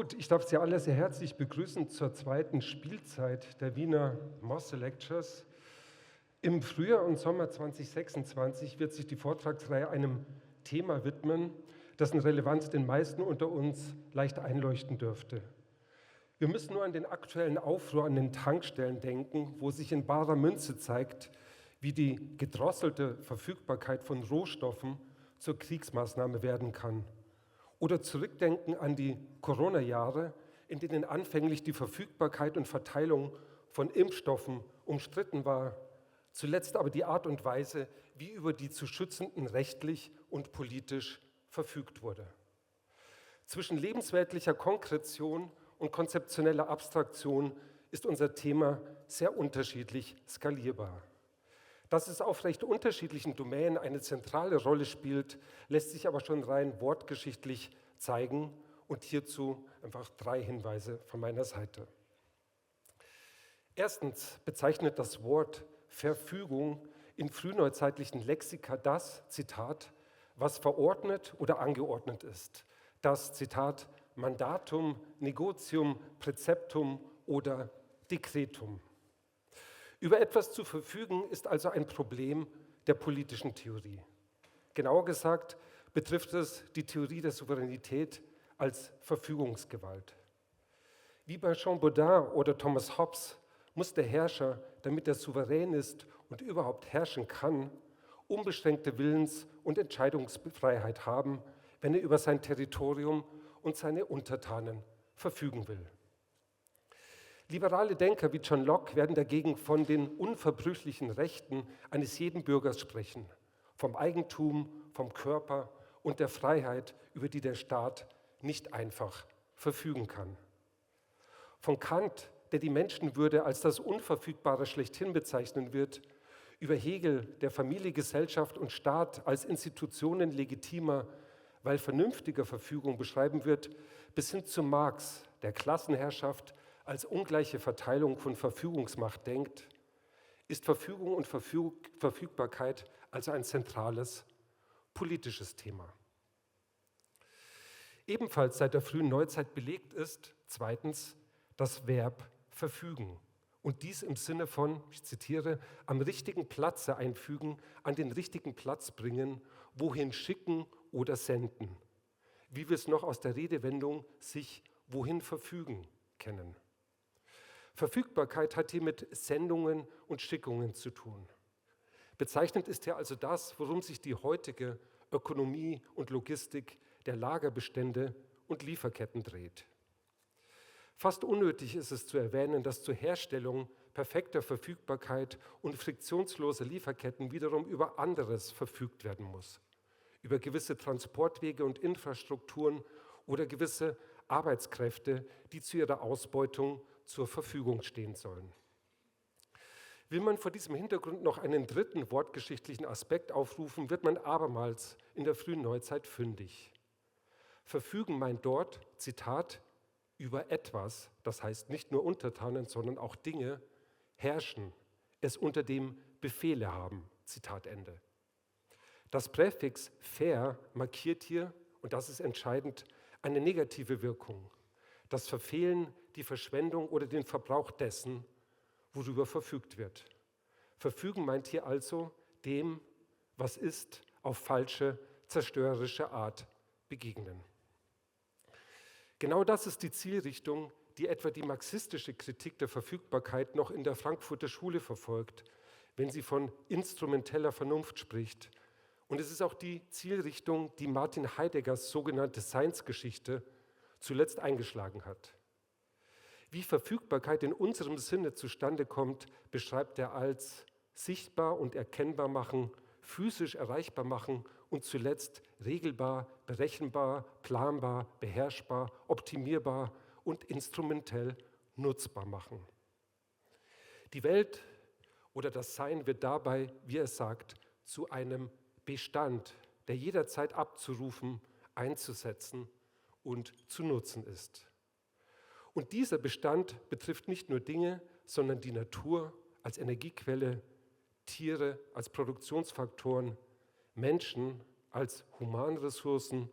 Gut, ich darf Sie alle sehr herzlich begrüßen zur zweiten Spielzeit der Wiener Mosse Lectures. Im Frühjahr und Sommer 2026 wird sich die Vortragsreihe einem Thema widmen, dessen Relevanz den meisten unter uns leicht einleuchten dürfte. Wir müssen nur an den aktuellen Aufruhr an den Tankstellen denken, wo sich in barer Münze zeigt, wie die gedrosselte Verfügbarkeit von Rohstoffen zur Kriegsmaßnahme werden kann. Oder zurückdenken an die Corona-Jahre, in denen anfänglich die Verfügbarkeit und Verteilung von Impfstoffen umstritten war, zuletzt aber die Art und Weise, wie über die zu Schützenden rechtlich und politisch verfügt wurde. Zwischen lebensweltlicher Konkretion und konzeptioneller Abstraktion ist unser Thema sehr unterschiedlich skalierbar. Dass es auf recht unterschiedlichen Domänen eine zentrale Rolle spielt, lässt sich aber schon rein wortgeschichtlich zeigen und hierzu einfach 3 Hinweise von meiner Seite. Erstens bezeichnet das Wort Verfügung in frühneuzeitlichen Lexika das, Zitat, was verordnet oder angeordnet ist. Das, Zitat, Mandatum, Negotium, Präzeptum oder Dekretum. Über etwas zu verfügen ist also ein Problem der politischen Theorie. Genauer gesagt betrifft es die Theorie der Souveränität als Verfügungsgewalt. Wie bei Jean Baudin oder Thomas Hobbes muss der Herrscher, damit er souverän ist und überhaupt herrschen kann, unbeschränkte Willens- und Entscheidungsfreiheit haben, wenn er über sein Territorium und seine Untertanen verfügen will. Liberale Denker wie John Locke werden dagegen von den unverbrüchlichen Rechten eines jeden Bürgers sprechen, vom Eigentum, vom Körper und der Freiheit, über die der Staat nicht einfach verfügen kann. Von Kant, der die Menschenwürde als das Unverfügbare schlechthin bezeichnen wird, über Hegel, der Familie, Gesellschaft und Staat als Institutionen legitimer, weil vernünftiger Verfügung beschreiben wird, bis hin zu Marx, der Klassenherrschaft als ungleiche Verteilung von Verfügungsmacht denkt, ist Verfügung und Verfügbarkeit also ein zentrales politisches Thema. Ebenfalls seit der frühen Neuzeit belegt ist, zweitens, das Verb verfügen. Und dies im Sinne von, ich zitiere, am richtigen Platze einfügen, an den richtigen Platz bringen, wohin schicken oder senden. Wie wir es noch aus der Redewendung sich wohin verfügen kennen. Verfügbarkeit hat hier mit Sendungen und Schickungen zu tun. Bezeichnend ist hier also das, worum sich die heutige Ökonomie und Logistik der Lagerbestände und Lieferketten dreht. Fast unnötig ist es zu erwähnen, dass zur Herstellung perfekter Verfügbarkeit und friktionsloser Lieferketten wiederum über anderes verfügt werden muss. Über gewisse Transportwege und Infrastrukturen oder gewisse Arbeitskräfte, die zu ihrer Ausbeutung zur Verfügung stehen sollen. Will man vor diesem Hintergrund noch einen dritten wortgeschichtlichen Aspekt aufrufen, wird man abermals in der frühen Neuzeit fündig. Verfügen meint dort, Zitat, über etwas, das heißt nicht nur Untertanen, sondern auch Dinge, herrschen, es unter dem Befehle haben, Zitat Ende. Das Präfix ver markiert hier, und das ist entscheidend, eine negative Wirkung. Das Verfehlen, die Verschwendung oder den Verbrauch dessen, worüber verfügt wird. Verfügen meint hier also dem, was ist, auf falsche, zerstörerische Art begegnen. Genau das ist die Zielrichtung, die etwa die marxistische Kritik der Verfügbarkeit noch in der Frankfurter Schule verfolgt, wenn sie von instrumenteller Vernunft spricht. Und es ist auch die Zielrichtung, die Martin Heideggers sogenannte Seinsgeschichte zuletzt eingeschlagen hat. Wie Verfügbarkeit in unserem Sinne zustande kommt, beschreibt er als sichtbar und erkennbar machen, physisch erreichbar machen und zuletzt regelbar, berechenbar, planbar, beherrschbar, optimierbar und instrumentell nutzbar machen. Die Welt oder das Sein wird dabei, wie er sagt, zu einem Bestand, der jederzeit abzurufen, einzusetzen und zu nutzen ist. Und dieser Bestand betrifft nicht nur Dinge, sondern die Natur als Energiequelle, Tiere als Produktionsfaktoren, Menschen als Humanressourcen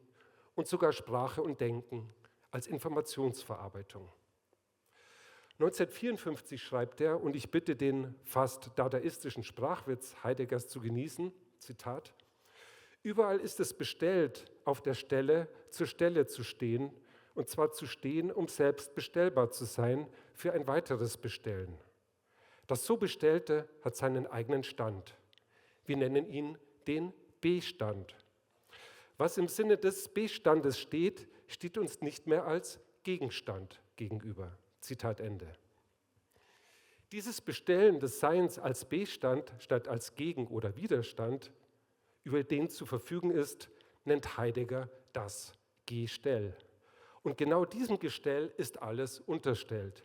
und sogar Sprache und Denken als Informationsverarbeitung. 1954 schreibt er, und ich bitte den fast dadaistischen Sprachwitz Heideggers zu genießen, Zitat: Überall ist es bestellt, auf der Stelle zur Stelle zu stehen, und zwar zu stehen, um selbst bestellbar zu sein für ein weiteres Bestellen. Das so Bestellte hat seinen eigenen Stand. Wir nennen ihn den B-Stand. Was im Sinne des B-Standes steht, steht uns nicht mehr als Gegenstand gegenüber. Zitat Ende. Dieses Bestellen des Seins als B-Stand statt als Gegen- oder Widerstand, über den zu verfügen ist, nennt Heidegger das Gestell. Und genau diesem Gestell ist alles unterstellt.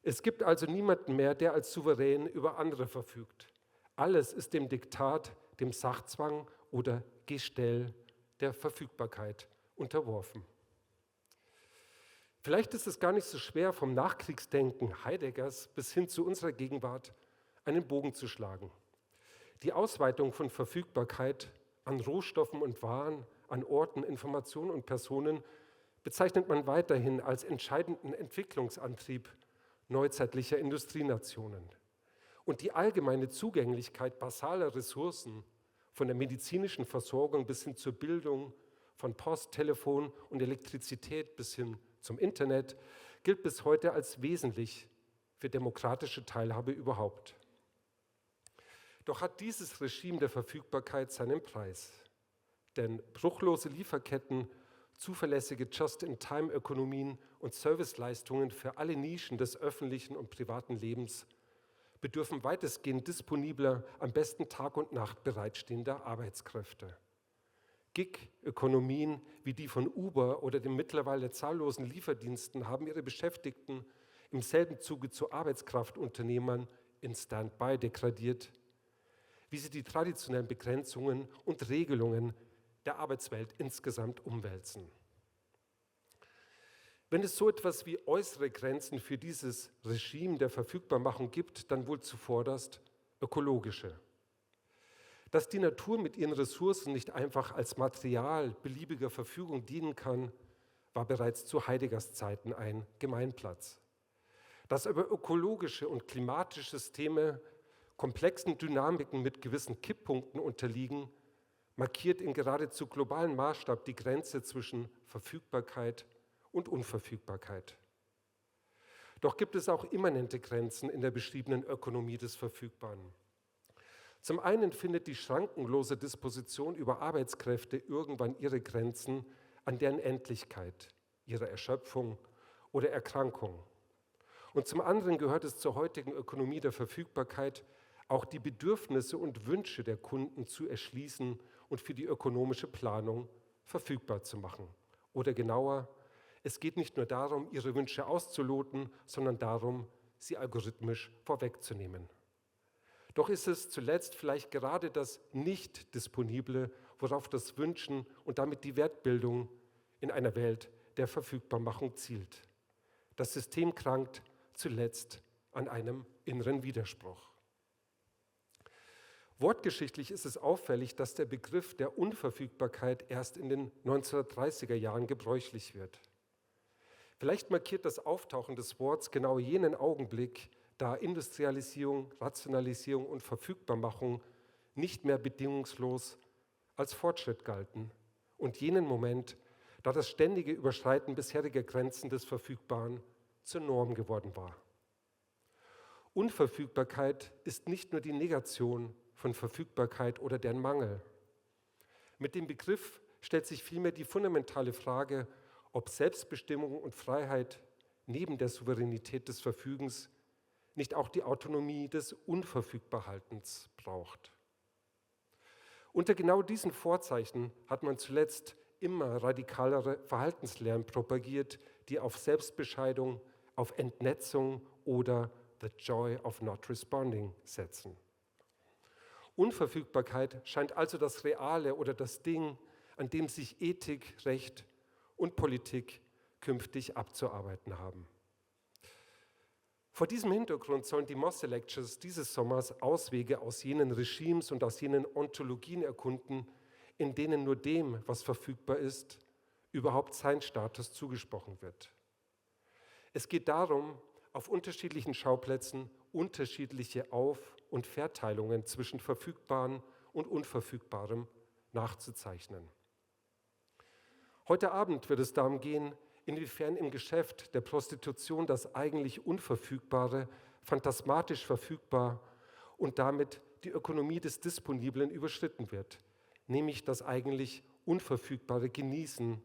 Es gibt also niemanden mehr, der als Souverän über andere verfügt. Alles ist dem Diktat, dem Sachzwang oder Gestell der Verfügbarkeit unterworfen. Vielleicht ist es gar nicht so schwer, vom Nachkriegsdenken Heideggers bis hin zu unserer Gegenwart einen Bogen zu schlagen. Die Ausweitung von Verfügbarkeit an Rohstoffen und Waren, an Orten, Informationen und Personen bezeichnet man weiterhin als entscheidenden Entwicklungsantrieb neuzeitlicher Industrienationen. Und die allgemeine Zugänglichkeit basaler Ressourcen, von der medizinischen Versorgung bis hin zur Bildung, von Post, Telefon und Elektrizität bis hin zum Internet, gilt bis heute als wesentlich für demokratische Teilhabe überhaupt. Doch hat dieses Regime der Verfügbarkeit seinen Preis. Denn bruchlose Lieferketten, zuverlässige Just-in-Time-Ökonomien und Serviceleistungen für alle Nischen des öffentlichen und privaten Lebens bedürfen weitestgehend disponibler, am besten Tag und Nacht bereitstehender Arbeitskräfte. Gig-Ökonomien wie die von Uber oder den mittlerweile zahllosen Lieferdiensten haben ihre Beschäftigten im selben Zuge zu Arbeitskraftunternehmern in Standby degradiert, wie sie die traditionellen Begrenzungen und Regelungen der Arbeitswelt insgesamt umwälzen. Wenn es so etwas wie äußere Grenzen für dieses Regime der Verfügbarmachung gibt, dann wohl zuvorderst ökologische. Dass die Natur mit ihren Ressourcen nicht einfach als Material beliebiger Verfügung dienen kann, war bereits zu Heideggers Zeiten ein Gemeinplatz. Dass aber ökologische und klimatische Systeme komplexen Dynamiken mit gewissen Kipppunkten unterliegen, markiert in geradezu globalen Maßstab die Grenze zwischen Verfügbarkeit und Unverfügbarkeit. Doch gibt es auch immanente Grenzen in der beschriebenen Ökonomie des Verfügbaren. Zum einen findet die schrankenlose Disposition über Arbeitskräfte irgendwann ihre Grenzen an deren Endlichkeit, ihrer Erschöpfung oder Erkrankung. Und zum anderen gehört es zur heutigen Ökonomie der Verfügbarkeit, auch die Bedürfnisse und Wünsche der Kunden zu erschließen und für die ökonomische Planung verfügbar zu machen. Oder genauer, es geht nicht nur darum, ihre Wünsche auszuloten, sondern darum, sie algorithmisch vorwegzunehmen. Doch ist es zuletzt vielleicht gerade das Nicht-Disponible, worauf das Wünschen und damit die Wertbildung in einer Welt der Verfügbarmachung zielt. Das System krankt zuletzt an einem inneren Widerspruch. Wortgeschichtlich ist es auffällig, dass der Begriff der Unverfügbarkeit erst in den 1930er Jahren gebräuchlich wird. Vielleicht markiert das Auftauchen des Wortes genau jenen Augenblick, da Industrialisierung, Rationalisierung und Verfügbarmachung nicht mehr bedingungslos als Fortschritt galten und jenen Moment, da das ständige Überschreiten bisheriger Grenzen des Verfügbaren zur Norm geworden war. Unverfügbarkeit ist nicht nur die Negation von Verfügbarkeit oder deren Mangel. Mit dem Begriff stellt sich vielmehr die fundamentale Frage, ob Selbstbestimmung und Freiheit neben der Souveränität des Verfügens nicht auch die Autonomie des Unverfügbarhaltens braucht. Unter genau diesen Vorzeichen hat man zuletzt immer radikalere Verhaltenslehren propagiert, die auf Selbstbescheidung, auf Entnetzung oder the joy of not responding setzen. Unverfügbarkeit scheint also das Reale oder das Ding, an dem sich Ethik, Recht und Politik künftig abzuarbeiten haben. Vor diesem Hintergrund sollen die Mosse Lectures dieses Sommers Auswege aus jenen Regimes und aus jenen Ontologien erkunden, in denen nur dem, was verfügbar ist, überhaupt sein Status zugesprochen wird. Es geht darum, auf unterschiedlichen Schauplätzen unterschiedliche Auf- und Verteilungen zwischen Verfügbaren und Unverfügbarem nachzuzeichnen. Heute Abend wird es darum gehen, inwiefern im Geschäft der Prostitution das eigentlich Unverfügbare phantasmatisch verfügbar und damit die Ökonomie des Disponiblen überschritten wird, nämlich das eigentlich unverfügbare Genießen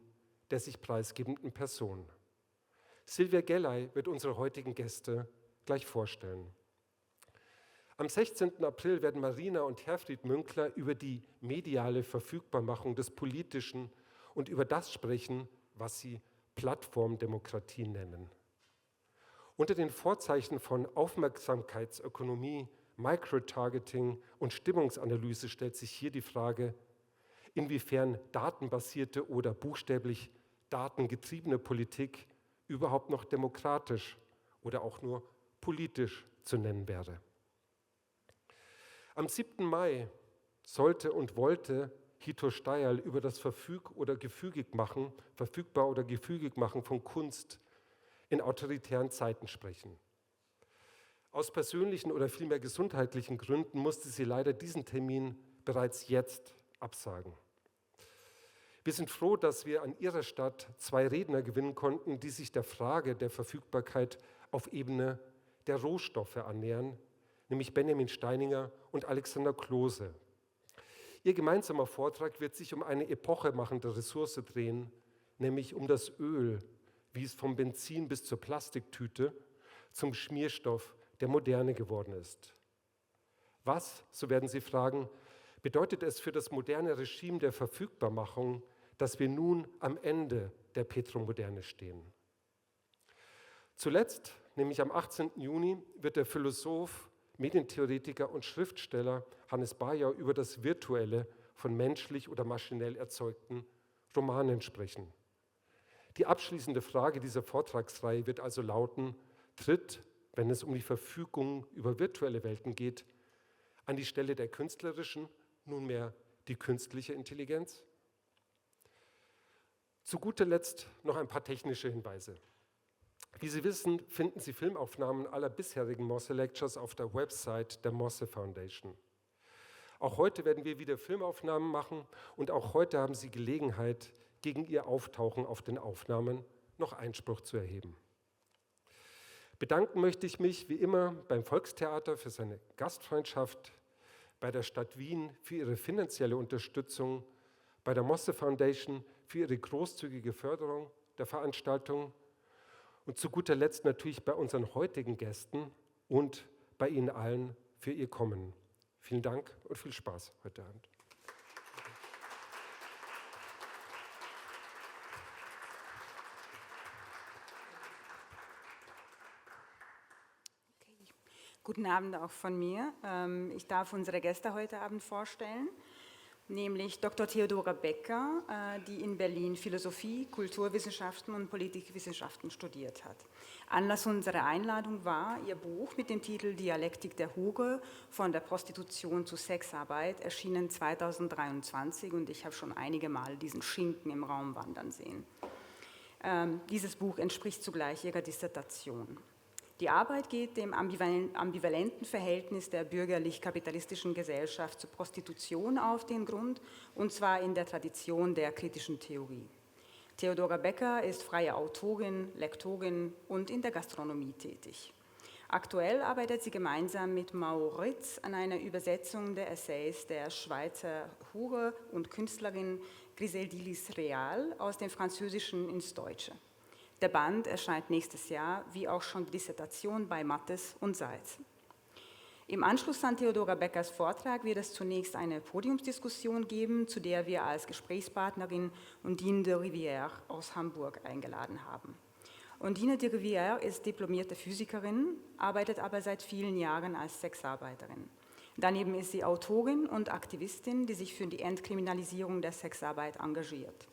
der sich preisgebenden Person. Silvia Gelley wird unsere heutigen Gäste gleich vorstellen. Am 16. April werden Marina und Herfried Münkler über die mediale Verfügbarmachung des Politischen und über das sprechen, was sie Plattformdemokratie nennen. Unter den Vorzeichen von Aufmerksamkeitsökonomie, Microtargeting und Stimmungsanalyse stellt sich hier die Frage, inwiefern datenbasierte oder buchstäblich datengetriebene Politik überhaupt noch demokratisch oder auch nur politisch zu nennen wäre. Am 7. Mai sollte und wollte Hito Steyerl über das verfügbar oder gefügig machen von Kunst in autoritären Zeiten sprechen. Aus persönlichen oder vielmehr gesundheitlichen Gründen musste sie leider diesen Termin bereits jetzt absagen. Wir sind froh, dass wir an ihrer Stadt 2 Redner gewinnen konnten, die sich der Frage der Verfügbarkeit auf Ebene der Rohstoffe annähern, nämlich Benjamin Steininger und Alexander Klose. Ihr gemeinsamer Vortrag wird sich um eine epochemachende Ressource drehen, nämlich um das Öl, wie es vom Benzin bis zur Plastiktüte zum Schmierstoff der Moderne geworden ist. Was, so werden Sie fragen, bedeutet es für das moderne Regime der Verfügbarmachung, dass wir nun am Ende der Petromoderne stehen? Zuletzt, nämlich am 18. Juni, wird der Philosoph, Medientheoretiker und Schriftsteller Hannes Bayer über das Virtuelle von menschlich oder maschinell erzeugten Romanen sprechen. Die abschließende Frage dieser Vortragsreihe wird also lauten, tritt, wenn es um die Verfügung über virtuelle Welten geht, an die Stelle der künstlerischen nunmehr die künstliche Intelligenz? Zu guter Letzt noch ein paar technische Hinweise. Wie Sie wissen, finden Sie Filmaufnahmen aller bisherigen Mosse Lectures auf der Website der Mosse Foundation. Auch heute werden wir wieder Filmaufnahmen machen und auch heute haben Sie Gelegenheit, gegen Ihr Auftauchen auf den Aufnahmen noch Einspruch zu erheben. Bedanken möchte ich mich wie immer beim Volkstheater für seine Gastfreundschaft, bei der Stadt Wien für ihre finanzielle Unterstützung, bei der Mosse Foundation für ihre großzügige Förderung der Veranstaltung und zu guter Letzt natürlich bei unseren heutigen Gästen und bei Ihnen allen für Ihr Kommen. Vielen Dank und viel Spaß heute Abend. Guten Abend auch von mir. Ich darf unsere Gäste heute Abend vorstellen, nämlich Dr. Theodora Becker, die in Berlin Philosophie, Kulturwissenschaften und Politikwissenschaften studiert hat. Anlass unserer Einladung war ihr Buch mit dem Titel Dialektik der Hure, von der Prostitution zu Sexarbeit, erschienen 2023 und ich habe schon einige Mal diesen Schinken im Raum wandern sehen. Dieses Buch entspricht zugleich ihrer Dissertation. Die Arbeit geht dem ambivalenten Verhältnis der bürgerlich-kapitalistischen Gesellschaft zur Prostitution auf den Grund, und zwar in der Tradition der kritischen Theorie. Theodora Becker ist freie Autorin, Lektorin und in der Gastronomie tätig. Aktuell arbeitet sie gemeinsam mit Maurits an einer Übersetzung der Essays der Schweizer Hure und Künstlerin Griseldilis Real aus dem Französischen ins Deutsche. Der Band erscheint nächstes Jahr, wie auch schon die Dissertation bei Mattes und Seitz. Im Anschluss an Theodora Beckers Vortrag wird es zunächst eine Podiumsdiskussion geben, zu der wir als Gesprächspartnerin Undine de Rivière aus Hamburg eingeladen haben. Undine de Rivière ist diplomierte Physikerin, arbeitet aber seit vielen Jahren als Sexarbeiterin. Daneben ist sie Autorin und Aktivistin, die sich für die Entkriminalisierung der Sexarbeit engagiert.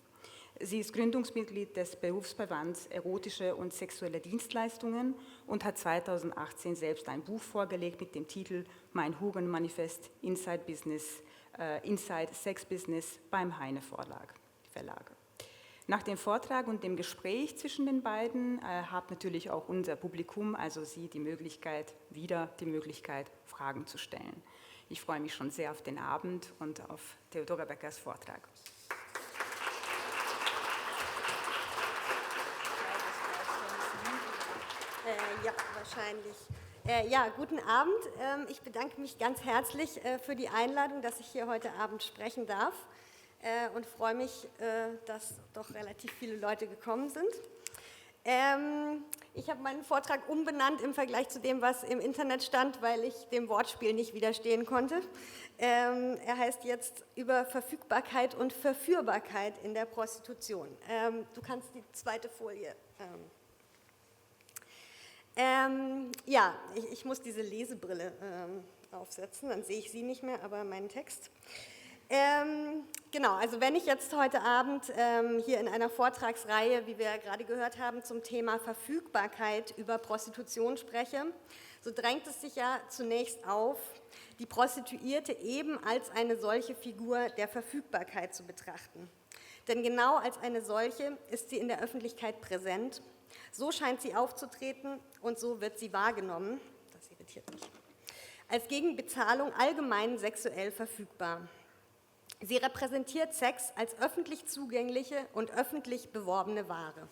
Sie ist Gründungsmitglied des Berufsverbands Erotische und Sexuelle Dienstleistungen und hat 2018 selbst ein Buch vorgelegt mit dem Titel Mein Hurenmanifest Inside Sex Business beim Heine Verlag. Nach dem Vortrag und dem Gespräch zwischen den beiden hat natürlich auch unser Publikum, also Sie, die Möglichkeit, Fragen zu stellen. Ich freue mich schon sehr auf den Abend und auf Theodora Beckers Vortrag. Ja, wahrscheinlich. Ja, guten Abend. Ich bedanke mich ganz herzlich für die Einladung, dass ich hier heute Abend sprechen darf und freue mich, dass doch relativ viele Leute gekommen sind. Ich habe meinen Vortrag umbenannt im Vergleich zu dem, was im Internet stand, weil ich dem Wortspiel nicht widerstehen konnte. Er heißt jetzt über Verfügbarkeit und Verführbarkeit in der Prostitution. Du kannst die zweite Folie. Ja, ich muss diese Lesebrille aufsetzen, dann sehe ich sie nicht mehr, aber meinen Text. Genau, also wenn ich jetzt heute Abend hier in einer Vortragsreihe, wie wir ja gerade gehört haben, zum Thema Verfügbarkeit über Prostitution spreche, so drängt es sich ja zunächst auf, die Prostituierte eben als eine solche Figur der Verfügbarkeit zu betrachten. Denn genau als eine solche ist sie in der Öffentlichkeit präsent, so scheint sie aufzutreten und so wird sie wahrgenommen, das irritiert mich, als gegen Bezahlung allgemein sexuell verfügbar. Sie repräsentiert Sex als öffentlich zugängliche und öffentlich beworbene Ware.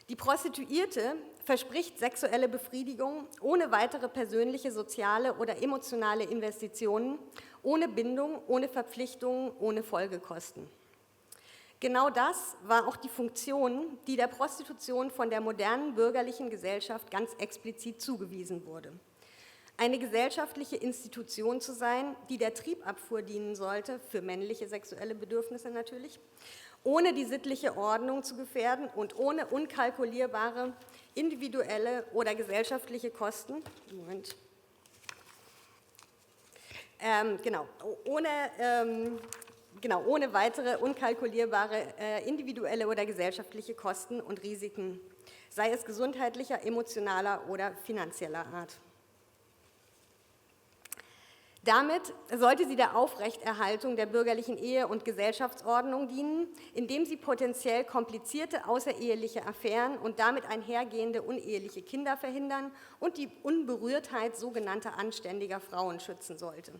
Die Prostituierte verspricht sexuelle Befriedigung ohne weitere persönliche, soziale oder emotionale Investitionen, ohne Bindung, ohne Verpflichtungen, ohne Folgekosten. Genau das war auch die Funktion, die der Prostitution von der modernen bürgerlichen Gesellschaft ganz explizit zugewiesen wurde. Eine gesellschaftliche Institution zu sein, die der Triebabfuhr dienen sollte, für männliche sexuelle Bedürfnisse natürlich, ohne die sittliche Ordnung zu gefährden und ohne unkalkulierbare individuelle oder gesellschaftliche Kosten. Ohne weitere unkalkulierbare individuelle oder gesellschaftliche Kosten und Risiken, sei es gesundheitlicher, emotionaler oder finanzieller Art. Damit sollte sie der Aufrechterhaltung der bürgerlichen Ehe- und Gesellschaftsordnung dienen, indem sie potenziell komplizierte außereheliche Affären und damit einhergehende uneheliche Kinder verhindern und die Unberührtheit sogenannter anständiger Frauen schützen sollte.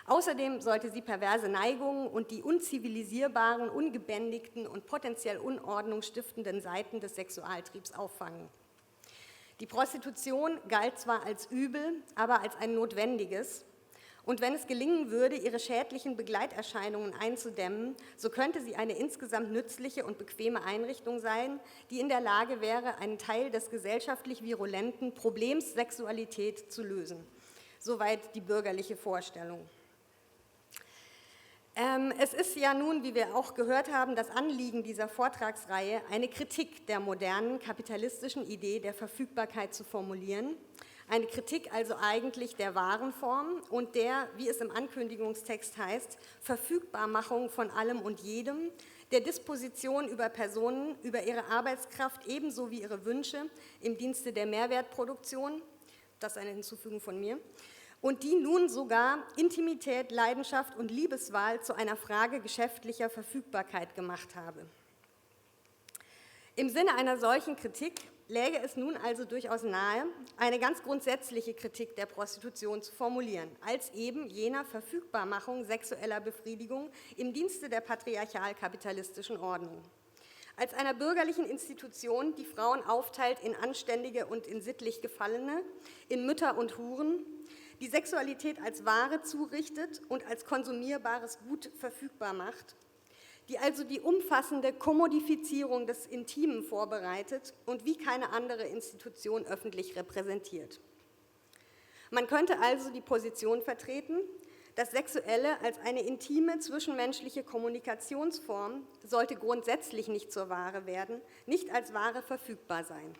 Außerdem sollte sie perverse Neigungen und die unzivilisierbaren, ungebändigten und potenziell Unordnung stiftenden Seiten des Sexualtriebs auffangen. Die Prostitution galt zwar als Übel, aber als ein notwendiges. Und wenn es gelingen würde, ihre schädlichen Begleiterscheinungen einzudämmen, so könnte sie eine insgesamt nützliche und bequeme Einrichtung sein, die in der Lage wäre, einen Teil des gesellschaftlich virulenten Problems Sexualität zu lösen. Soweit die bürgerliche Vorstellung. Es ist ja nun, wie wir auch gehört haben, das Anliegen dieser Vortragsreihe, eine Kritik der modernen kapitalistischen Idee der Verfügbarkeit zu formulieren. Eine Kritik also eigentlich der Warenform und der, wie es im Ankündigungstext heißt, Verfügbarmachung von allem und jedem, der Disposition über Personen, über ihre Arbeitskraft ebenso wie ihre Wünsche im Dienste der Mehrwertproduktion, das ist eine Hinzufügung von mir, und die nun sogar Intimität, Leidenschaft und Liebeswahl zu einer Frage geschäftlicher Verfügbarkeit gemacht habe. Im Sinne einer solchen Kritik läge es nun also durchaus nahe, eine ganz grundsätzliche Kritik der Prostitution zu formulieren, als eben jener Verfügbarmachung sexueller Befriedigung im Dienste der patriarchal-kapitalistischen Ordnung. Als einer bürgerlichen Institution, die Frauen aufteilt in Anständige und in sittlich Gefallene, in Mütter und Huren, die Sexualität als Ware zurichtet und als konsumierbares Gut verfügbar macht, die also die umfassende Kommodifizierung des Intimen vorbereitet und wie keine andere Institution öffentlich repräsentiert. Man könnte also die Position vertreten, das Sexuelle als eine intime zwischenmenschliche Kommunikationsform sollte grundsätzlich nicht zur Ware werden, nicht als Ware verfügbar sein.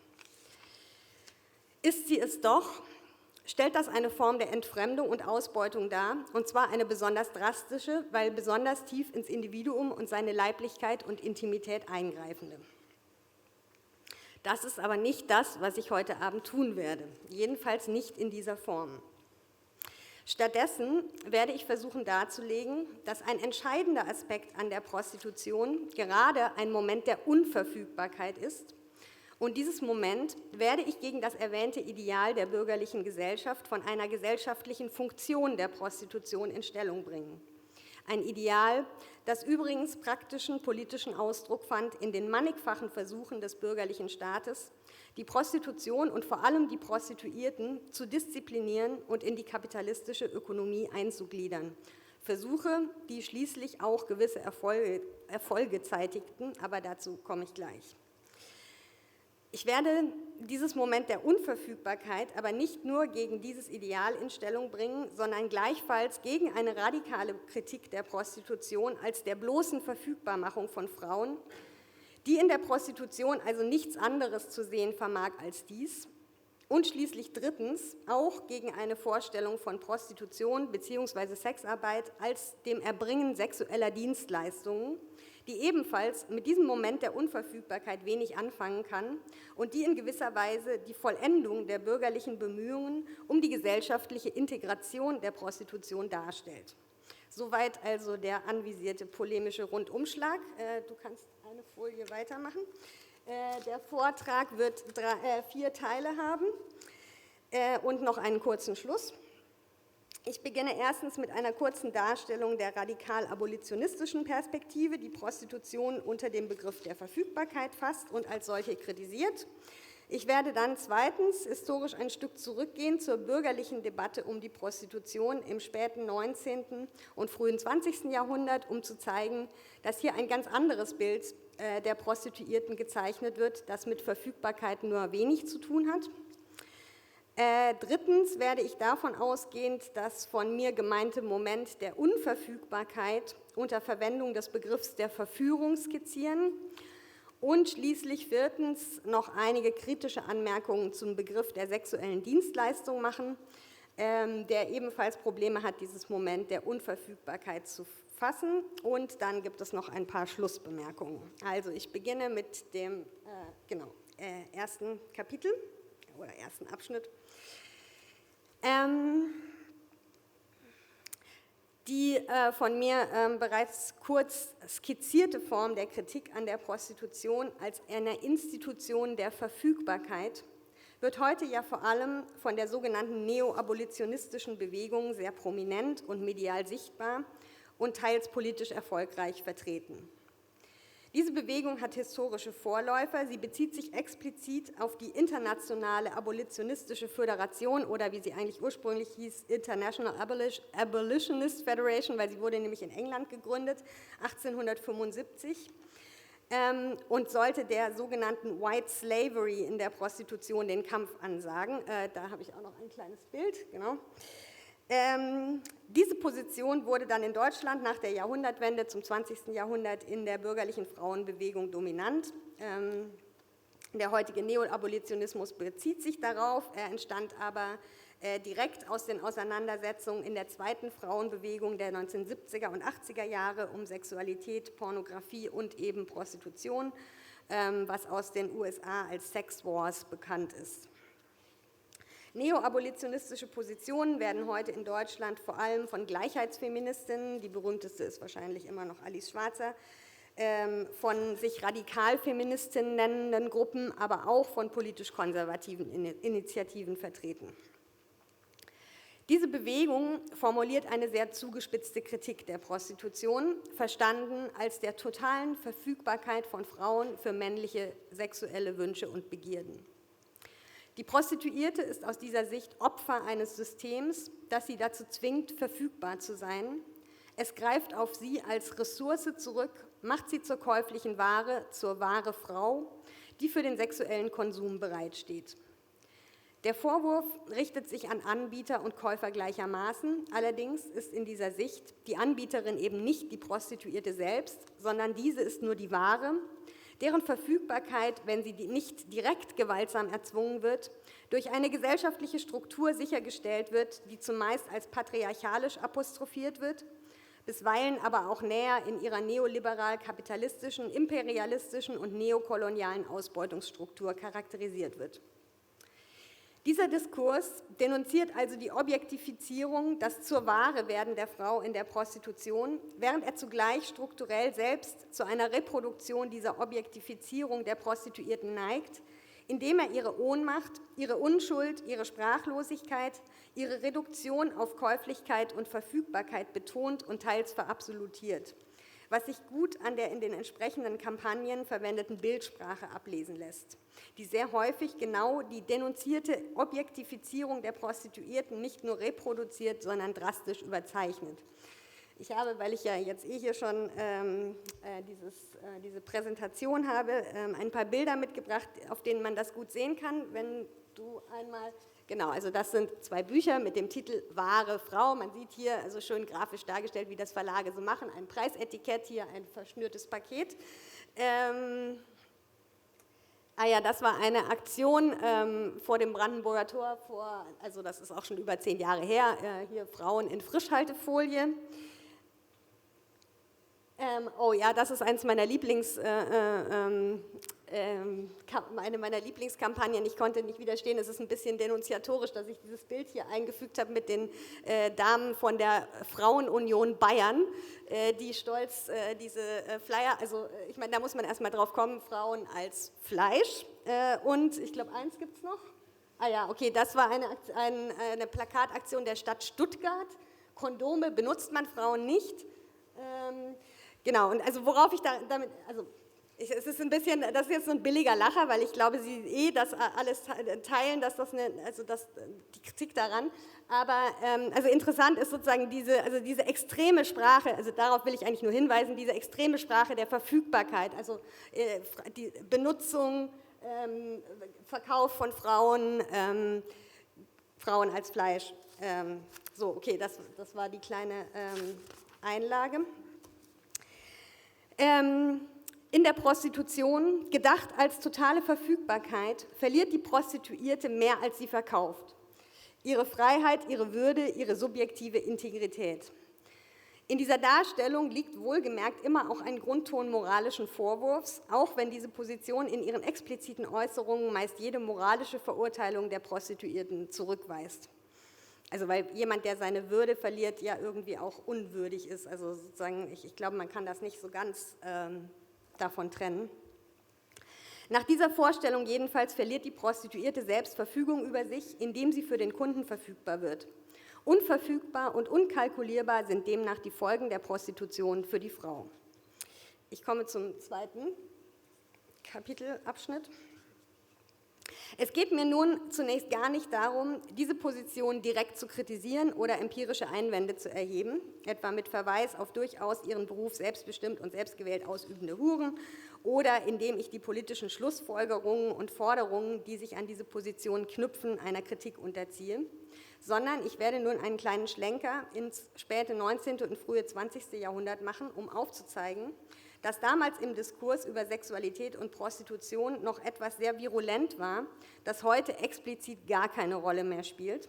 Ist sie es doch, stellt das eine Form der Entfremdung und Ausbeutung dar, und zwar eine besonders drastische, weil besonders tief ins Individuum und seine Leiblichkeit und Intimität eingreifende. Das ist aber nicht das, was ich heute Abend tun werde, jedenfalls nicht in dieser Form. Stattdessen werde ich versuchen darzulegen, dass ein entscheidender Aspekt an der Prostitution gerade ein Moment der Unverfügbarkeit ist. Und dieses Moment werde ich gegen das erwähnte Ideal der bürgerlichen Gesellschaft von einer gesellschaftlichen Funktion der Prostitution in Stellung bringen. Ein Ideal, das übrigens praktischen politischen Ausdruck fand in den mannigfachen Versuchen des bürgerlichen Staates, die Prostitution und vor allem die Prostituierten zu disziplinieren und in die kapitalistische Ökonomie einzugliedern. Versuche, die schließlich auch gewisse Erfolge zeitigten, aber dazu komme ich gleich. Ich werde dieses Moment der Unverfügbarkeit aber nicht nur gegen dieses Ideal in Stellung bringen, sondern gleichfalls gegen eine radikale Kritik der Prostitution als der bloßen Verfügbarmachung von Frauen, die in der Prostitution also nichts anderes zu sehen vermag als dies. Und schließlich drittens auch gegen eine Vorstellung von Prostitution bzw. Sexarbeit als dem Erbringen sexueller Dienstleistungen, die ebenfalls mit diesem Moment der Unverfügbarkeit wenig anfangen kann und die in gewisser Weise die Vollendung der bürgerlichen Bemühungen um die gesellschaftliche Integration der Prostitution darstellt. Soweit also der anvisierte polemische Rundumschlag. Du kannst eine Folie weitermachen. Der Vortrag wird 4 Teile haben und noch einen kurzen Schluss. Ich beginne erstens mit einer kurzen Darstellung der radikal-abolitionistischen Perspektive, die Prostitution unter dem Begriff der Verfügbarkeit fasst und als solche kritisiert. Ich werde dann zweitens historisch ein Stück zurückgehen zur bürgerlichen Debatte um die Prostitution im späten 19. und frühen 20. Jahrhundert, um zu zeigen, dass hier ein ganz anderes Bild der Prostituierten gezeichnet wird, das mit Verfügbarkeit nur wenig zu tun hat. Drittens werde ich davon ausgehend das von mir gemeinte Moment der Unverfügbarkeit unter Verwendung des Begriffs der Verführung skizzieren und schließlich viertens noch einige kritische Anmerkungen zum Begriff der sexuellen Dienstleistung machen, der ebenfalls Probleme hat, dieses Moment der Unverfügbarkeit zu fassen. Und dann gibt es noch ein paar Schlussbemerkungen. Also ich beginne mit dem ersten Kapitel oder ersten Abschnitt. Die von mir bereits kurz skizzierte Form der Kritik an der Prostitution als einer Institution der Verfügbarkeit wird heute ja vor allem von der sogenannten neo-abolitionistischen Bewegung sehr prominent und medial sichtbar und teils politisch erfolgreich vertreten. Diese Bewegung hat historische Vorläufer. Sie bezieht sich explizit auf die Internationale Abolitionistische Föderation oder wie sie eigentlich ursprünglich hieß, International Abolitionist Federation, weil sie wurde nämlich in England gegründet, 1875 und sollte der sogenannten White Slavery in der Prostitution den Kampf ansagen. Da habe ich auch noch ein kleines Bild, genau. Diese Position wurde dann in Deutschland nach der Jahrhundertwende zum 20. Jahrhundert in der bürgerlichen Frauenbewegung dominant. Der heutige Neoabolitionismus bezieht sich darauf, er entstand aber direkt aus den Auseinandersetzungen in der zweiten Frauenbewegung der 1970er und 80er Jahre um Sexualität, Pornografie und eben Prostitution, was aus den USA als Sex Wars bekannt ist. Neoabolitionistische Positionen werden heute in Deutschland vor allem von Gleichheitsfeministinnen, die berühmteste ist wahrscheinlich immer noch Alice Schwarzer, von sich Radikalfeministinnen nennenden Gruppen, aber auch von politisch konservativen Initiativen vertreten. Diese Bewegung formuliert eine sehr zugespitzte Kritik der Prostitution, verstanden als der totalen Verfügbarkeit von Frauen für männliche sexuelle Wünsche und Begierden. Die Prostituierte ist aus dieser Sicht Opfer eines Systems, das sie dazu zwingt, verfügbar zu sein. Es greift auf sie als Ressource zurück, macht sie zur käuflichen Ware, zur wahre Frau, die für den sexuellen Konsum bereitsteht. Der Vorwurf richtet sich an Anbieter und Käufer gleichermaßen. Allerdings ist in dieser Sicht die Anbieterin eben nicht die Prostituierte selbst, sondern diese ist nur die Ware, deren Verfügbarkeit, wenn sie nicht direkt gewaltsam erzwungen wird, durch eine gesellschaftliche Struktur sichergestellt wird, die zumeist als patriarchalisch apostrophiert wird, bisweilen aber auch näher in ihrer neoliberal-kapitalistischen, imperialistischen und neokolonialen Ausbeutungsstruktur charakterisiert wird. Dieser Diskurs denunziert also die Objektifizierung, das zur Ware werden der Frau in der Prostitution, während er zugleich strukturell selbst zu einer Reproduktion dieser Objektifizierung der Prostituierten neigt, indem er ihre Ohnmacht, ihre Unschuld, ihre Sprachlosigkeit, ihre Reduktion auf Käuflichkeit und Verfügbarkeit betont und teils verabsolutiert, was sich gut an der in den entsprechenden Kampagnen verwendeten Bildsprache ablesen lässt, die sehr häufig genau die denunzierte Objektifizierung der Prostituierten nicht nur reproduziert, sondern drastisch überzeichnet. Ich habe, weil ich ja jetzt hier schon diese Präsentation habe, ein paar Bilder mitgebracht, auf denen man das gut sehen kann. Wenn du einmal, genau, also das sind 2 Bücher mit dem Titel Wahre Frau. Man sieht hier also schön grafisch dargestellt, wie das Verlage so machen. Ein Preisetikett, hier ein verschnürtes Paket. Das war eine Aktion vor dem Brandenburger Tor, also das ist auch schon über 10 Jahre her, hier Frauen in Frischhaltefolie. Das ist eines meiner eine meiner Lieblingskampagnen. Ich konnte nicht widerstehen, es ist ein bisschen denunziatorisch, dass ich dieses Bild hier eingefügt habe mit den Damen von der Frauenunion Bayern, die stolz diese Flyer, also ich meine, da muss man erstmal drauf kommen, Frauen als Fleisch, und ich glaube, eins gibt es noch. Das war eine Plakataktion der Stadt Stuttgart. Kondome benutzt man, Frauen nicht. Genau, und also worauf ich damit, also es ist ein bisschen, das ist jetzt so ein billiger Lacher, weil ich glaube, Sie das alles teilen, dass die Kritik daran, aber also interessant ist sozusagen diese extreme Sprache, also darauf will ich eigentlich nur hinweisen, diese extreme Sprache der Verfügbarkeit, also die Benutzung, Verkauf von Frauen, Frauen als Fleisch. Das war die kleine Einlage. In der Prostitution, gedacht als totale Verfügbarkeit, verliert die Prostituierte mehr, als sie verkauft. Ihre Freiheit, ihre Würde, ihre subjektive Integrität. In dieser Darstellung liegt wohlgemerkt immer auch ein Grundton moralischen Vorwurfs, auch wenn diese Position in ihren expliziten Äußerungen meist jede moralische Verurteilung der Prostituierten zurückweist. Also weil jemand, der seine Würde verliert, ja irgendwie auch unwürdig ist. Also sozusagen, ich glaube, man kann das nicht so ganz davon trennen. Nach dieser Vorstellung jedenfalls verliert die Prostituierte selbst Verfügung über sich, indem sie für den Kunden verfügbar wird. Unverfügbar und unkalkulierbar sind demnach die Folgen der Prostitution für die Frau. Ich komme zum zweiten Kapitelabschnitt. Es geht mir nun zunächst gar nicht darum, diese Position direkt zu kritisieren oder empirische Einwände zu erheben, etwa mit Verweis auf durchaus ihren Beruf selbstbestimmt und selbstgewählt ausübende Huren oder indem ich die politischen Schlussfolgerungen und Forderungen, die sich an diese Position knüpfen, einer Kritik unterziehe, sondern ich werde nun einen kleinen Schlenker ins späte 19. und frühe 20. Jahrhundert machen, um aufzuzeigen, dass damals im Diskurs über Sexualität und Prostitution noch etwas sehr virulent war, das heute explizit gar keine Rolle mehr spielt,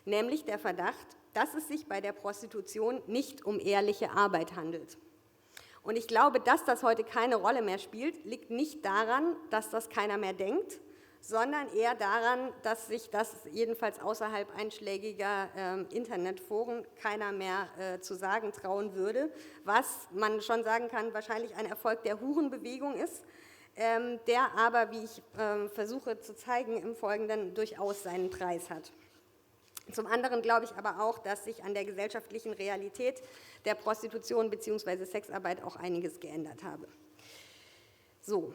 nämlich der Verdacht, dass es sich bei der Prostitution nicht um ehrliche Arbeit handelt. Und ich glaube, dass das heute keine Rolle mehr spielt, liegt nicht daran, dass das keiner mehr denkt, sondern eher daran, dass sich das jedenfalls außerhalb einschlägiger Internetforen keiner mehr zu sagen trauen würde, was man schon sagen kann, wahrscheinlich ein Erfolg der Hurenbewegung ist, der aber, wie ich versuche zu zeigen im Folgenden, durchaus seinen Preis hat. Zum anderen glaube ich aber auch, dass sich an der gesellschaftlichen Realität der Prostitution bzw. Sexarbeit auch einiges geändert habe. So.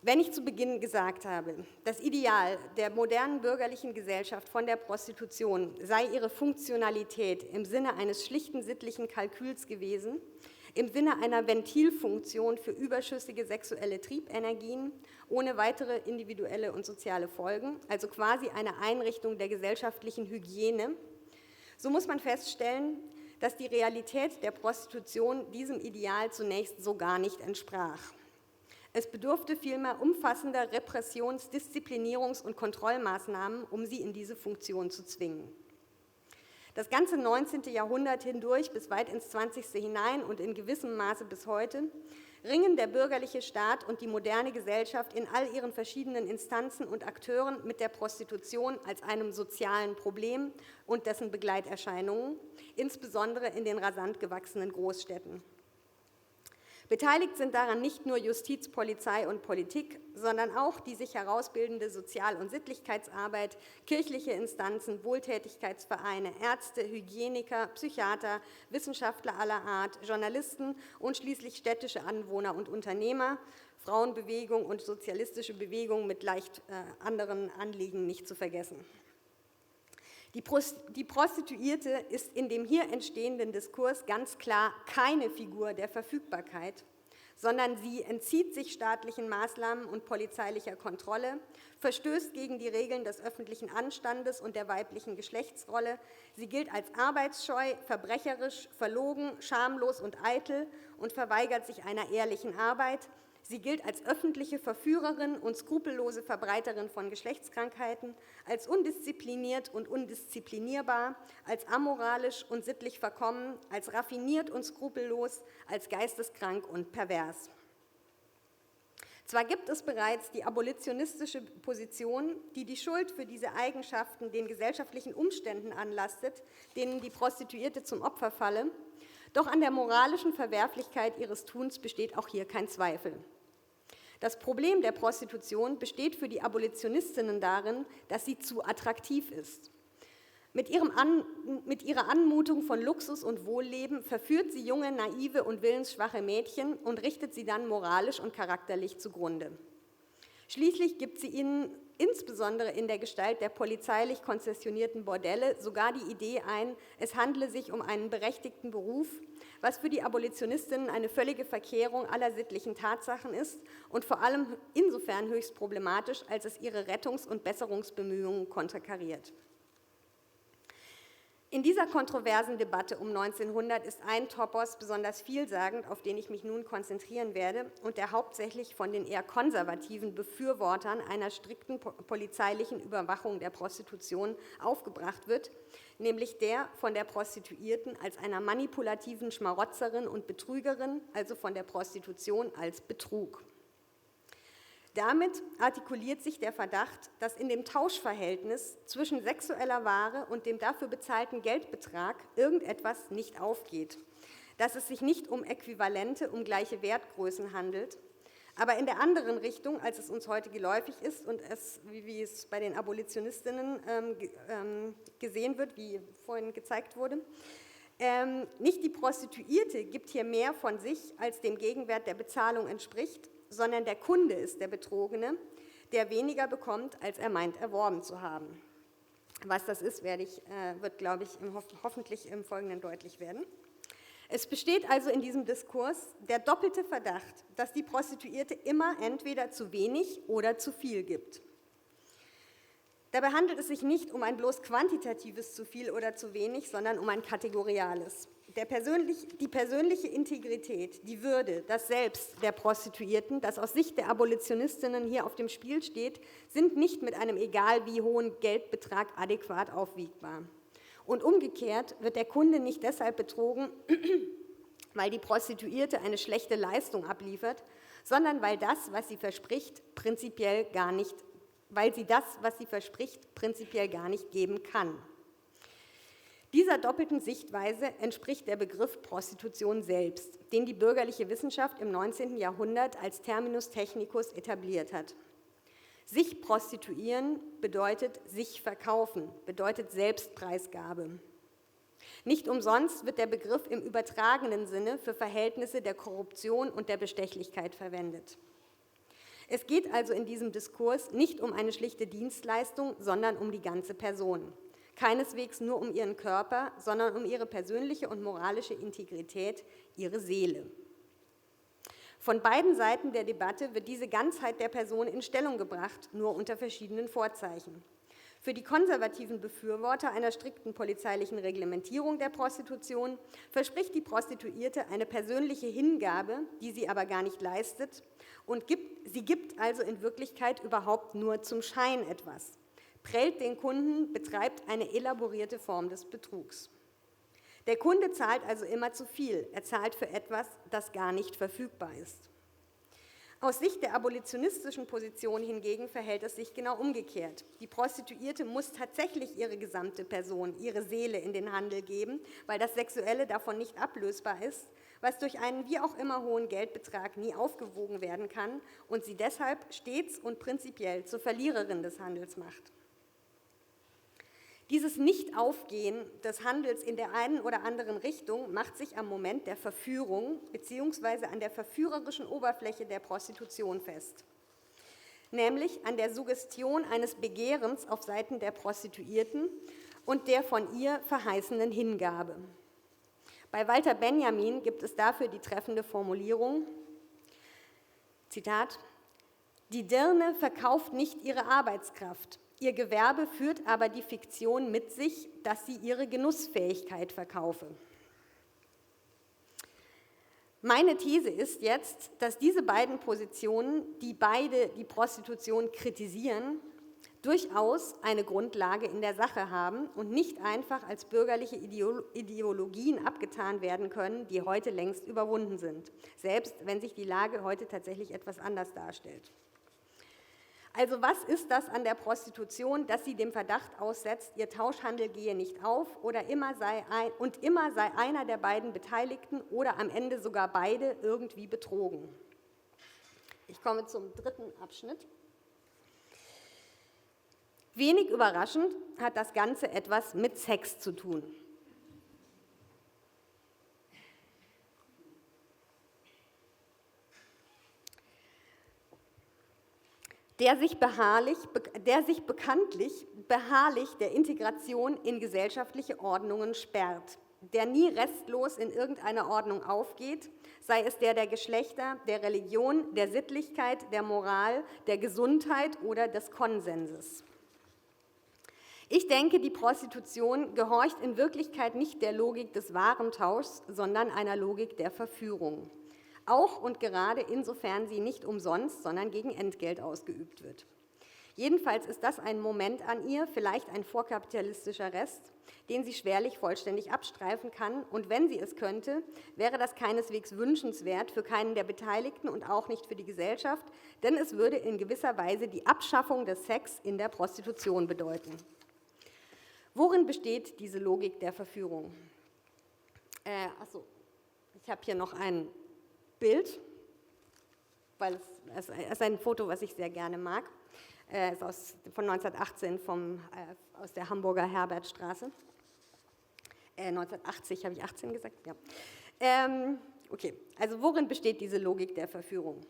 Wenn ich zu Beginn gesagt habe, das Ideal der modernen bürgerlichen Gesellschaft von der Prostitution sei ihre Funktionalität im Sinne eines schlichten sittlichen Kalküls gewesen, im Sinne einer Ventilfunktion für überschüssige sexuelle Triebenergien, ohne weitere individuelle und soziale Folgen, also quasi eine Einrichtung der gesellschaftlichen Hygiene, so muss man feststellen, dass die Realität der Prostitution diesem Ideal zunächst so gar nicht entsprach. Es bedurfte vielmehr umfassender Repressions-, Disziplinierungs- und Kontrollmaßnahmen, um sie in diese Funktion zu zwingen. Das ganze 19. Jahrhundert hindurch bis weit ins 20. hinein und in gewissem Maße bis heute ringen der bürgerliche Staat und die moderne Gesellschaft in all ihren verschiedenen Instanzen und Akteuren mit der Prostitution als einem sozialen Problem und dessen Begleiterscheinungen, insbesondere in den rasant gewachsenen Großstädten. Beteiligt sind daran nicht nur Justiz, Polizei und Politik, sondern auch die sich herausbildende Sozial- und Sittlichkeitsarbeit, kirchliche Instanzen, Wohltätigkeitsvereine, Ärzte, Hygieniker, Psychiater, Wissenschaftler aller Art, Journalisten und schließlich städtische Anwohner und Unternehmer, Frauenbewegung und sozialistische Bewegung mit leicht anderen Anliegen nicht zu vergessen. Die Prostituierte ist in dem hier entstehenden Diskurs ganz klar keine Figur der Verfügbarkeit, sondern sie entzieht sich staatlichen Maßnahmen und polizeilicher Kontrolle, verstößt gegen die Regeln des öffentlichen Anstandes und der weiblichen Geschlechtsrolle. Sie gilt als arbeitsscheu, verbrecherisch, verlogen, schamlos und eitel und verweigert sich einer ehrlichen Arbeit. Sie gilt als öffentliche Verführerin und skrupellose Verbreiterin von Geschlechtskrankheiten, als undiszipliniert und undisziplinierbar, als amoralisch und sittlich verkommen, als raffiniert und skrupellos, als geisteskrank und pervers. Zwar gibt es bereits die abolitionistische Position, die die Schuld für diese Eigenschaften den gesellschaftlichen Umständen anlastet, denen die Prostituierte zum Opfer falle, doch an der moralischen Verwerflichkeit ihres Tuns besteht auch hier kein Zweifel. Das Problem der Prostitution besteht für die Abolitionistinnen darin, dass sie zu attraktiv ist. Mit ihrer Anmutung von Luxus und Wohlleben verführt sie junge, naive und willensschwache Mädchen und richtet sie dann moralisch und charakterlich zugrunde. Schließlich gibt sie ihnen insbesondere in der Gestalt der polizeilich konzessionierten Bordelle sogar die Idee ein, es handle sich um einen berechtigten Beruf, was für die Abolitionistinnen eine völlige Verkehrung aller sittlichen Tatsachen ist und vor allem insofern höchst problematisch, als es ihre Rettungs- und Besserungsbemühungen konterkariert. In dieser kontroversen Debatte um 1900 ist ein Topos besonders vielsagend, auf den ich mich nun konzentrieren werde und der hauptsächlich von den eher konservativen Befürwortern einer strikten polizeilichen Überwachung der Prostitution aufgebracht wird, nämlich der von der Prostituierten als einer manipulativen Schmarotzerin und Betrügerin, also von der Prostitution als Betrug. Damit artikuliert sich der Verdacht, dass in dem Tauschverhältnis zwischen sexueller Ware und dem dafür bezahlten Geldbetrag irgendetwas nicht aufgeht, dass es sich nicht um Äquivalente, um gleiche Wertgrößen handelt, aber in der anderen Richtung, als es uns heute geläufig ist und es, wie es bei den Abolitionistinnen gesehen wird, wie vorhin gezeigt wurde, nicht die Prostituierte gibt hier mehr von sich, als dem Gegenwert der Bezahlung entspricht, sondern der Kunde ist der Betrogene, der weniger bekommt, als er meint, erworben zu haben. Was das ist, wird, glaube ich, hoffentlich im Folgenden deutlich werden. Es besteht also in diesem Diskurs der doppelte Verdacht, dass die Prostituierte immer entweder zu wenig oder zu viel gibt. Dabei handelt es sich nicht um ein bloß quantitatives zu viel oder zu wenig, sondern um ein kategoriales. Die persönliche Integrität, die Würde, das Selbst der Prostituierten, das aus Sicht der Abolitionistinnen hier auf dem Spiel steht, sind nicht mit einem egal wie hohen Geldbetrag adäquat aufwiegbar. Und umgekehrt wird der Kunde nicht deshalb betrogen, weil die Prostituierte eine schlechte Leistung abliefert, sondern weil sie das, was sie verspricht, prinzipiell gar nicht geben kann. Dieser doppelten Sichtweise entspricht der Begriff Prostitution selbst, den die bürgerliche Wissenschaft im 19. Jahrhundert als Terminus technicus etabliert hat. Sich prostituieren bedeutet sich verkaufen, bedeutet Selbstpreisgabe. Nicht umsonst wird der Begriff im übertragenen Sinne für Verhältnisse der Korruption und der Bestechlichkeit verwendet. Es geht also in diesem Diskurs nicht um eine schlichte Dienstleistung, sondern um die ganze Person. Keineswegs nur um ihren Körper, sondern um ihre persönliche und moralische Integrität, ihre Seele. Von beiden Seiten der Debatte wird diese Ganzheit der Person in Stellung gebracht, nur unter verschiedenen Vorzeichen. Für die konservativen Befürworter einer strikten polizeilichen Reglementierung der Prostitution verspricht die Prostituierte eine persönliche Hingabe, die sie aber gar nicht leistet, und sie gibt also in Wirklichkeit überhaupt nur zum Schein etwas. Prellt den Kunden, betreibt eine elaborierte Form des Betrugs. Der Kunde zahlt also immer zu viel. Er zahlt für etwas, das gar nicht verfügbar ist. Aus Sicht der abolitionistischen Position hingegen verhält es sich genau umgekehrt. Die Prostituierte muss tatsächlich ihre gesamte Person, ihre Seele in den Handel geben, weil das Sexuelle davon nicht ablösbar ist, was durch einen wie auch immer hohen Geldbetrag nie aufgewogen werden kann und sie deshalb stets und prinzipiell zur Verliererin des Handels macht. Dieses Nicht-Aufgehen des Handels in der einen oder anderen Richtung macht sich am Moment der Verführung bzw. an der verführerischen Oberfläche der Prostitution fest, nämlich an der Suggestion eines Begehrens auf Seiten der Prostituierten und der von ihr verheißenen Hingabe. Bei Walter Benjamin gibt es dafür die treffende Formulierung, Zitat, die Dirne verkauft nicht ihre Arbeitskraft, ihr Gewerbe führt aber die Fiktion mit sich, dass sie ihre Genussfähigkeit verkaufe. Meine These ist jetzt, dass diese beiden Positionen, die beide die Prostitution kritisieren, durchaus eine Grundlage in der Sache haben und nicht einfach als bürgerliche Ideologien abgetan werden können, die heute längst überwunden sind, selbst wenn sich die Lage heute tatsächlich etwas anders darstellt. Also was ist das an der Prostitution, dass sie dem Verdacht aussetzt, ihr Tauschhandel gehe nicht auf oder immer sei einer der beiden Beteiligten oder am Ende sogar beide irgendwie betrogen? Ich komme zum dritten Abschnitt. Wenig überraschend hat das Ganze etwas mit Sex zu tun. Der sich bekanntlich beharrlich der Integration in gesellschaftliche Ordnungen sperrt, der nie restlos in irgendeiner Ordnung aufgeht, sei es der Geschlechter, der Religion, der Sittlichkeit, der Moral, der Gesundheit oder des Konsenses. Ich denke, die Prostitution gehorcht in Wirklichkeit nicht der Logik des Warentauschs, sondern einer Logik der Verführung. Auch und gerade insofern sie nicht umsonst, sondern gegen Entgelt ausgeübt wird. Jedenfalls ist das ein Moment an ihr, vielleicht ein vorkapitalistischer Rest, den sie schwerlich vollständig abstreifen kann. Und wenn sie es könnte, wäre das keineswegs wünschenswert für keinen der Beteiligten und auch nicht für die Gesellschaft, denn es würde in gewisser Weise die Abschaffung des Sex in der Prostitution bedeuten. Worin besteht diese Logik der Verführung? Ich habe hier noch ein Bild, weil es ist ein Foto, was ich sehr gerne mag. Es ist von 1918 aus der Hamburger Herbertstraße. 1980, habe ich 18 gesagt? Ja. Okay, also worin besteht diese Logik der Verführung?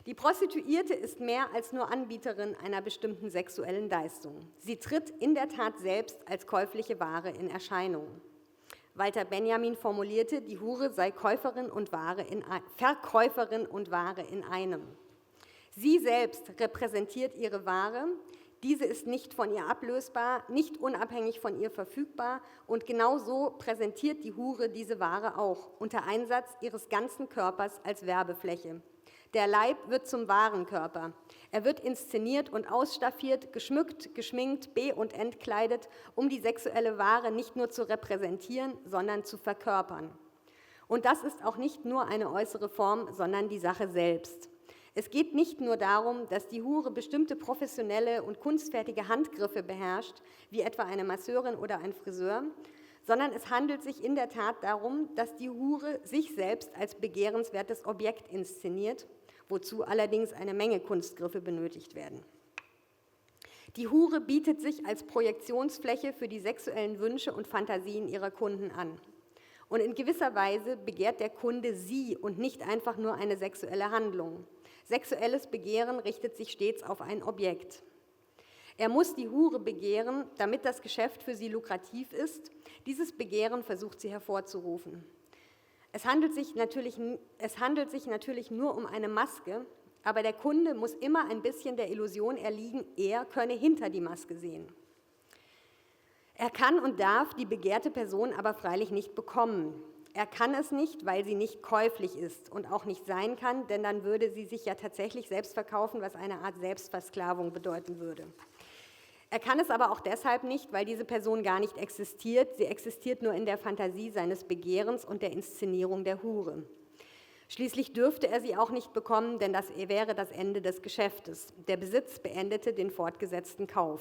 Die Prostituierte ist mehr als nur Anbieterin einer bestimmten sexuellen Leistung. Sie tritt in der Tat selbst als käufliche Ware in Erscheinung. Walter Benjamin formulierte, die Hure sei Verkäuferin und Ware in einem. Sie selbst repräsentiert ihre Ware, diese ist nicht von ihr ablösbar, nicht unabhängig von ihr verfügbar und genauso präsentiert die Hure diese Ware auch, unter Einsatz ihres ganzen Körpers als Werbefläche. Der Leib wird zum Warenkörper. Er wird inszeniert und ausstaffiert, geschmückt, geschminkt, und entkleidet, um die sexuelle Ware nicht nur zu repräsentieren, sondern zu verkörpern. Und das ist auch nicht nur eine äußere Form, sondern die Sache selbst. Es geht nicht nur darum, dass die Hure bestimmte professionelle und kunstfertige Handgriffe beherrscht, wie etwa eine Masseurin oder ein Friseur, sondern es handelt sich in der Tat darum, dass die Hure sich selbst als begehrenswertes Objekt inszeniert, wozu allerdings eine Menge Kunstgriffe benötigt werden. Die Hure bietet sich als Projektionsfläche für die sexuellen Wünsche und Fantasien ihrer Kunden an. Und in gewisser Weise begehrt der Kunde sie und nicht einfach nur eine sexuelle Handlung. Sexuelles Begehren richtet sich stets auf ein Objekt. Er muss die Hure begehren, damit das Geschäft für sie lukrativ ist. Dieses Begehren versucht sie hervorzurufen. Es handelt sich natürlich nur um eine Maske, aber der Kunde muss immer ein bisschen der Illusion erliegen, er könne hinter die Maske sehen. Er kann und darf die begehrte Person aber freilich nicht bekommen. Er kann es nicht, weil sie nicht käuflich ist und auch nicht sein kann, denn dann würde sie sich ja tatsächlich selbst verkaufen, was eine Art Selbstversklavung bedeuten würde. Er kann es aber auch deshalb nicht, weil diese Person gar nicht existiert. Sie existiert nur in der Fantasie seines Begehrens und der Inszenierung der Hure. Schließlich dürfte er sie auch nicht bekommen, denn das wäre das Ende des Geschäftes. Der Besitz beendete den fortgesetzten Kauf.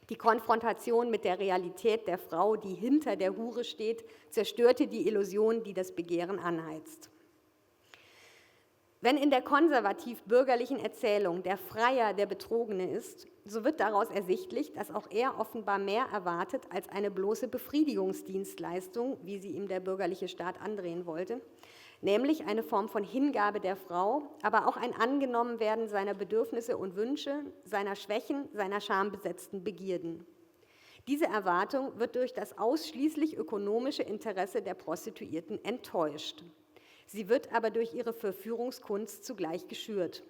Die Konfrontation mit der Realität der Frau, die hinter der Hure steht, zerstörte die Illusion, die das Begehren anheizt. Wenn in der konservativ-bürgerlichen Erzählung der Freier der Betrogene ist, so wird daraus ersichtlich, dass auch er offenbar mehr erwartet als eine bloße Befriedigungsdienstleistung, wie sie ihm der bürgerliche Staat andrehen wollte, nämlich eine Form von Hingabe der Frau, aber auch ein Angenommenwerden seiner Bedürfnisse und Wünsche, seiner Schwächen, seiner schambesetzten Begierden. Diese Erwartung wird durch das ausschließlich ökonomische Interesse der Prostituierten enttäuscht. Sie wird aber durch ihre Verführungskunst zugleich geschürt.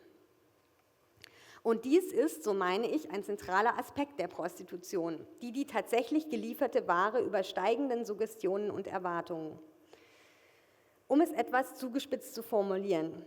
Und dies ist, so meine ich, ein zentraler Aspekt der Prostitution, die tatsächlich gelieferte Ware übersteigenden Suggestionen und Erwartungen. Um es etwas zugespitzt zu formulieren,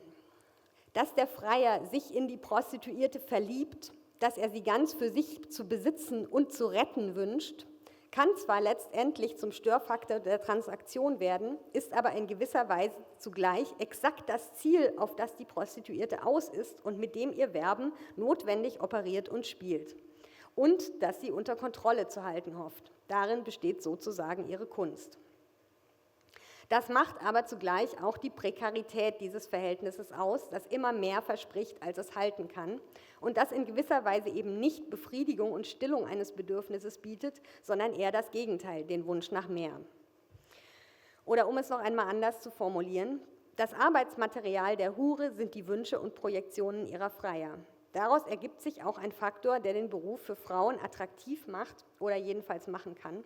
dass der Freier sich in die Prostituierte verliebt, dass er sie ganz für sich zu besitzen und zu retten wünscht, kann zwar letztendlich zum Störfaktor der Transaktion werden, ist aber in gewisser Weise zugleich exakt das Ziel, auf das die Prostituierte aus ist und mit dem ihr Werben notwendig operiert und spielt. Und das sie unter Kontrolle zu halten hofft. Darin besteht sozusagen ihre Kunst. Das macht aber zugleich auch die Prekarität dieses Verhältnisses aus, das immer mehr verspricht, als es halten kann und das in gewisser Weise eben nicht Befriedigung und Stillung eines Bedürfnisses bietet, sondern eher das Gegenteil, den Wunsch nach mehr. Oder um es noch einmal anders zu formulieren, das Arbeitsmaterial der Hure sind die Wünsche und Projektionen ihrer Freier. Daraus ergibt sich auch ein Faktor, der den Beruf für Frauen attraktiv macht oder jedenfalls machen kann,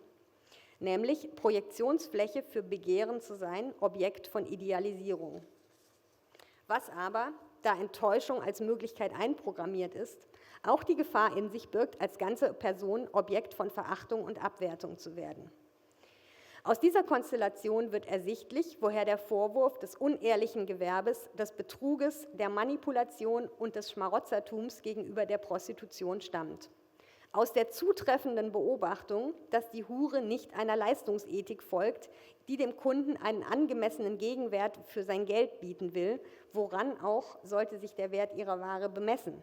nämlich Projektionsfläche für Begehren zu sein, Objekt von Idealisierung. Was aber, da Enttäuschung als Möglichkeit einprogrammiert ist, auch die Gefahr in sich birgt, als ganze Person Objekt von Verachtung und Abwertung zu werden. Aus dieser Konstellation wird ersichtlich, woher der Vorwurf des unehrlichen Gewerbes, des Betruges, der Manipulation und des Schmarotzertums gegenüber der Prostitution stammt. Aus der zutreffenden Beobachtung, dass die Hure nicht einer Leistungsethik folgt, die dem Kunden einen angemessenen Gegenwert für sein Geld bieten will, woran auch sollte sich der Wert ihrer Ware bemessen,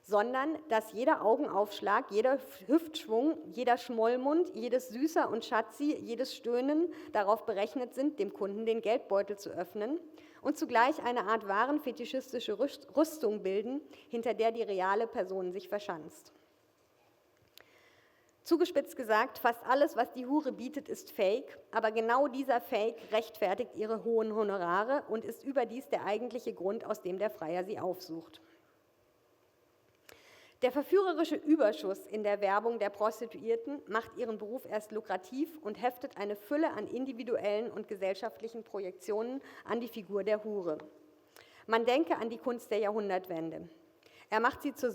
sondern dass jeder Augenaufschlag, jeder Hüftschwung, jeder Schmollmund, jedes Süßer und Schatzi, jedes Stöhnen darauf berechnet sind, dem Kunden den Geldbeutel zu öffnen und zugleich eine Art warenfetischistische Rüstung bilden, hinter der die reale Person sich verschanzt. Zugespitzt gesagt, fast alles, was die Hure bietet, ist Fake, aber genau dieser Fake rechtfertigt ihre hohen Honorare und ist überdies der eigentliche Grund, aus dem der Freier sie aufsucht. Der verführerische Überschuss in der Werbung der Prostituierten macht ihren Beruf erst lukrativ und heftet eine Fülle an individuellen und gesellschaftlichen Projektionen an die Figur der Hure. Man denke an die Kunst der Jahrhundertwende. Er macht sie zur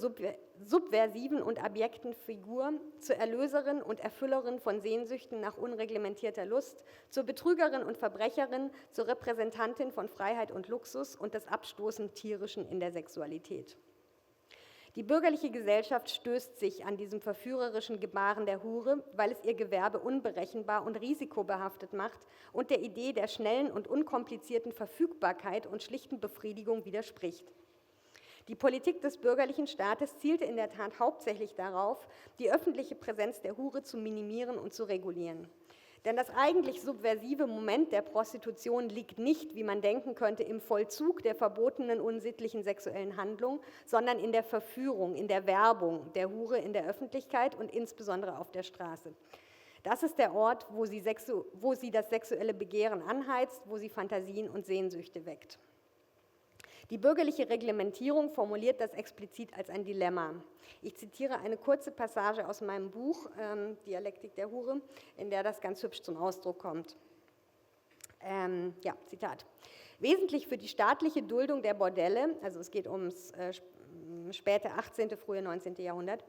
subversiven und abjekten Figur, zur Erlöserin und Erfüllerin von Sehnsüchten nach unreglementierter Lust, zur Betrügerin und Verbrecherin, zur Repräsentantin von Freiheit und Luxus und des abstoßend Tierischen in der Sexualität. Die bürgerliche Gesellschaft stößt sich an diesem verführerischen Gebaren der Hure, weil es ihr Gewerbe unberechenbar und risikobehaftet macht und der Idee der schnellen und unkomplizierten Verfügbarkeit und schlichten Befriedigung widerspricht. Die Politik des bürgerlichen Staates zielte in der Tat hauptsächlich darauf, die öffentliche Präsenz der Hure zu minimieren und zu regulieren. Denn das eigentlich subversive Moment der Prostitution liegt nicht, wie man denken könnte, im Vollzug der verbotenen unsittlichen sexuellen Handlung, sondern in der Verführung, in der Werbung der Hure in der Öffentlichkeit und insbesondere auf der Straße. Das ist der Ort, wo sie das sexuelle Begehren anheizt, wo sie Fantasien und Sehnsüchte weckt. Die bürgerliche Reglementierung formuliert das explizit als ein Dilemma. Ich zitiere eine kurze Passage aus meinem Buch Dialektik der Hure, in der das ganz hübsch zum Ausdruck kommt. Zitat. Wesentlich für die staatliche Duldung der Bordelle, also es geht ums späte 18., frühe 19. Jahrhundert,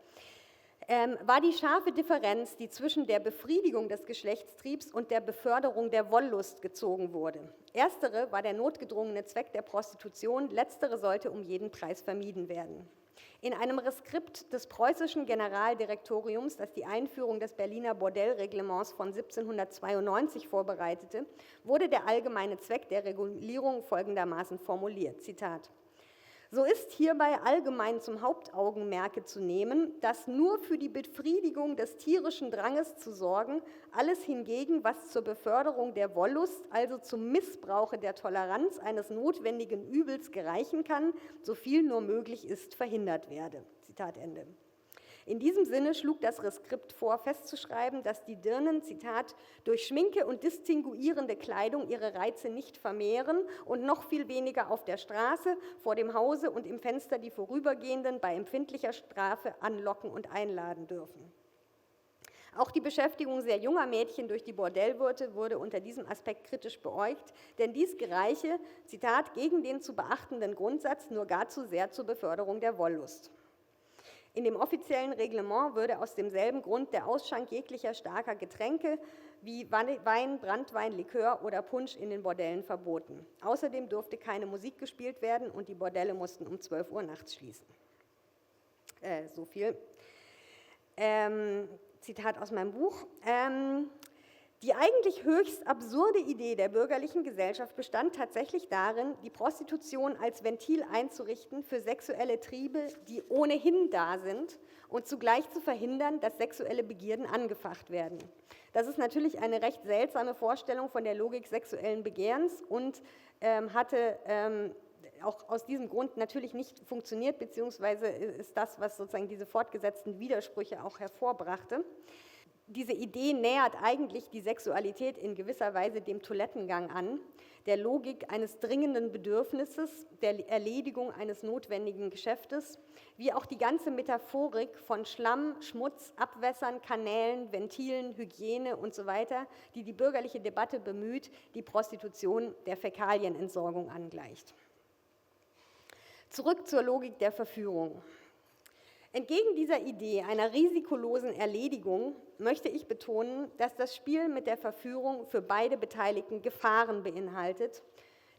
war die scharfe Differenz, die zwischen der Befriedigung des Geschlechtstriebs und der Beförderung der Wollust gezogen wurde. Erstere war der notgedrungene Zweck der Prostitution, letztere sollte um jeden Preis vermieden werden. In einem Reskript des preußischen Generaldirektoriums, das die Einführung des Berliner Bordellreglements von 1792 vorbereitete, wurde der allgemeine Zweck der Regulierung folgendermaßen formuliert, Zitat: So ist hierbei allgemein zum Hauptaugenmerke zu nehmen, dass nur für die Befriedigung des tierischen Dranges zu sorgen, alles hingegen, was zur Beförderung der Wollust, also zum Missbrauche der Toleranz eines notwendigen Übels gereichen kann, so viel nur möglich ist, verhindert werde. Zitat Ende. In diesem Sinne schlug das Reskript vor, festzuschreiben, dass die Dirnen, Zitat, durch Schminke und distinguierende Kleidung ihre Reize nicht vermehren und noch viel weniger auf der Straße, vor dem Hause und im Fenster die Vorübergehenden bei empfindlicher Strafe anlocken und einladen dürfen. Auch die Beschäftigung sehr junger Mädchen durch die Bordellwirte wurde unter diesem Aspekt kritisch beäugt, denn dies gereiche, Zitat, gegen den zu beachtenden Grundsatz nur gar zu sehr zur Beförderung der Wollust. In dem offiziellen Reglement würde aus demselben Grund der Ausschank jeglicher starker Getränke wie Wein, Branntwein, Likör oder Punsch in den Bordellen verboten. Außerdem durfte keine Musik gespielt werden und die Bordelle mussten um 12 Uhr nachts schließen. So viel. Zitat aus meinem Buch. Die eigentlich höchst absurde Idee der bürgerlichen Gesellschaft bestand tatsächlich darin, die Prostitution als Ventil einzurichten für sexuelle Triebe, die ohnehin da sind, und zugleich zu verhindern, dass sexuelle Begierden angefacht werden. Das ist natürlich eine recht seltsame Vorstellung von der Logik sexuellen Begehrens und hatte auch aus diesem Grund natürlich nicht funktioniert, beziehungsweise ist das, was sozusagen diese fortgesetzten Widersprüche auch hervorbrachte. Diese Idee nähert eigentlich die Sexualität in gewisser Weise dem Toilettengang an, der Logik eines dringenden Bedürfnisses, der Erledigung eines notwendigen Geschäftes, wie auch die ganze Metaphorik von Schlamm, Schmutz, Abwässern, Kanälen, Ventilen, Hygiene und so weiter, die die bürgerliche Debatte bemüht, die Prostitution der Fäkalienentsorgung angleicht. Zurück zur Logik der Verführung. Entgegen dieser Idee einer risikolosen Erledigung möchte ich betonen, dass das Spiel mit der Verführung für beide Beteiligten Gefahren beinhaltet.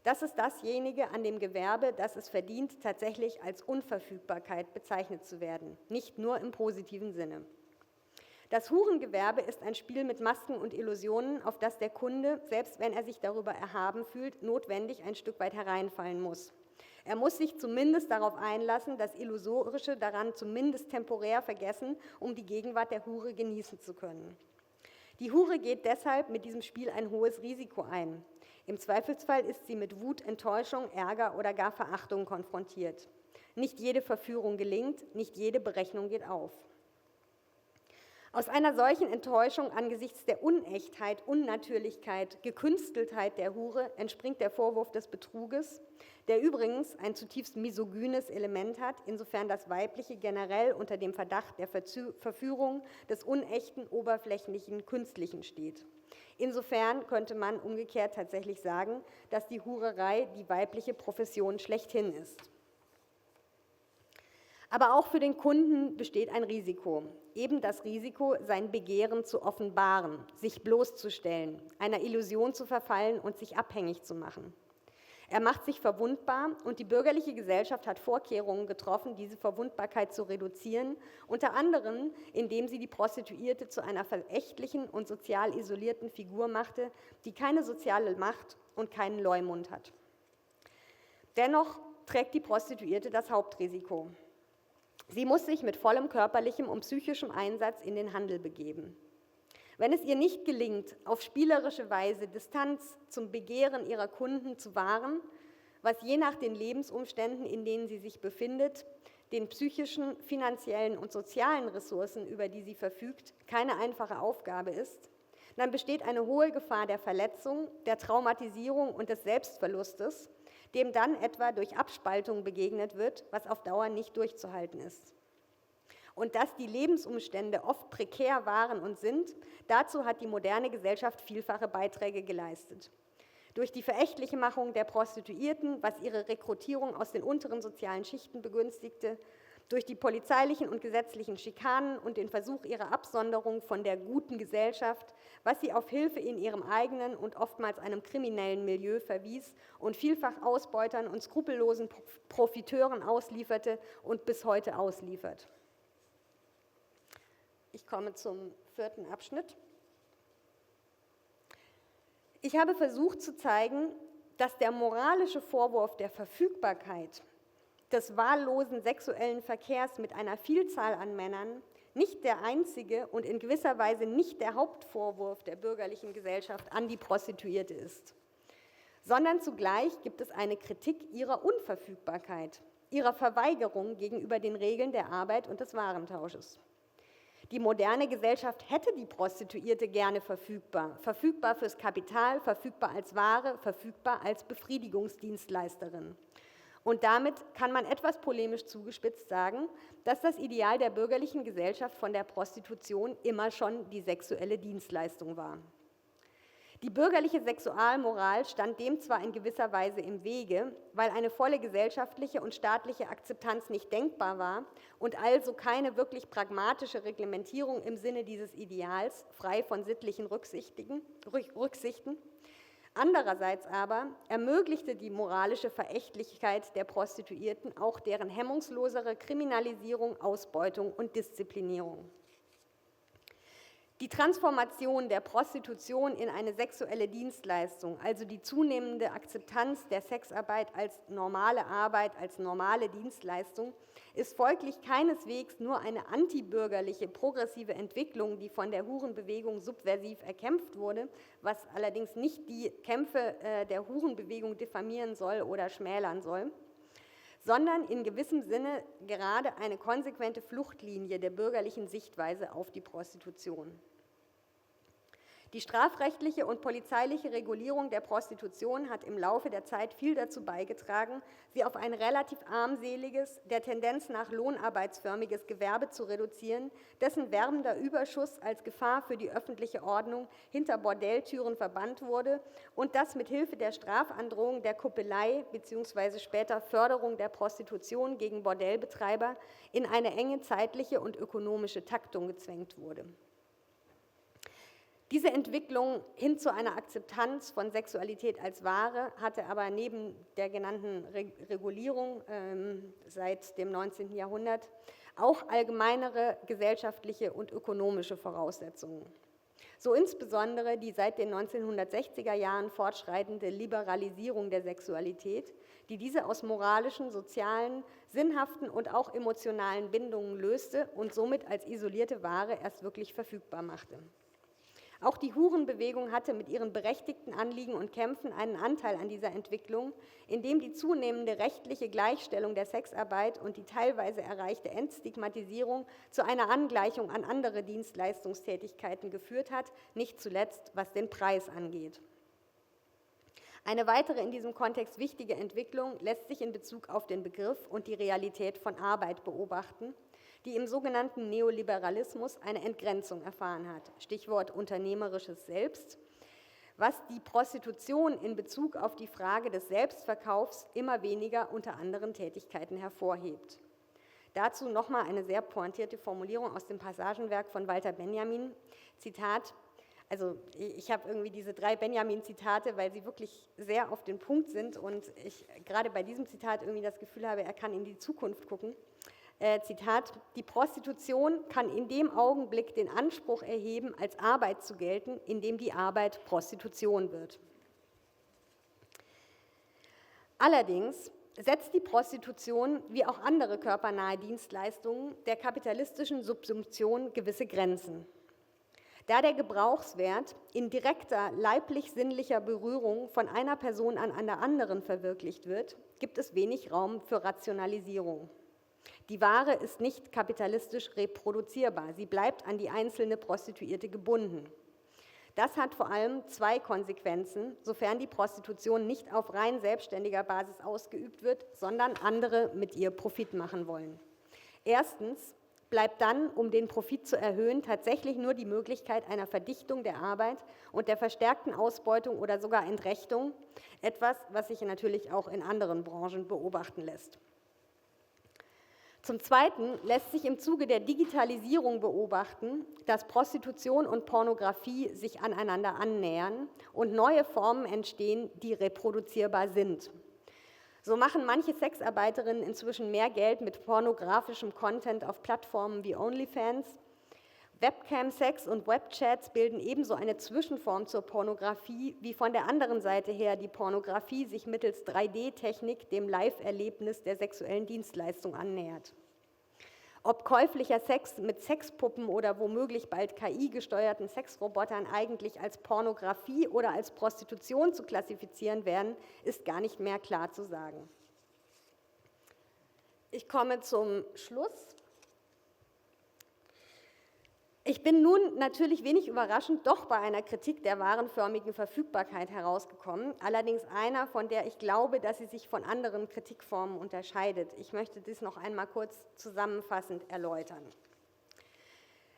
Das ist dasjenige an dem Gewerbe, das es verdient, tatsächlich als Unverfügbarkeit bezeichnet zu werden, nicht nur im positiven Sinne. Das Hurengewerbe ist ein Spiel mit Masken und Illusionen, auf das der Kunde, selbst wenn er sich darüber erhaben fühlt, notwendig ein Stück weit hereinfallen muss. Er muss sich zumindest darauf einlassen, das Illusorische daran zumindest temporär vergessen, um die Gegenwart der Hure genießen zu können. Die Hure geht deshalb mit diesem Spiel ein hohes Risiko ein. Im Zweifelsfall ist sie mit Wut, Enttäuschung, Ärger oder gar Verachtung konfrontiert. Nicht jede Verführung gelingt, nicht jede Berechnung geht auf. Aus einer solchen Enttäuschung angesichts der Unechtheit, Unnatürlichkeit, Gekünsteltheit der Hure entspringt der Vorwurf des Betruges, der übrigens ein zutiefst misogynes Element hat, insofern das Weibliche generell unter dem Verdacht der Verführung, des unechten, oberflächlichen, künstlichen steht. Insofern könnte man umgekehrt tatsächlich sagen, dass die Hurerei die weibliche Profession schlechthin ist. Aber auch für den Kunden besteht ein Risiko. Eben das Risiko, sein Begehren zu offenbaren, sich bloßzustellen, einer Illusion zu verfallen und sich abhängig zu machen. Er macht sich verwundbar und die bürgerliche Gesellschaft hat Vorkehrungen getroffen, diese Verwundbarkeit zu reduzieren, unter anderem, indem sie die Prostituierte zu einer verächtlichen und sozial isolierten Figur machte, die keine soziale Macht und keinen Leumund hat. Dennoch trägt die Prostituierte das Hauptrisiko. Sie muss sich mit vollem körperlichem und psychischem Einsatz in den Handel begeben. Wenn es ihr nicht gelingt, auf spielerische Weise Distanz zum Begehren ihrer Kunden zu wahren, was je nach den Lebensumständen, in denen sie sich befindet, den psychischen, finanziellen und sozialen Ressourcen, über die sie verfügt, keine einfache Aufgabe ist, dann besteht eine hohe Gefahr der Verletzung, der Traumatisierung und des Selbstverlustes, dem dann etwa durch Abspaltung begegnet wird, was auf Dauer nicht durchzuhalten ist. Und dass die Lebensumstände oft prekär waren und sind, dazu hat die moderne Gesellschaft vielfache Beiträge geleistet. Durch die verächtliche Machung der Prostituierten, was ihre Rekrutierung aus den unteren sozialen Schichten begünstigte, Durch die polizeilichen und gesetzlichen Schikanen und den Versuch ihrer Absonderung von der guten Gesellschaft, was sie auf Hilfe in ihrem eigenen und oftmals einem kriminellen Milieu verwies und vielfach Ausbeutern und skrupellosen Profiteuren auslieferte und bis heute ausliefert. Ich komme zum 4. Abschnitt. Ich habe versucht zu zeigen, dass der moralische Vorwurf der Verfügbarkeit des wahllosen sexuellen Verkehrs mit einer Vielzahl an Männern nicht der einzige und in gewisser Weise nicht der Hauptvorwurf der bürgerlichen Gesellschaft an die Prostituierte ist, sondern zugleich gibt es eine Kritik ihrer Unverfügbarkeit, ihrer Verweigerung gegenüber den Regeln der Arbeit und des Warentausches. Die moderne Gesellschaft hätte die Prostituierte gerne verfügbar, verfügbar fürs Kapital, verfügbar als Ware, verfügbar als Befriedigungsdienstleisterin. Und damit kann man etwas polemisch zugespitzt sagen, dass das Ideal der bürgerlichen Gesellschaft von der Prostitution immer schon die sexuelle Dienstleistung war. Die bürgerliche Sexualmoral stand dem zwar in gewisser Weise im Wege, weil eine volle gesellschaftliche und staatliche Akzeptanz nicht denkbar war und also keine wirklich pragmatische Reglementierung im Sinne dieses Ideals, frei von sittlichen Rücksichten. Andererseits aber ermöglichte die moralische Verächtlichkeit der Prostituierten auch deren hemmungslosere Kriminalisierung, Ausbeutung und Disziplinierung. Die Transformation der Prostitution in eine sexuelle Dienstleistung, also die zunehmende Akzeptanz der Sexarbeit als normale Arbeit, als normale Dienstleistung, ist folglich keineswegs nur eine antibürgerliche, progressive Entwicklung, die von der Hurenbewegung subversiv erkämpft wurde, was allerdings nicht die Kämpfe der Hurenbewegung diffamieren soll oder schmälern soll, sondern in gewissem Sinne gerade eine konsequente Fluchtlinie der bürgerlichen Sichtweise auf die Prostitution. Die strafrechtliche und polizeiliche Regulierung der Prostitution hat im Laufe der Zeit viel dazu beigetragen, sie auf ein relativ armseliges, der Tendenz nach lohnarbeitsförmiges Gewerbe zu reduzieren, dessen werbender Überschuss als Gefahr für die öffentliche Ordnung hinter Bordelltüren verbannt wurde und das mit Hilfe der Strafandrohung der Kuppelei bzw. später Förderung der Prostitution gegen Bordellbetreiber in eine enge zeitliche und ökonomische Taktung gezwängt wurde. Diese Entwicklung hin zu einer Akzeptanz von Sexualität als Ware hatte aber neben der genannten Regulierung seit dem 19. Jahrhundert auch allgemeinere gesellschaftliche und ökonomische Voraussetzungen. So insbesondere die seit den 1960er Jahren fortschreitende Liberalisierung der Sexualität, die diese aus moralischen, sozialen, sinnhaften und auch emotionalen Bindungen löste und somit als isolierte Ware erst wirklich verfügbar machte. Auch die Hurenbewegung hatte mit ihren berechtigten Anliegen und Kämpfen einen Anteil an dieser Entwicklung, indem die zunehmende rechtliche Gleichstellung der Sexarbeit und die teilweise erreichte Entstigmatisierung zu einer Angleichung an andere Dienstleistungstätigkeiten geführt hat, nicht zuletzt was den Preis angeht. Eine weitere in diesem Kontext wichtige Entwicklung lässt sich in Bezug auf den Begriff und die Realität von Arbeit beobachten, die im sogenannten Neoliberalismus eine Entgrenzung erfahren hat. Stichwort unternehmerisches Selbst, was die Prostitution in Bezug auf die Frage des Selbstverkaufs immer weniger unter anderen Tätigkeiten hervorhebt. Dazu nochmal eine sehr pointierte Formulierung aus dem Passagenwerk von Walter Benjamin. Zitat, also ich habe irgendwie diese 3 Benjamin-Zitate, weil sie wirklich sehr auf den Punkt sind und ich gerade bei diesem Zitat irgendwie das Gefühl habe, er kann in die Zukunft gucken. Zitat, die Prostitution kann in dem Augenblick den Anspruch erheben, als Arbeit zu gelten, in dem die Arbeit Prostitution wird. Allerdings setzt die Prostitution, wie auch andere körpernahe Dienstleistungen, der kapitalistischen Subsumption gewisse Grenzen. Da der Gebrauchswert in direkter leiblich-sinnlicher Berührung von einer Person an einer anderen verwirklicht wird, gibt es wenig Raum für Rationalisierung. Die Ware ist nicht kapitalistisch reproduzierbar, sie bleibt an die einzelne Prostituierte gebunden. Das hat vor allem 2 Konsequenzen, sofern die Prostitution nicht auf rein selbstständiger Basis ausgeübt wird, sondern andere mit ihr Profit machen wollen. Erstens bleibt dann, um den Profit zu erhöhen, tatsächlich nur die Möglichkeit einer Verdichtung der Arbeit und der verstärkten Ausbeutung oder sogar Entrechtung, etwas, was sich natürlich auch in anderen Branchen beobachten lässt. Zum Zweiten lässt sich im Zuge der Digitalisierung beobachten, dass Prostitution und Pornografie sich aneinander annähern und neue Formen entstehen, die reproduzierbar sind. So machen manche Sexarbeiterinnen inzwischen mehr Geld mit pornografischem Content auf Plattformen wie OnlyFans. Webcam-Sex und Webchats bilden ebenso eine Zwischenform zur Pornografie, wie von der anderen Seite her die Pornografie sich mittels 3D-Technik dem Live-Erlebnis der sexuellen Dienstleistung annähert. Ob käuflicher Sex mit Sexpuppen oder womöglich bald KI-gesteuerten Sexrobotern eigentlich als Pornografie oder als Prostitution zu klassifizieren werden, ist gar nicht mehr klar zu sagen. Ich komme zum Schluss. Ich bin nun natürlich wenig überraschend doch bei einer Kritik der warenförmigen Verfügbarkeit herausgekommen, allerdings einer, von der ich glaube, dass sie sich von anderen Kritikformen unterscheidet. Ich möchte dies noch einmal kurz zusammenfassend erläutern.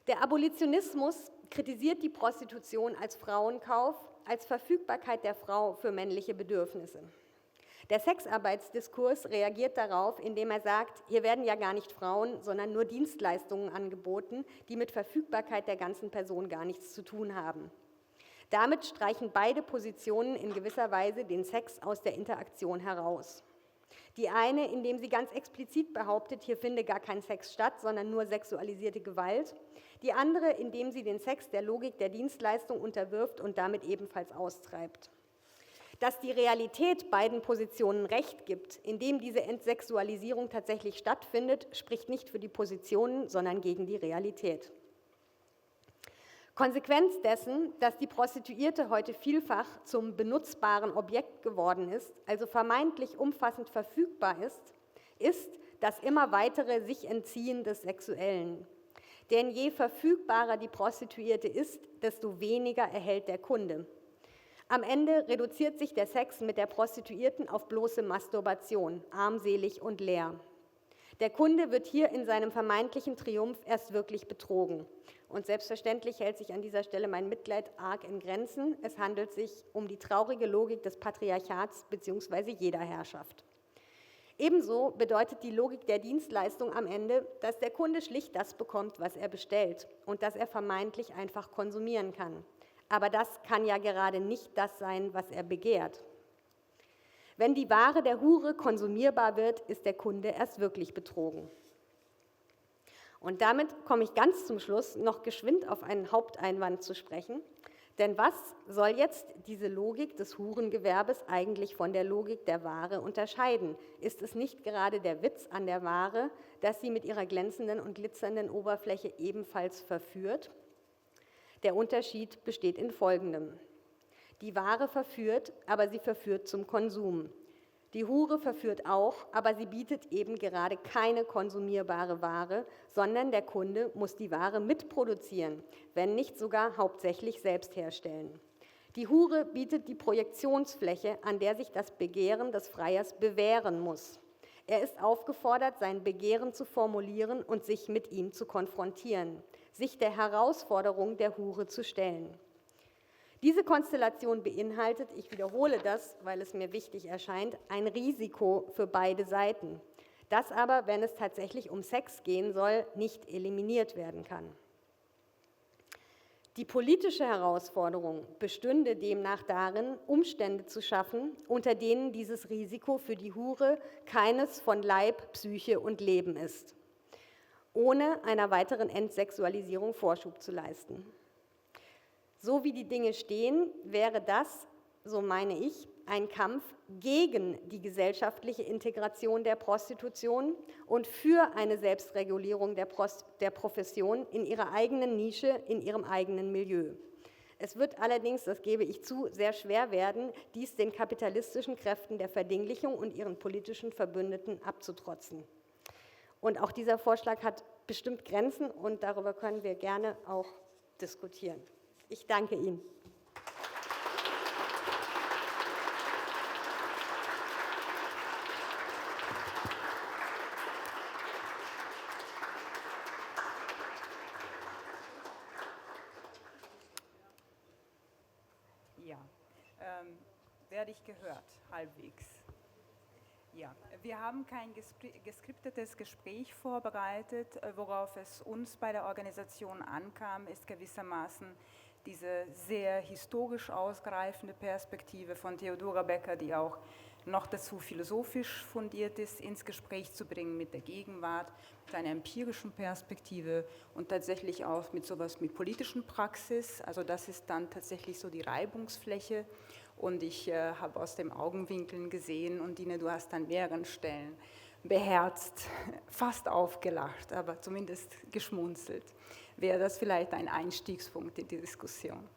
Der Abolitionismus kritisiert die Prostitution als Frauenkauf, als Verfügbarkeit der Frau für männliche Bedürfnisse. Der Sexarbeitsdiskurs reagiert darauf, indem er sagt, hier werden ja gar nicht Frauen, sondern nur Dienstleistungen angeboten, die mit Verfügbarkeit der ganzen Person gar nichts zu tun haben. Damit streichen beide Positionen in gewisser Weise den Sex aus der Interaktion heraus. Die eine, indem sie ganz explizit behauptet, hier finde gar kein Sex statt, sondern nur sexualisierte Gewalt. Die andere, indem sie den Sex der Logik der Dienstleistung unterwirft und damit ebenfalls austreibt. Dass die Realität beiden Positionen Recht gibt, indem diese Entsexualisierung tatsächlich stattfindet, spricht nicht für die Positionen, sondern gegen die Realität. Konsequenz dessen, dass die Prostituierte heute vielfach zum benutzbaren Objekt geworden ist, also vermeintlich umfassend verfügbar ist das immer weitere sich entziehen des Sexuellen. Denn je verfügbarer die Prostituierte ist, desto weniger erhält der Kunde. Am Ende reduziert sich der Sex mit der Prostituierten auf bloße Masturbation, armselig und leer. Der Kunde wird hier in seinem vermeintlichen Triumph erst wirklich betrogen. Und selbstverständlich hält sich an dieser Stelle mein Mitleid arg in Grenzen. Es handelt sich um die traurige Logik des Patriarchats bzw. jeder Herrschaft. Ebenso bedeutet die Logik der Dienstleistung am Ende, dass der Kunde schlicht das bekommt, was er bestellt und dass er vermeintlich einfach konsumieren kann. Aber das kann ja gerade nicht das sein, was er begehrt. Wenn die Ware der Hure konsumierbar wird, ist der Kunde erst wirklich betrogen. Und damit komme ich ganz zum Schluss noch geschwind auf einen Haupteinwand zu sprechen. Denn was soll jetzt diese Logik des Hurengewerbes eigentlich von der Logik der Ware unterscheiden? Ist es nicht gerade der Witz an der Ware, dass sie mit ihrer glänzenden und glitzernden Oberfläche ebenfalls verführt? Der Unterschied besteht in Folgendem. Die Ware verführt, aber sie verführt zum Konsum. Die Hure verführt auch, aber sie bietet eben gerade keine konsumierbare Ware, sondern der Kunde muss die Ware mitproduzieren, wenn nicht sogar hauptsächlich selbst herstellen. Die Hure bietet die Projektionsfläche, an der sich das Begehren des Freiers bewähren muss. Er ist aufgefordert, sein Begehren zu formulieren und sich mit ihm zu konfrontieren, sich der Herausforderung der Hure zu stellen. Diese Konstellation beinhaltet, ich wiederhole das, weil es mir wichtig erscheint, ein Risiko für beide Seiten, das aber, wenn es tatsächlich um Sex gehen soll, nicht eliminiert werden kann. Die politische Herausforderung bestünde demnach darin, Umstände zu schaffen, unter denen dieses Risiko für die Hure keines von Leib, Psyche und Leben ist, ohne einer weiteren Entsexualisierung Vorschub zu leisten. So wie die Dinge stehen, wäre das, so meine ich, ein Kampf gegen die gesellschaftliche Integration der Prostitution und für eine Selbstregulierung der Profession in ihrer eigenen Nische, in ihrem eigenen Milieu. Es wird allerdings, das gebe ich zu, sehr schwer werden, dies den kapitalistischen Kräften der Verdinglichung und ihren politischen Verbündeten abzutrotzen. Und auch dieser Vorschlag hat bestimmt Grenzen und darüber können wir gerne auch diskutieren. Ich danke Ihnen. Ja, werde ich gehört, halbwegs. Ja, wir haben kein geskriptetes Gespräch vorbereitet. Worauf es uns bei der Organisation ankam, ist gewissermaßen diese sehr historisch ausgreifende Perspektive von Theodora Becker, die auch noch dazu philosophisch fundiert ist, ins Gespräch zu bringen mit der Gegenwart, mit einer empirischen Perspektive und tatsächlich auch mit sowas mit politischen Praxis. Also das ist dann tatsächlich so die Reibungsfläche. Und ich habe aus dem Augenwinkeln gesehen, und Dine, du hast an mehreren Stellen beherzt, fast aufgelacht, aber zumindest geschmunzelt. Wäre das vielleicht ein Einstiegspunkt in die Diskussion?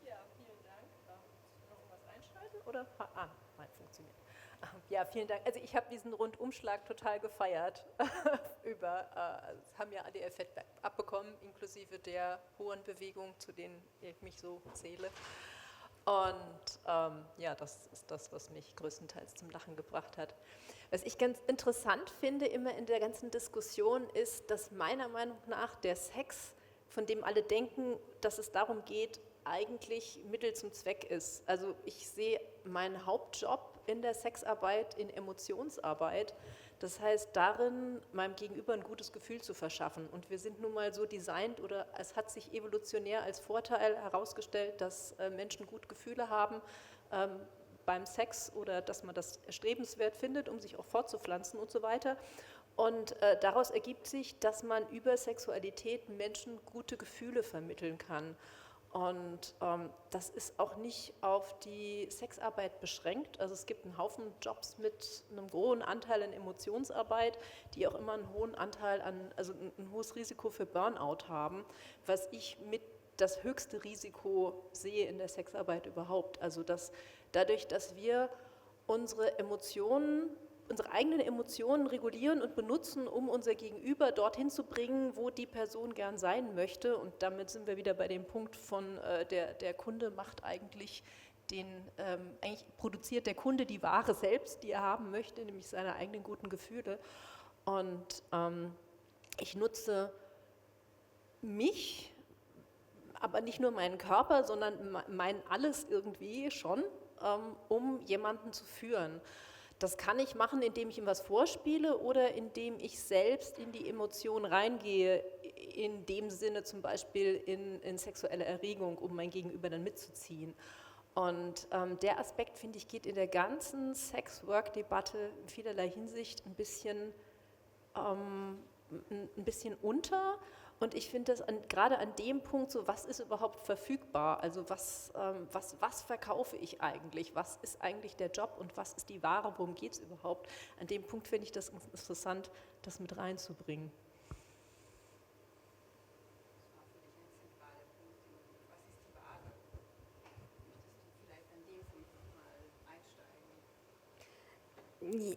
Ja, vielen Dank. Noch was einschalten? Oder? Nein, funktioniert. Ja, vielen Dank. Also ich habe diesen Rundumschlag total gefeiert. Haben ja ADFZ abbekommen, inklusive der hohen Bewegung, zu denen ich mich so zähle. Und ja, das ist das, was mich größtenteils zum Lachen gebracht hat. Was ich ganz interessant finde immer in der ganzen Diskussion ist, dass meiner Meinung nach der Sex, von dem alle denken, dass es darum geht, eigentlich Mittel zum Zweck ist. Also ich sehe meinen Hauptjob in der Sexarbeit, in Emotionsarbeit. Das heißt, darin meinem Gegenüber ein gutes Gefühl zu verschaffen. Und wir sind nun mal so designt, oder es hat sich evolutionär als Vorteil herausgestellt, dass Menschen gut Gefühle haben beim Sex oder dass man das erstrebenswert findet, um sich auch fortzupflanzen und so weiter. Und daraus ergibt sich, dass man über Sexualität Menschen gute Gefühle vermitteln kann. Und das ist auch nicht auf die Sexarbeit beschränkt. Also es gibt einen Haufen Jobs mit einem hohen Anteil an Emotionsarbeit, die auch immer einen hohen Anteil also ein hohes Risiko für Burnout haben, was ich mit das höchste Risiko sehe in der Sexarbeit überhaupt. Also dadurch, dass wir unsere eigenen Emotionen regulieren und benutzen, um unser Gegenüber dorthin zu bringen, wo die Person gern sein möchte. Und damit sind wir wieder bei dem Punkt von, der Kunde macht eigentlich eigentlich produziert der Kunde die Ware selbst, die er haben möchte, nämlich seine eigenen guten Gefühle. Und ich nutze mich, aber nicht nur meinen Körper, sondern mein Alles irgendwie schon, um jemanden zu führen. Das kann ich machen, indem ich ihm was vorspiele oder indem ich selbst in die Emotion reingehe, in dem Sinne zum Beispiel in sexuelle Erregung, um mein Gegenüber dann mitzuziehen. Und der Aspekt, finde ich, geht in der ganzen Sex-Work-Debatte in vielerlei Hinsicht ein bisschen unter. Und ich finde das gerade an dem Punkt so, was ist überhaupt verfügbar? Also was verkaufe ich eigentlich? Was ist eigentlich der Job und was ist die Ware? Worum geht es überhaupt? An dem Punkt finde ich das interessant, das mit reinzubringen.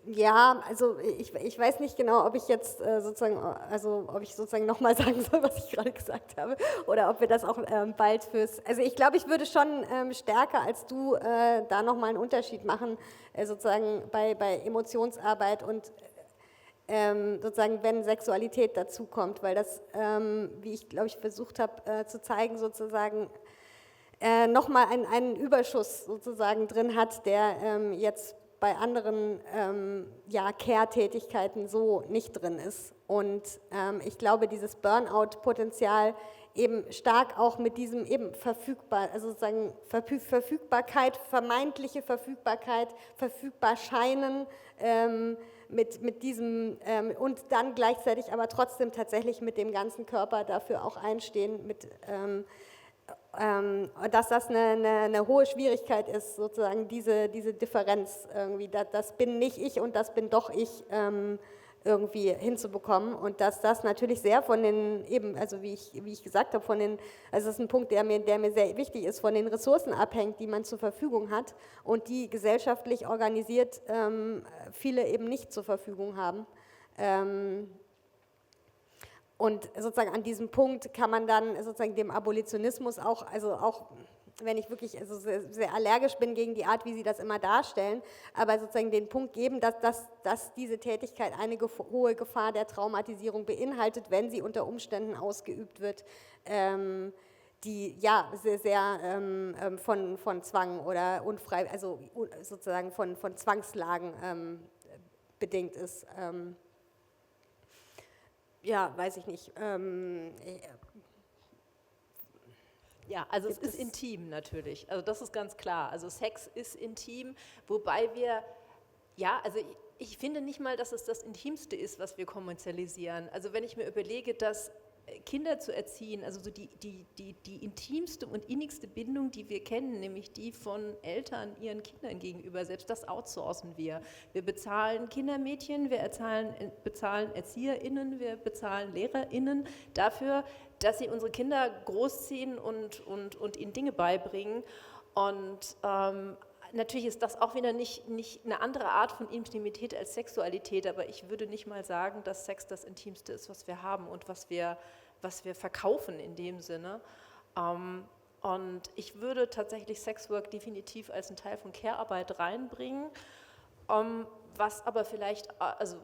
Ja, also ich weiß nicht genau, ob ich jetzt ob ich sozusagen nochmal sagen soll, was ich gerade gesagt habe, oder ob wir das auch bald also ich glaube, ich würde schon stärker als du da nochmal einen Unterschied machen, sozusagen bei Emotionsarbeit und sozusagen, wenn Sexualität dazu kommt, weil das, wie ich glaube ich versucht habe zu zeigen, sozusagen nochmal einen Überschuss sozusagen drin hat, der jetzt bei anderen Care-Tätigkeiten so nicht drin ist. Und ich glaube, dieses Burnout-Potenzial eben stark auch mit diesem eben also sozusagen Verfügbarkeit, vermeintliche Verfügbarkeit, Verfügbarscheinen mit diesem und dann gleichzeitig aber trotzdem tatsächlich mit dem ganzen Körper dafür auch einstehen, dass das eine hohe Schwierigkeit ist, sozusagen diese Differenz irgendwie, das bin nicht ich und das bin doch ich irgendwie hinzubekommen und dass das natürlich sehr von den eben, also wie ich gesagt habe, also das ist ein Punkt, der mir sehr wichtig ist, von den Ressourcen abhängt, die man zur Verfügung hat und die gesellschaftlich organisiert viele eben nicht zur Verfügung haben. Und sozusagen an diesem Punkt kann man dann sozusagen dem Abolitionismus auch wenn ich wirklich sehr, sehr allergisch bin gegen die Art, wie sie das immer darstellen, aber sozusagen den Punkt geben, dass diese Tätigkeit eine hohe Gefahr der Traumatisierung beinhaltet, wenn sie unter Umständen ausgeübt wird, die ja sehr, sehr von Zwang oder also sozusagen von Zwangslagen bedingt ist. Ja, weiß ich nicht. Ja, also es ist intim natürlich, also das ist ganz klar. Also Sex ist intim, wobei wir, ja, also ich finde nicht mal, dass es das Intimste ist, was wir kommerzialisieren. Also wenn ich mir überlege, dass Kinder zu erziehen, also so die intimste und innigste Bindung, die wir kennen, nämlich die von Eltern ihren Kindern gegenüber, selbst das outsourcen wir. Wir bezahlen Kindermädchen, wir bezahlen ErzieherInnen, wir bezahlen LehrerInnen dafür, dass sie unsere Kinder großziehen und ihnen Dinge beibringen. Und natürlich ist das auch wieder nicht eine andere Art von Intimität als Sexualität, aber ich würde nicht mal sagen, dass Sex das Intimste ist, was wir haben und was wir verkaufen in dem Sinne. Und ich würde tatsächlich Sexwork definitiv als einen Teil von Care-Arbeit reinbringen, was aber vielleicht, also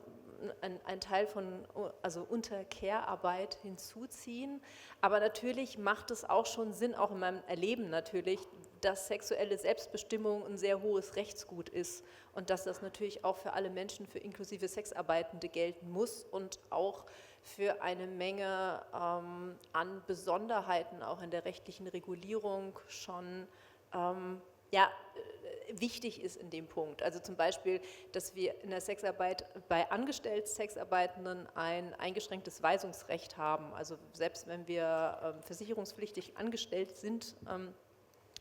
ein Teil von, also unter Care-Arbeit hinzuziehen. Aber natürlich macht es auch schon Sinn, auch in meinem Erleben natürlich, dass sexuelle Selbstbestimmung ein sehr hohes Rechtsgut ist und dass das natürlich auch für alle Menschen, für inklusive Sexarbeitende gelten muss und auch für eine Menge an Besonderheiten auch in der rechtlichen Regulierung schon wichtig ist in dem Punkt. Also zum Beispiel, dass wir in der Sexarbeit bei angestellten Sexarbeitenden ein eingeschränktes Weisungsrecht haben. Also selbst wenn wir versicherungspflichtig angestellt sind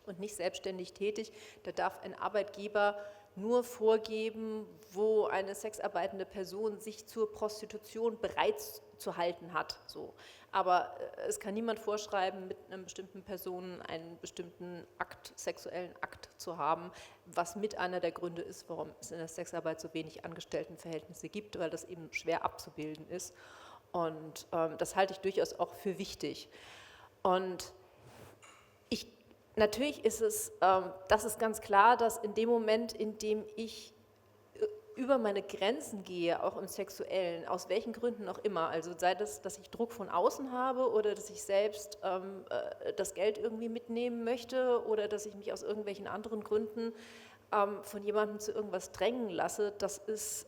und nicht selbstständig tätig, da darf ein Arbeitgeber nur vorgeben, wo eine sexarbeitende Person sich zur Prostitution bereit zu halten hat. So. Aber es kann niemand vorschreiben, mit einer bestimmten Person einen bestimmten sexuellen Akt zu haben, was mit einer der Gründe ist, warum es in der Sexarbeit so wenig Angestelltenverhältnisse gibt, weil das eben schwer abzubilden ist. Und das halte ich durchaus auch für wichtig. Und natürlich ist es, das ist ganz klar, dass in dem Moment, in dem ich über meine Grenzen gehe, auch im Sexuellen, aus welchen Gründen auch immer, also sei das, dass ich Druck von außen habe oder dass ich selbst das Geld irgendwie mitnehmen möchte oder dass ich mich aus irgendwelchen anderen Gründen von jemandem zu irgendwas drängen lasse, das ist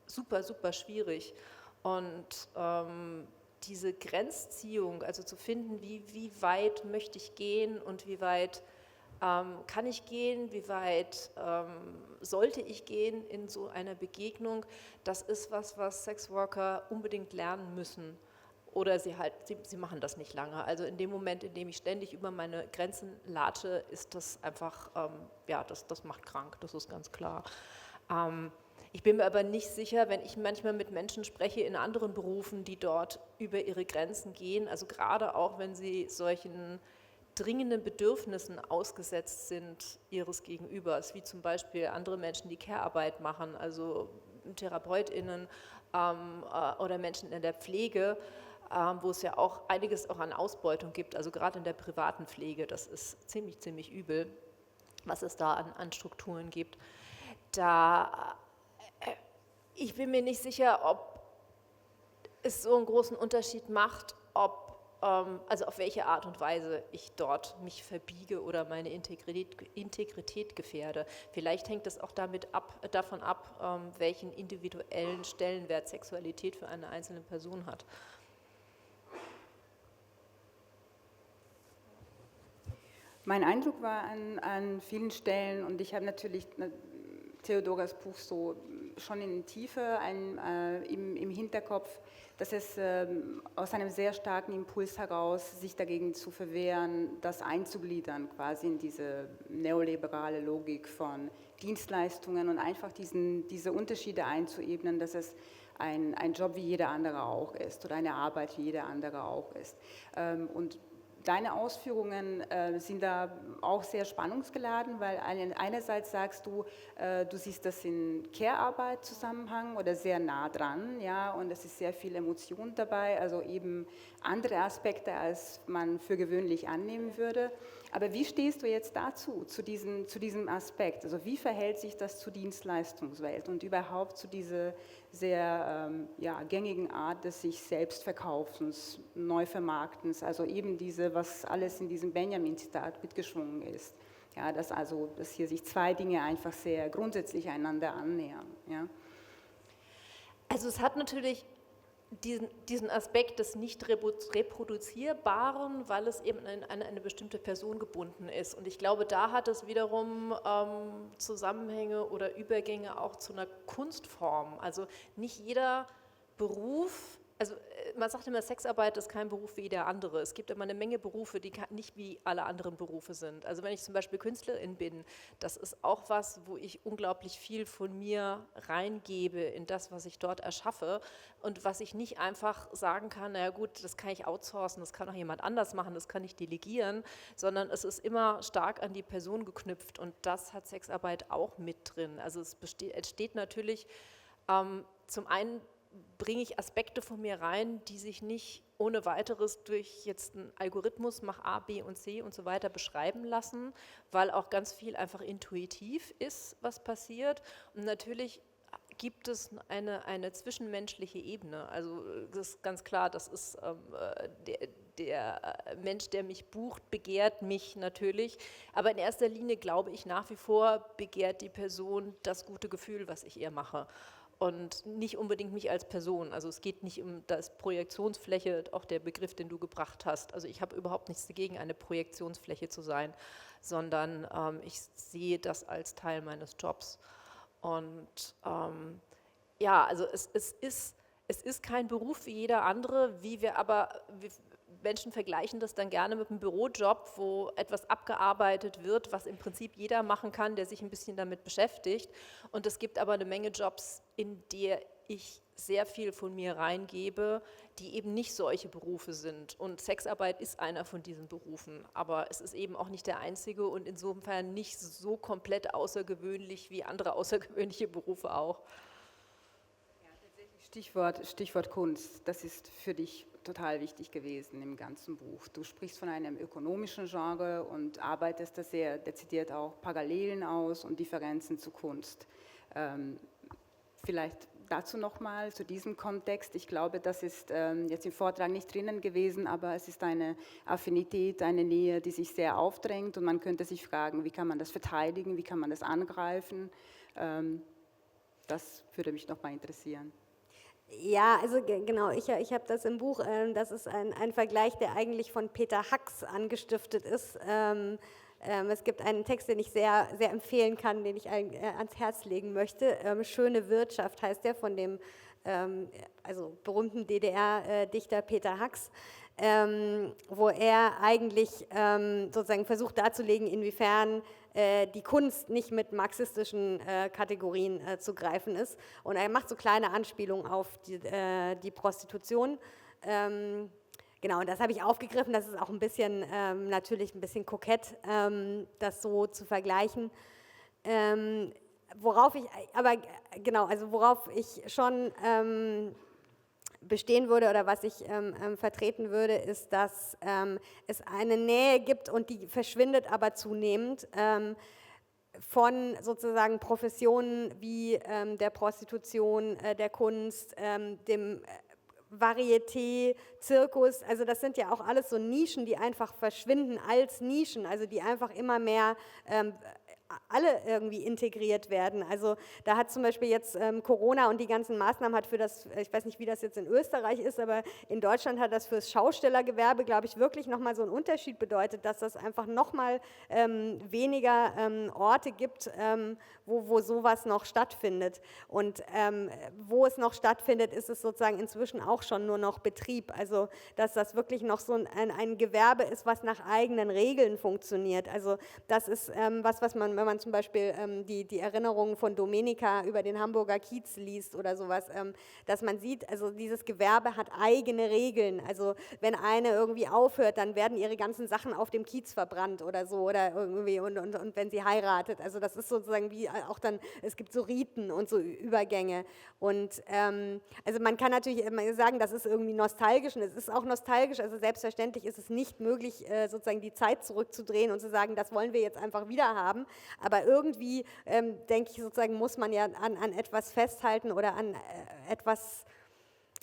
super, super schwierig. Und diese Grenzziehung, also zu finden, wie weit möchte ich gehen und wie weit kann ich gehen, wie weit sollte ich gehen in so einer Begegnung, das ist was Sexworker unbedingt lernen müssen. Oder sie machen das nicht lange. Also in dem Moment, in dem ich ständig über meine Grenzen latsche, ist das einfach, das macht krank, das ist ganz klar. Ich bin mir aber nicht sicher, wenn ich manchmal mit Menschen spreche in anderen Berufen, die dort über ihre Grenzen gehen, also gerade auch, wenn sie solchen dringenden Bedürfnissen ausgesetzt sind ihres Gegenübers, wie zum Beispiel andere Menschen, die Care-Arbeit machen, also TherapeutInnen oder Menschen in der Pflege, wo es ja auch einiges auch an Ausbeutung gibt, also gerade in der privaten Pflege, das ist ziemlich, ziemlich übel, was es da an Strukturen gibt. Ich bin mir nicht sicher, ob es so einen großen Unterschied macht, also auf welche Art und Weise ich dort mich verbiege oder meine Integrität gefährde. Vielleicht hängt es auch davon ab, welchen individuellen Stellenwert Sexualität für eine einzelne Person hat. Mein Eindruck war an vielen Stellen, und ich habe natürlich Theodoras Buch so schon in Tiefe im Hinterkopf, dass es aus einem sehr starken Impuls heraus, sich dagegen zu verwehren, das einzugliedern quasi in diese neoliberale Logik von Dienstleistungen und einfach diese Unterschiede einzuebnen, dass es ein Job wie jeder andere auch ist oder eine Arbeit wie jeder andere auch ist. Und deine Ausführungen sind da auch sehr spannungsgeladen, weil einerseits sagst du, du siehst das in Care-Arbeit-Zusammenhang oder sehr nah dran, ja, und es ist sehr viel Emotion dabei, also eben andere Aspekte, als man für gewöhnlich annehmen würde. Aber wie stehst du jetzt dazu, zu diesem Aspekt? Also wie verhält sich das zur Dienstleistungswelt und überhaupt zu dieser sehr gängigen Art des sich selbst Verkaufens, Neuvermarktens, also eben diese, was alles in diesem Benjamin-Zitat mitgeschwungen ist. Ja, dass hier sich zwei Dinge einfach sehr grundsätzlich einander annähern. Ja. Also es hat natürlich diesen Aspekt des nicht reproduzierbaren, weil es eben an eine bestimmte Person gebunden ist. Und ich glaube, da hat es wiederum Zusammenhänge oder Übergänge auch zu einer Kunstform. Also nicht jeder Beruf, also man sagt immer, Sexarbeit ist kein Beruf wie jeder andere. Es gibt immer eine Menge Berufe, die nicht wie alle anderen Berufe sind. Also wenn ich zum Beispiel Künstlerin bin, das ist auch was, wo ich unglaublich viel von mir reingebe in das, was ich dort erschaffe und was ich nicht einfach sagen kann, naja gut, das kann ich outsourcen, das kann auch jemand anders machen, das kann ich delegieren, sondern es ist immer stark an die Person geknüpft und das hat Sexarbeit auch mit drin. Also es entsteht natürlich zum einen bringe ich Aspekte von mir rein, die sich nicht ohne weiteres durch jetzt einen Algorithmus, mach A, B und C und so weiter beschreiben lassen, weil auch ganz viel einfach intuitiv ist, was passiert. Und natürlich gibt es eine zwischenmenschliche Ebene. Also das ist ganz klar, das ist der Mensch, der mich bucht, begehrt mich natürlich. Aber in erster Linie glaube ich nach wie vor, begehrt die Person das gute Gefühl, was ich ihr mache. Und nicht unbedingt mich als Person. Also es geht nicht um das Projektionsfläche, auch der Begriff, den du gebracht hast. Also ich habe überhaupt nichts dagegen, eine Projektionsfläche zu sein, sondern ich sehe das als Teil meines Jobs. Und also es ist kein Beruf wie jeder andere, Menschen vergleichen das dann gerne mit einem Bürojob, wo etwas abgearbeitet wird, was im Prinzip jeder machen kann, der sich ein bisschen damit beschäftigt. Und es gibt aber eine Menge Jobs, in der ich sehr viel von mir reingebe, die eben nicht solche Berufe sind. Und Sexarbeit ist einer von diesen Berufen, aber es ist eben auch nicht der einzige und insofern nicht so komplett außergewöhnlich wie andere außergewöhnliche Berufe auch. Stichwort Kunst, das ist für dich total wichtig gewesen im ganzen Buch. Du sprichst von einem ökonomischen Genre und arbeitest da sehr dezidiert auch Parallelen aus und Differenzen zu Kunst. Vielleicht dazu nochmal, zu diesem Kontext. Ich glaube, das ist jetzt im Vortrag nicht drinnen gewesen, aber es ist eine Affinität, eine Nähe, die sich sehr aufdrängt und man könnte sich fragen, wie kann man das verteidigen, wie kann man das angreifen? Das würde mich nochmal interessieren. Ja, also genau, ich habe das im Buch, das ist ein Vergleich, der eigentlich von Peter Hacks angestiftet ist. Es gibt einen Text, den ich sehr, sehr empfehlen kann, den ich ans Herz legen möchte. Schöne Wirtschaft heißt der, von dem berühmten DDR-Dichter Peter Hacks, wo er eigentlich sozusagen versucht darzulegen, inwiefern die Kunst nicht mit marxistischen Kategorien zu greifen ist. Und er macht so kleine Anspielungen auf die Prostitution. Genau, und das habe ich aufgegriffen. Das ist auch ein bisschen, natürlich ein bisschen kokett, das so zu vergleichen. Worauf ich schon bestehen würde oder was ich vertreten würde, ist, dass es eine Nähe gibt und die verschwindet aber zunehmend von sozusagen Professionen wie der Prostitution, der Kunst, dem Varieté, Zirkus, also das sind ja auch alles so Nischen, die einfach verschwinden als Nischen, also die einfach immer mehr alle irgendwie integriert werden. Also da hat zum Beispiel jetzt Corona und die ganzen Maßnahmen hat für das, ich weiß nicht, wie das jetzt in Österreich ist, aber in Deutschland hat das für das Schaustellergewerbe, glaube ich, wirklich nochmal so einen Unterschied bedeutet, dass das einfach nochmal weniger Orte gibt, wo sowas noch stattfindet. Und wo es noch stattfindet, ist es sozusagen inzwischen auch schon nur noch Betrieb. Also dass das wirklich noch so ein Gewerbe ist, was nach eigenen Regeln funktioniert. Also das ist was man wenn man zum Beispiel die Erinnerungen von Domenica über den Hamburger Kiez liest oder sowas, dass man sieht, also dieses Gewerbe hat eigene Regeln. Also wenn eine irgendwie aufhört, dann werden ihre ganzen Sachen auf dem Kiez verbrannt oder so, oder irgendwie und wenn sie heiratet. Also das ist sozusagen wie auch dann, es gibt so Riten und so Übergänge. Und also man kann natürlich sagen, das ist irgendwie nostalgisch, und es ist auch nostalgisch, also selbstverständlich ist es nicht möglich, sozusagen die Zeit zurückzudrehen und zu sagen, das wollen wir jetzt einfach wieder haben, aber irgendwie, denke ich, sozusagen muss man ja an etwas festhalten oder an etwas,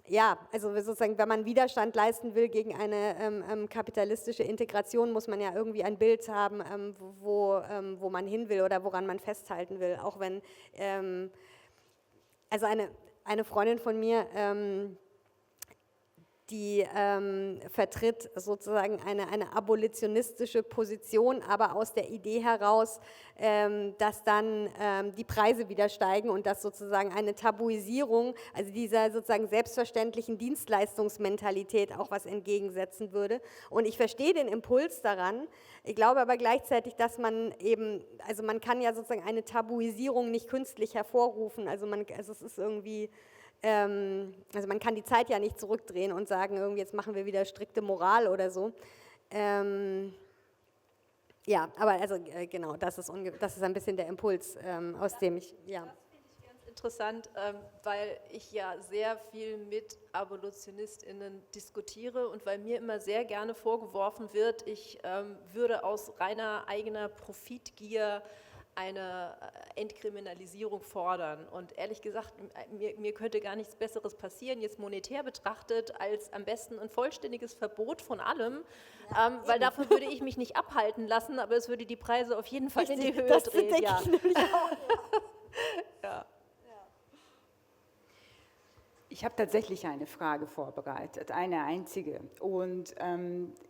ja, also sozusagen, wenn man Widerstand leisten will gegen eine kapitalistische Integration, muss man ja irgendwie ein Bild haben, wo man hin will oder woran man festhalten will, auch wenn, also eine Freundin von mir, die vertritt sozusagen eine abolitionistische Position, aber aus der Idee heraus, dass dann die Preise wieder steigen und dass sozusagen eine Tabuisierung, also dieser sozusagen selbstverständlichen Dienstleistungsmentalität auch was entgegensetzen würde. Und ich verstehe den Impuls daran, ich glaube aber gleichzeitig, dass man eben, also man kann ja sozusagen eine Tabuisierung nicht künstlich hervorrufen, also es ist irgendwie, also man kann die Zeit ja nicht zurückdrehen und sagen, irgendwie jetzt machen wir wieder strikte Moral oder so. Ja, aber also genau, das ist ein bisschen der Impuls, aus dem ich, ja. Das finde ich ganz interessant, weil ich ja sehr viel mit AbolitionistInnen diskutiere und weil mir immer sehr gerne vorgeworfen wird, ich würde aus reiner eigener Profitgier eine Entkriminalisierung fordern. Und ehrlich gesagt, mir könnte gar nichts Besseres passieren, jetzt monetär betrachtet, als am besten ein vollständiges Verbot von allem, ja, weil davon würde ich mich nicht abhalten lassen, aber es würde die Preise auf jeden Fall in die Höhe drehen. Ja. Ja. Ich habe tatsächlich eine Frage vorbereitet, eine einzige. Und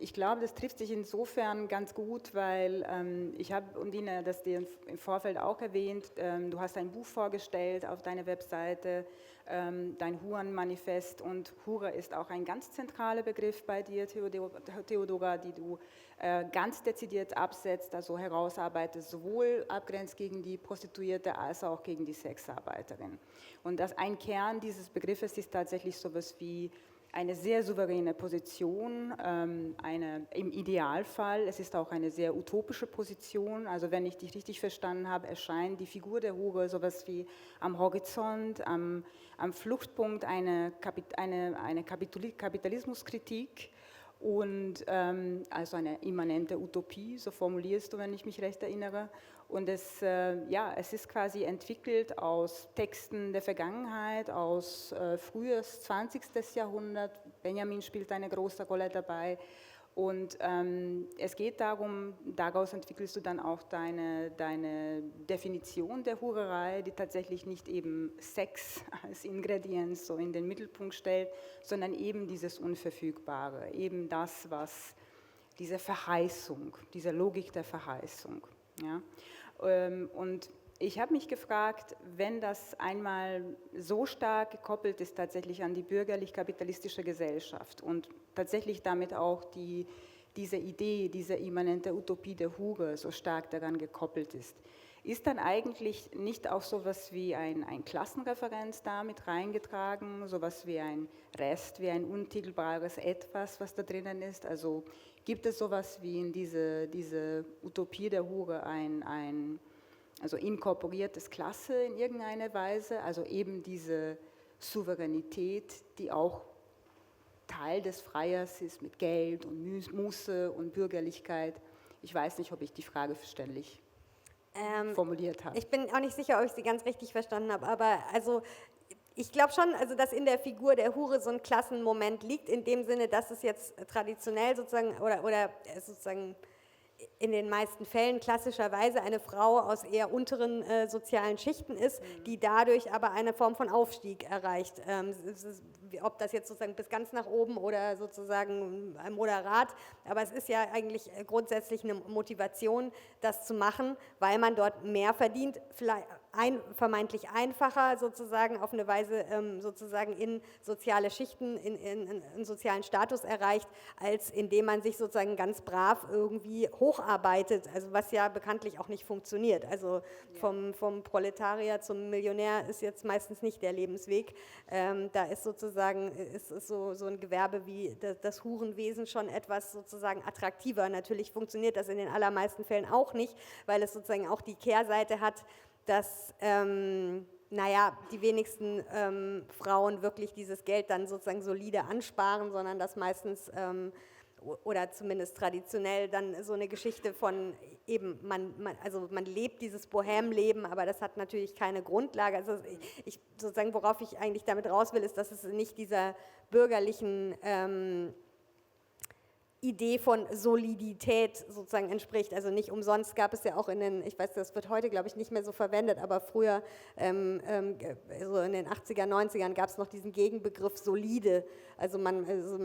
ich glaube, das trifft sich insofern ganz gut, weil ich habe, Undine, das dir im Vorfeld auch erwähnt, du hast ein Buch vorgestellt auf deiner Webseite, dein Huren-Manifest, und Hure ist auch ein ganz zentraler Begriff bei dir, Theodora, die du ganz dezidiert absetzt, also herausarbeitest, sowohl abgrenzt gegen die Prostituierte als auch gegen die Sexarbeiterin. Und ein Kern dieses Begriffes ist tatsächlich sowas wie eine sehr souveräne Position, im Idealfall, es ist auch eine sehr utopische Position, also wenn ich dich richtig verstanden habe, erscheint die Figur der Hure sowas wie am Horizont, am Fluchtpunkt eine Kapitalismuskritik und also eine immanente Utopie, so formulierst du, wenn ich mich recht erinnere. Und es ist quasi entwickelt aus Texten der Vergangenheit, aus frühes 20. Jahrhundert. Benjamin spielt eine große Rolle dabei. Und es geht darum, daraus entwickelst du dann auch deine Definition der Hurerei, die tatsächlich nicht eben Sex als Ingredienz so in den Mittelpunkt stellt, sondern eben dieses Unverfügbare, eben das, was diese Verheißung, diese Logik der Verheißung. Ja? Und ich habe mich gefragt, wenn das einmal so stark gekoppelt ist tatsächlich an die bürgerlich-kapitalistische Gesellschaft und tatsächlich damit auch diese Idee, diese immanente Utopie der Hure so stark daran gekoppelt ist dann eigentlich nicht auch sowas wie ein Klassenreferenz da mit reingetragen, sowas wie ein Rest, wie ein untilgbares Etwas, was da drinnen ist? Also gibt es sowas wie in diese Utopie der Hure also inkorporiertes Klasse in irgendeiner Weise, also eben diese Souveränität, die auch Teil des Freiers ist mit Geld und Muße und Bürgerlichkeit. Ich weiß nicht, ob ich die Frage verständlich formuliert habe. Ich bin auch nicht sicher, ob ich sie ganz richtig verstanden habe, aber also ich glaube schon, also dass in der Figur der Hure so ein Klassenmoment liegt, in dem Sinne, dass es jetzt traditionell sozusagen oder sozusagen in den meisten Fällen klassischerweise eine Frau aus eher unteren sozialen Schichten ist, die dadurch aber eine Form von Aufstieg erreicht. Ob das jetzt sozusagen bis ganz nach oben oder sozusagen moderat, aber es ist ja eigentlich grundsätzlich eine Motivation, das zu machen, weil man dort mehr verdient, vielleicht vermeintlich einfacher sozusagen auf eine Weise sozusagen in soziale Schichten, in sozialen Status erreicht, als indem man sich sozusagen ganz brav irgendwie hocharbeitet, also was ja bekanntlich auch nicht funktioniert. Also vom Proletarier zum Millionär ist jetzt meistens nicht der Lebensweg. Da ist sozusagen ist so ein Gewerbe wie das Hurenwesen schon etwas sozusagen attraktiver. Natürlich funktioniert das in den allermeisten Fällen auch nicht, weil es sozusagen auch die Kehrseite hat, dass die wenigsten Frauen wirklich dieses Geld dann sozusagen solide ansparen, sondern das meistens oder zumindest traditionell dann so eine Geschichte von eben, man lebt dieses Bohème-Leben, aber das hat natürlich keine Grundlage. Also sozusagen, worauf ich eigentlich damit raus will, ist, dass es nicht dieser bürgerlichen Idee von Solidität sozusagen entspricht. Also nicht umsonst gab es ja auch ich weiß, das wird heute, glaube ich, nicht mehr so verwendet, aber früher, so in den 80er, 90ern gab es noch diesen Gegenbegriff solide. Also man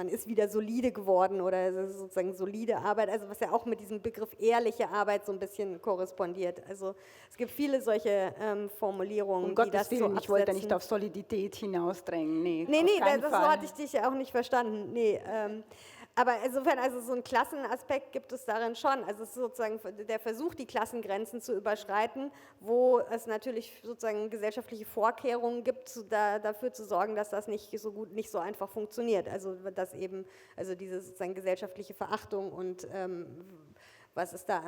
ist wieder solide geworden oder sozusagen solide Arbeit, also was ja auch mit diesem Begriff ehrliche Arbeit so ein bisschen korrespondiert. Also es gibt viele solche Formulierungen, die das Willen, so absetzen. Ich wollte nicht auf Solidität hinausdrängen, nee, so hatte ich dich ja auch nicht verstanden, nee. Aber insofern, also so einen Klassenaspekt gibt es darin schon. Also es ist sozusagen der Versuch, die Klassengrenzen zu überschreiten, wo es natürlich sozusagen gesellschaftliche Vorkehrungen gibt, dafür zu sorgen, dass das nicht so einfach funktioniert. Also dass eben, also diese sozusagen gesellschaftliche Verachtung und was ist da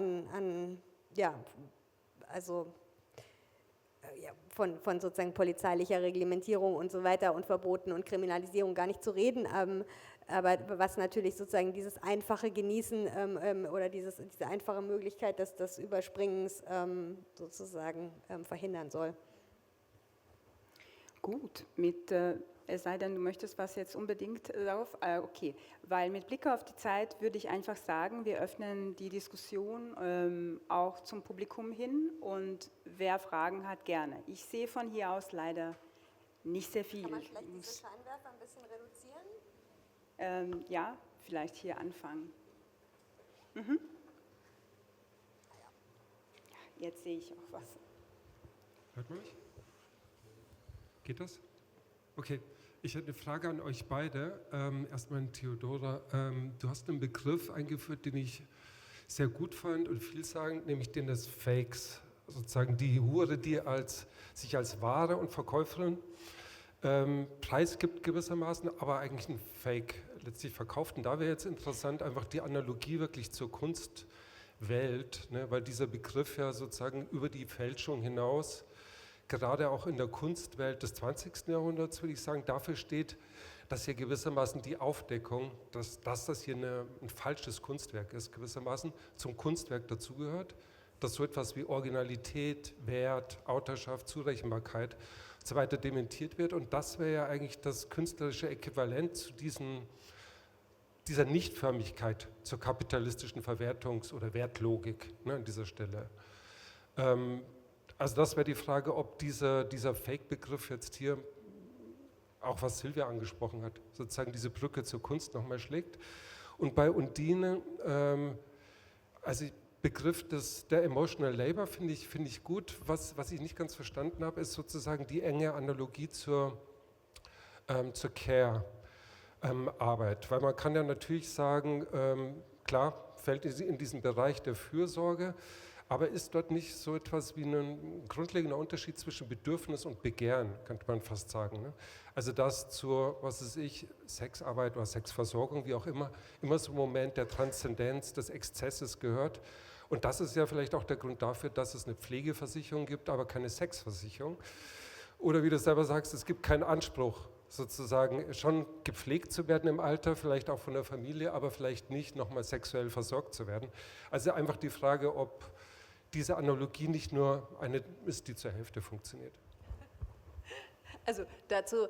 von sozusagen polizeilicher Reglementierung und so weiter und Verboten und Kriminalisierung gar nicht zu reden. Aber was natürlich sozusagen dieses einfache Genießen oder diese einfache Möglichkeit des Überspringens sozusagen verhindern soll. Gut, es sei denn, du möchtest was jetzt unbedingt darauf, okay, weil mit Blick auf die Zeit würde ich einfach sagen, wir öffnen die Diskussion auch zum Publikum hin und wer Fragen hat, gerne. Ich sehe von hier aus leider nicht sehr viel. Kann man vielleicht diese Scheinwerfer ein bisschen reduzieren? Ja, vielleicht hier anfangen. Ja, jetzt sehe ich auch was. Hört man mich? Geht das? Okay, ich hätte eine Frage an euch beide. Erstmal an Theodora. Du hast einen Begriff eingeführt, den ich sehr gut fand und vielsagend, nämlich den des Fakes. Sozusagen die Hure, die sich als Ware und Verkäuferin preisgibt gewissermaßen, aber eigentlich ein Fake letztlich verkauft. Und da wäre jetzt interessant, einfach die Analogie wirklich zur Kunstwelt, ne, weil dieser Begriff ja sozusagen über die Fälschung hinaus, gerade auch in der Kunstwelt des 20. Jahrhunderts, würde ich sagen, dafür steht, dass hier gewissermaßen die Aufdeckung, dass das hier ein falsches Kunstwerk ist, gewissermaßen zum Kunstwerk dazugehört, dass so etwas wie Originalität, Wert, Autorschaft, Zurechenbarkeit und so weiter dementiert wird. Und das wäre ja eigentlich das künstlerische Äquivalent zu dieser Nichtförmigkeit zur kapitalistischen Verwertungs- oder Wertlogik, ne, an dieser Stelle. Also das wäre die Frage, ob dieser Fake-Begriff jetzt hier, auch was Silvia angesprochen hat, sozusagen diese Brücke zur Kunst nochmal schlägt. Und bei Undine, also Begriff der Emotional Labor finde ich gut. Was ich nicht ganz verstanden habe, ist sozusagen die enge Analogie zur Care-Arbeit. Weil man kann ja natürlich sagen, klar, fällt in diesen Bereich der Fürsorge, aber ist dort nicht so etwas wie ein grundlegender Unterschied zwischen Bedürfnis und Begehren, könnte man fast sagen. Ne? Also dass zur, Sexarbeit oder Sexversorgung, wie auch immer so ein Moment der Transzendenz, des Exzesses gehört. Und das ist ja vielleicht auch der Grund dafür, dass es eine Pflegeversicherung gibt, aber keine Sexversicherung. Oder wie du selber sagst, es gibt keinen Anspruch, sozusagen schon gepflegt zu werden im Alter, vielleicht auch von der Familie, aber vielleicht nicht nochmal sexuell versorgt zu werden. Also einfach die Frage, ob diese Analogie nicht nur eine ist, die zur Hälfte funktioniert. Also dazu,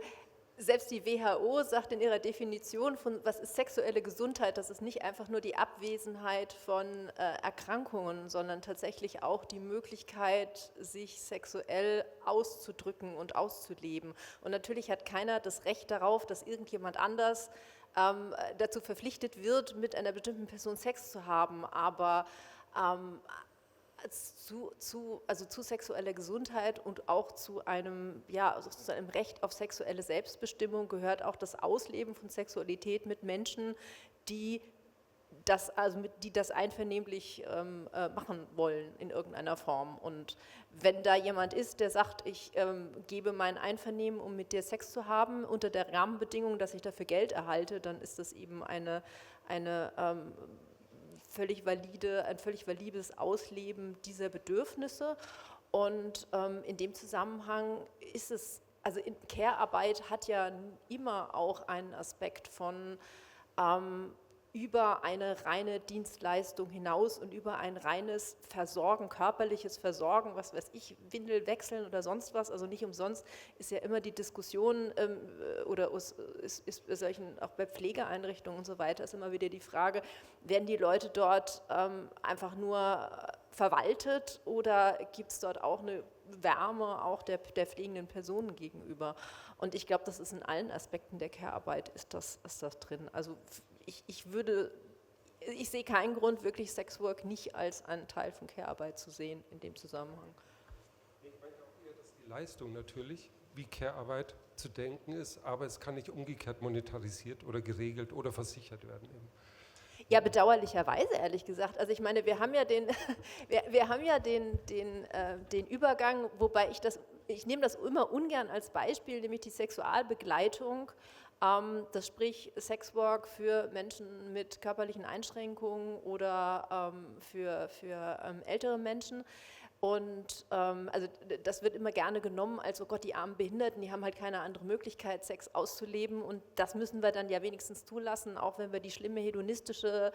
selbst die WHO sagt in ihrer Definition von, was ist sexuelle Gesundheit, das ist nicht einfach nur die Abwesenheit von Erkrankungen, sondern tatsächlich auch die Möglichkeit, sich sexuell auszudrücken und auszuleben. Und natürlich hat keiner das Recht darauf, dass irgendjemand anders dazu verpflichtet wird, mit einer bestimmten Person Sex zu haben, aber zu sexueller Gesundheit und auch zu einem Recht auf sexuelle Selbstbestimmung gehört auch das Ausleben von Sexualität mit Menschen, die das einvernehmlich machen wollen in irgendeiner Form. Und wenn da jemand ist, der sagt, ich gebe mein Einvernehmen, um mit dir Sex zu haben, unter der Rahmenbedingung, dass ich dafür Geld erhalte, dann ist das eben ein völlig valides Ausleben dieser Bedürfnisse. Und in dem Zusammenhang ist es, also Care-Arbeit hat ja immer auch einen Aspekt von über eine reine Dienstleistung hinaus und über ein reines Versorgen, körperliches Versorgen, was weiß ich, Windel wechseln oder sonst was. Also nicht umsonst ist ja immer die Diskussion ist bei solchen, auch bei Pflegeeinrichtungen und so weiter, ist immer wieder die Frage, werden die Leute dort einfach nur verwaltet oder gibt es dort auch eine Wärme auch der pflegenden Personen gegenüber? Und ich glaube, das ist in allen Aspekten der Care-Arbeit ist das drin. Also ich sehe keinen Grund, wirklich Sexwork nicht als einen Teil von Care-Arbeit zu sehen in dem Zusammenhang. Ich meine auch eher, dass die Leistung natürlich wie Care-Arbeit zu denken ist, aber es kann nicht umgekehrt monetarisiert oder geregelt oder versichert werden. Eben. Ja, bedauerlicherweise, ehrlich gesagt. Also ich meine, wir haben ja den Übergang, wobei ich nehme das immer ungern als Beispiel, nämlich die Sexualbegleitung. Das sprich Sexwork für Menschen mit körperlichen Einschränkungen oder für ältere Menschen. Und also das wird immer gerne genommen als, oh Gott, die armen Behinderten, die haben halt keine andere Möglichkeit, Sex auszuleben. Und das müssen wir dann ja wenigstens zulassen, auch wenn wir die schlimme hedonistische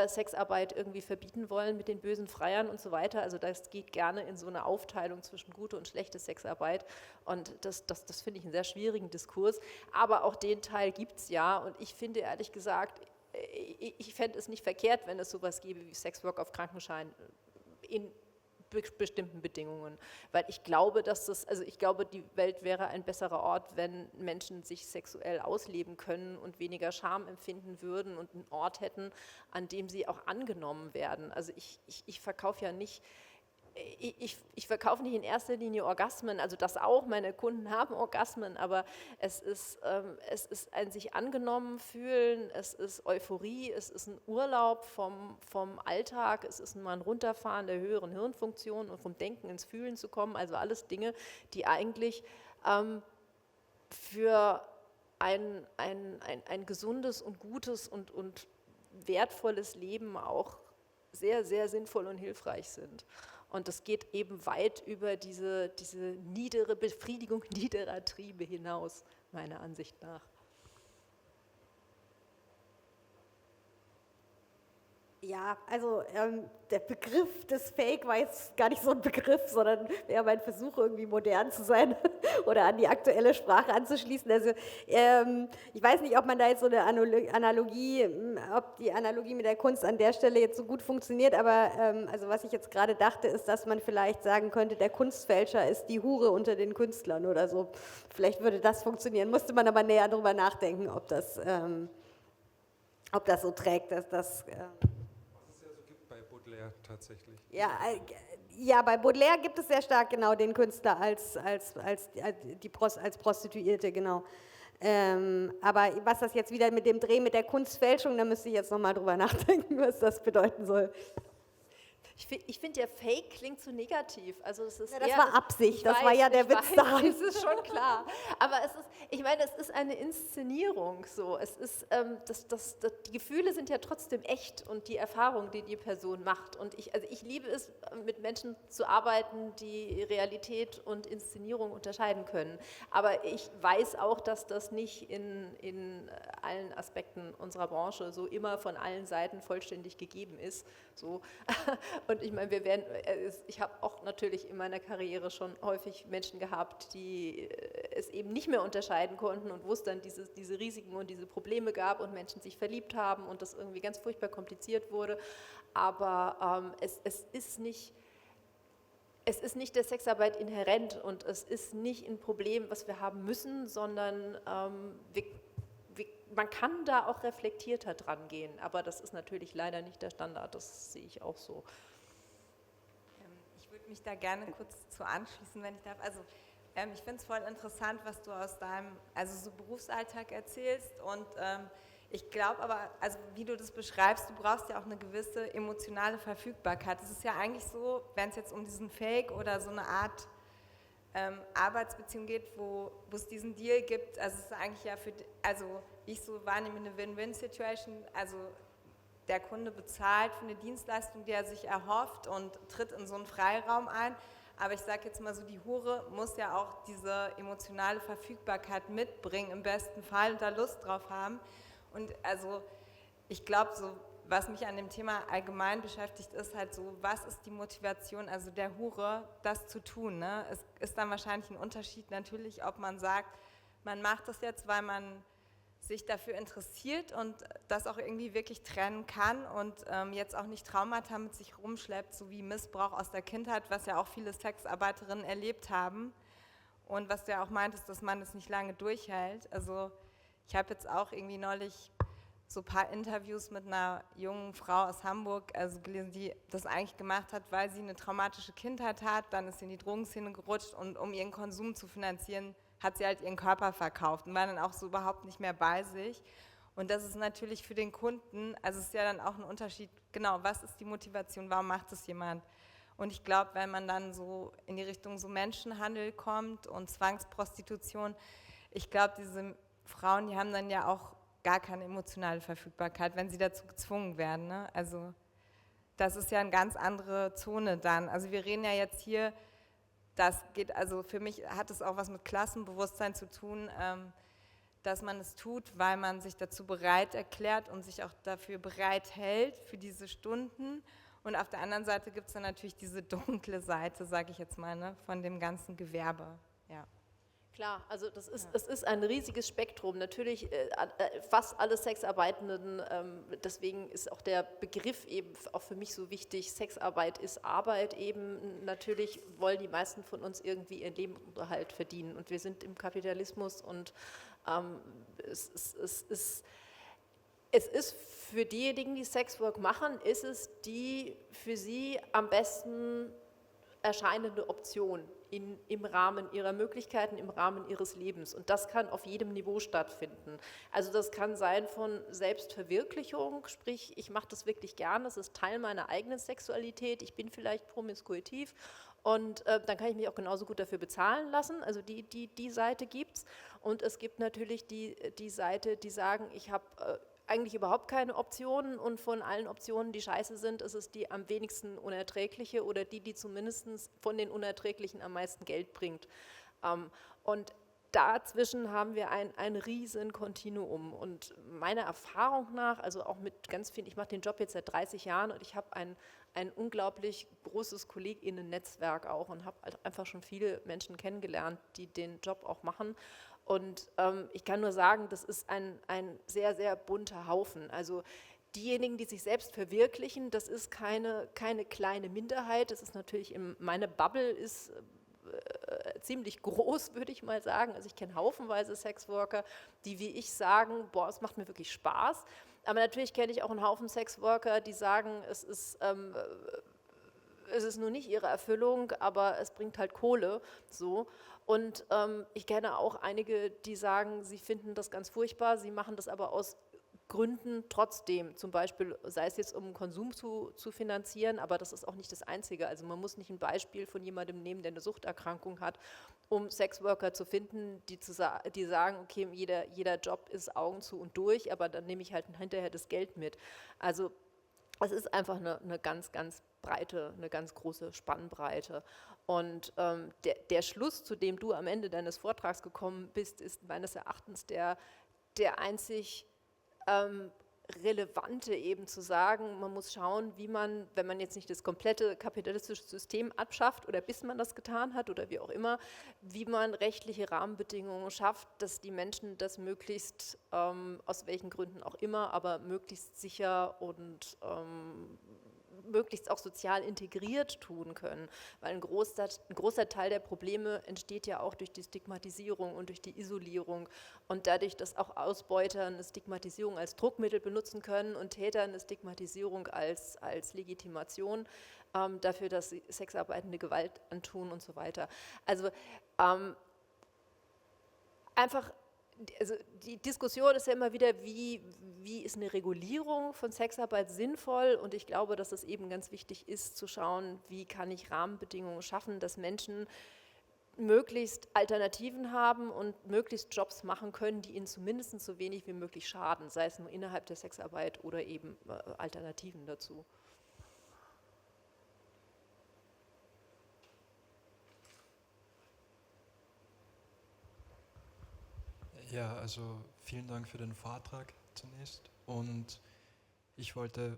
Sexarbeit irgendwie verbieten wollen mit den bösen Freiern und so weiter. Also das geht gerne in so eine Aufteilung zwischen gute und schlechte Sexarbeit. Und das finde ich einen sehr schwierigen Diskurs. Aber auch den Teil gibt es ja. Und ich finde ehrlich gesagt, ich fände es nicht verkehrt, wenn es sowas gäbe wie Sexwork auf Krankenschein in bestimmten Bedingungen, weil ich glaube, die Welt wäre ein besserer Ort, wenn Menschen sich sexuell ausleben können und weniger Scham empfinden würden und einen Ort hätten, an dem sie auch angenommen werden. Also ich verkaufe ja nicht, ich verkaufe nicht in erster Linie Orgasmen, also das auch, meine Kunden haben Orgasmen, aber es ist ein sich angenommen fühlen, es ist Euphorie, es ist ein Urlaub vom Alltag, es ist mal ein Runterfahren der höheren Hirnfunktion und vom Denken ins Fühlen zu kommen, also alles Dinge, die eigentlich für ein gesundes und gutes und wertvolles Leben auch sehr, sehr sinnvoll und hilfreich sind. Und das geht eben weit über diese niedere Befriedigung niederer Triebe hinaus, meiner Ansicht nach. Ja, also der Begriff des Fake war jetzt gar nicht so ein Begriff, sondern eher mein Versuch, irgendwie modern zu sein oder an die aktuelle Sprache anzuschließen. Also ich weiß nicht, ob man da jetzt so eine Analogie, ob die Analogie mit der Kunst an der Stelle jetzt so gut funktioniert, aber also was ich jetzt gerade dachte, ist, dass man vielleicht sagen könnte, der Kunstfälscher ist die Hure unter den Künstlern oder so. Vielleicht würde das funktionieren, musste man aber näher drüber nachdenken, ob das so trägt, dass das... Tatsächlich. Ja, bei Baudelaire gibt es sehr stark genau den Künstler als Prostituierte, genau. Aber was das jetzt wieder mit dem Dreh mit der Kunstfälschung, da müsste ich jetzt nochmal drüber nachdenken, was das bedeuten soll. Ich finde, der Fake klingt zu negativ. Also das ist das war Absicht, das war ja der Witz daran. Das ist schon klar. Aber es ist eine Inszenierung. So. Es ist, die Gefühle sind ja trotzdem echt und die Erfahrung, die Person macht. Und ich liebe es, mit Menschen zu arbeiten, die Realität und Inszenierung unterscheiden können. Aber ich weiß auch, dass das nicht in allen Aspekten unserer Branche so immer von allen Seiten vollständig gegeben ist. So. Und ich meine, ich habe auch natürlich in meiner Karriere schon häufig Menschen gehabt, die es eben nicht mehr unterscheiden konnten und wo es dann diese Risiken und diese Probleme gab und Menschen sich verliebt haben und das irgendwie ganz furchtbar kompliziert wurde. Aber es ist nicht der Sexarbeit inhärent und es ist nicht ein Problem, was wir haben müssen, sondern man kann da auch reflektierter dran gehen, aber das ist natürlich leider nicht der Standard, das sehe ich auch so. mich da gerne kurz zu anschließen, wenn ich darf. Also ich finde es voll interessant, was du aus deinem so Berufsalltag erzählst und ich glaube aber, also wie du das beschreibst, du brauchst ja auch eine gewisse emotionale Verfügbarkeit. Es ist ja eigentlich so, wenn es jetzt um diesen Fake oder so eine Art Arbeitsbeziehung geht, wo es diesen Deal gibt, also es ist eigentlich ja wie ich so wahrnehme, eine Win-Win-Situation, also der Kunde bezahlt für eine Dienstleistung, die er sich erhofft und tritt in so einen Freiraum ein, aber ich sage jetzt mal so, die Hure muss ja auch diese emotionale Verfügbarkeit mitbringen, im besten Fall und da Lust drauf haben. Und also ich glaube, so, was mich an dem Thema allgemein beschäftigt, ist halt so, was ist die Motivation, also der Hure, das zu tun. Ne? Es ist dann wahrscheinlich ein Unterschied natürlich, ob man sagt, man macht das jetzt, weil man sich dafür interessiert und das auch irgendwie wirklich trennen kann und jetzt auch nicht Traumata mit sich rumschleppt, so wie Missbrauch aus der Kindheit, was ja auch viele Sexarbeiterinnen erlebt haben. Und was du ja auch meintest, dass man das nicht lange durchhält. Also ich habe jetzt auch irgendwie neulich so ein paar Interviews mit einer jungen Frau aus Hamburg gelesen, die das eigentlich gemacht hat, weil sie eine traumatische Kindheit hat, dann ist sie in die Drogenszene gerutscht und um ihren Konsum zu finanzieren, hat sie halt ihren Körper verkauft und war dann auch so überhaupt nicht mehr bei sich. Und das ist natürlich für den Kunden, also es ist ja dann auch ein Unterschied, genau, was ist die Motivation, warum macht es jemand? Und ich glaube, wenn man dann so in die Richtung so Menschenhandel kommt und Zwangsprostitution, ich glaube, diese Frauen, die haben dann ja auch gar keine emotionale Verfügbarkeit, wenn sie dazu gezwungen werden. Ne? Also das ist ja eine ganz andere Zone dann. Also wir reden ja jetzt hier, das geht, also für mich hat es auch was mit Klassenbewusstsein zu tun, dass man es tut, weil man sich dazu bereit erklärt und sich auch dafür bereit hält, für diese Stunden. Und auf der anderen Seite gibt es dann natürlich diese dunkle Seite, sage ich jetzt mal, ne, von dem ganzen Gewerbe. Ja. Klar, also es ist ein riesiges Spektrum. Natürlich fast alle Sexarbeitenden, deswegen ist auch der Begriff eben auch für mich so wichtig. Sexarbeit ist Arbeit eben. Natürlich wollen die meisten von uns irgendwie ihren Lebensunterhalt verdienen und wir sind im Kapitalismus und es ist für diejenigen, die Sexwork machen, ist es die für sie am besten erscheinende Option im Rahmen ihrer Möglichkeiten, im Rahmen ihres Lebens. Und das kann auf jedem Niveau stattfinden. Also das kann sein von Selbstverwirklichung, sprich, ich mache das wirklich gern, das ist Teil meiner eigenen Sexualität, ich bin vielleicht promiskuitiv und dann kann ich mich auch genauso gut dafür bezahlen lassen. Also die Seite gibt es. Und es gibt natürlich die Seite, die sagen, ich habe eigentlich überhaupt keine Optionen und von allen Optionen, die scheiße sind, ist es die am wenigsten unerträgliche oder die zumindest von den Unerträglichen am meisten Geld bringt. Und dazwischen haben wir ein riesen Kontinuum und meiner Erfahrung nach, also auch mit ganz vielen, ich mache den Job jetzt seit 30 Jahren und ich habe ein unglaublich großes KollegInnen-Netzwerk auch und habe einfach schon viele Menschen kennengelernt, die den Job auch machen. Und ich kann nur sagen, das ist ein sehr, sehr bunter Haufen. Also diejenigen, die sich selbst verwirklichen, das ist keine kleine Minderheit. Das ist natürlich, meine Bubble ist ziemlich groß, würde ich mal sagen. Also ich kenne haufenweise Sexworker, die wie ich sagen, boah, es macht mir wirklich Spaß. Aber natürlich kenne ich auch einen Haufen Sexworker, die sagen, es ist nur nicht ihre Erfüllung, aber es bringt halt Kohle, so. Und ich kenne auch einige, die sagen, sie finden das ganz furchtbar, sie machen das aber aus Gründen trotzdem, zum Beispiel, sei es jetzt um Konsum zu finanzieren, aber das ist auch nicht das Einzige. Also man muss nicht ein Beispiel von jemandem nehmen, der eine Suchterkrankung hat, um Sexworker zu finden, die sagen, okay, jeder Job ist Augen zu und durch, aber dann nehme ich halt hinterher das Geld mit. Also es ist einfach eine ganz, ganz breite, eine ganz große Spannbreite. Und der Schluss, zu dem du am Ende deines Vortrags gekommen bist, ist meines Erachtens der einzig relevante, eben zu sagen, man muss schauen, wie man, wenn man jetzt nicht das komplette kapitalistische System abschafft oder bis man das getan hat oder wie auch immer, wie man rechtliche Rahmenbedingungen schafft, dass die Menschen das möglichst, aus welchen Gründen auch immer, aber möglichst sicher und möglichst auch sozial integriert tun können, weil ein großer Teil der Probleme entsteht ja auch durch die Stigmatisierung und durch die Isolierung und dadurch, dass auch Ausbeuter eine Stigmatisierung als Druckmittel benutzen können und Täter eine Stigmatisierung als Legitimation dafür, dass sie Sexarbeitende Gewalt antun und so weiter. Also einfach, also die Diskussion ist ja immer wieder, wie ist eine Regulierung von Sexarbeit sinnvoll, und ich glaube, dass es eben ganz wichtig ist, zu schauen, wie kann ich Rahmenbedingungen schaffen, dass Menschen möglichst Alternativen haben und möglichst Jobs machen können, die ihnen zumindest so wenig wie möglich schaden, sei es nur innerhalb der Sexarbeit oder eben Alternativen dazu. Ja, also vielen Dank für den Vortrag zunächst, und ich wollte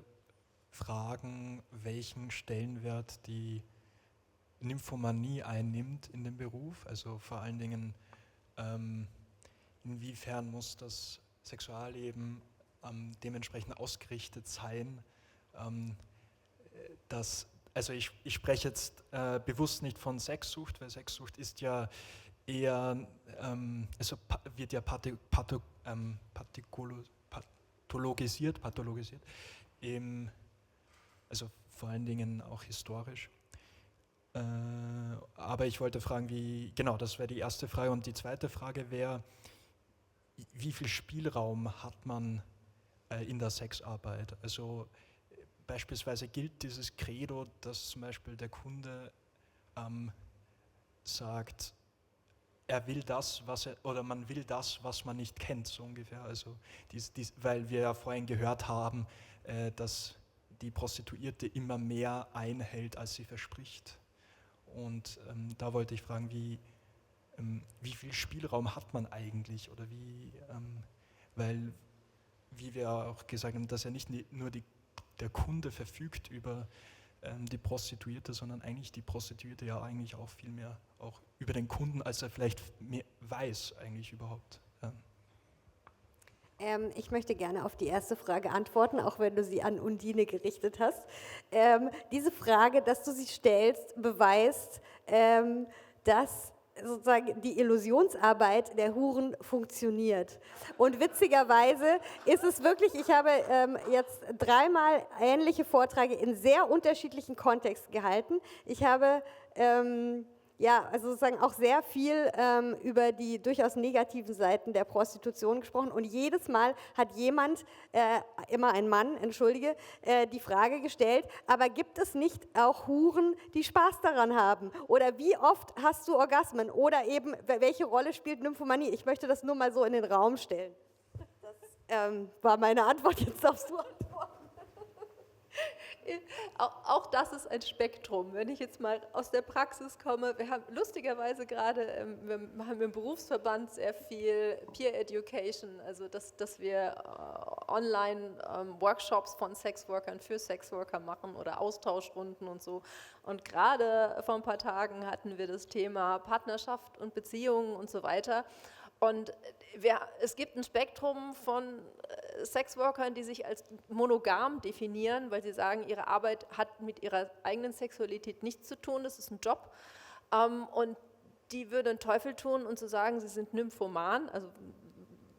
fragen, welchen Stellenwert die Nymphomanie einnimmt in dem Beruf, also vor allen Dingen inwiefern muss das Sexualleben dementsprechend ausgerichtet sein, also ich spreche jetzt bewusst nicht von Sexsucht, weil Sexsucht ist ja eher, also wird ja pathologisiert, also vor allen Dingen auch historisch. Aber ich wollte fragen, genau, das wäre die erste Frage, und die zweite Frage wäre, wie viel Spielraum hat man in der Sexarbeit? Also beispielsweise gilt dieses Credo, dass zum Beispiel der Kunde sagt, er will das, oder man will das, was man nicht kennt, so ungefähr. Also weil wir ja vorhin gehört haben, dass die Prostituierte immer mehr einhält, als sie verspricht. Und da wollte ich fragen, wie viel Spielraum hat man eigentlich? Oder weil, wie wir auch gesagt haben, dass ja nicht nur der Kunde verfügt über die Prostituierte, sondern eigentlich die Prostituierte ja eigentlich auch viel mehr auch über den Kunden, als er vielleicht mehr weiß eigentlich überhaupt. Ich möchte gerne auf die erste Frage antworten, auch wenn du sie an Undine gerichtet hast. Diese Frage, dass du sie stellst, beweist, dass sozusagen die Illusionsarbeit der Huren funktioniert. Und witzigerweise ist es wirklich, ich habe jetzt 3-mal ähnliche Vorträge in sehr unterschiedlichen Kontexten gehalten. Ich habe also sozusagen auch sehr viel über die durchaus negativen Seiten der Prostitution gesprochen, und jedes Mal hat jemand, immer ein Mann, entschuldige, die Frage gestellt, aber gibt es nicht auch Huren, die Spaß daran haben? Oder wie oft hast du Orgasmen? Oder eben, welche Rolle spielt Nymphomanie? Ich möchte das nur mal so in den Raum stellen. Das war meine Antwort, jetzt darfst du antworten. Auch das ist ein Spektrum. Wenn ich jetzt mal aus der Praxis komme, wir haben lustigerweise gerade, wir haben im Berufsverband sehr viel Peer Education, also dass wir online Workshops von Sexworkern für Sexworker machen oder Austauschrunden und so. Und gerade vor ein paar Tagen hatten wir das Thema Partnerschaft und Beziehungen und so weiter. Und es gibt ein Spektrum von Sexworkern, die sich als monogam definieren, weil sie sagen, ihre Arbeit hat mit ihrer eigenen Sexualität nichts zu tun, das ist ein Job. Und die würden den Teufel tun und zu sagen, sie sind Nymphoman, also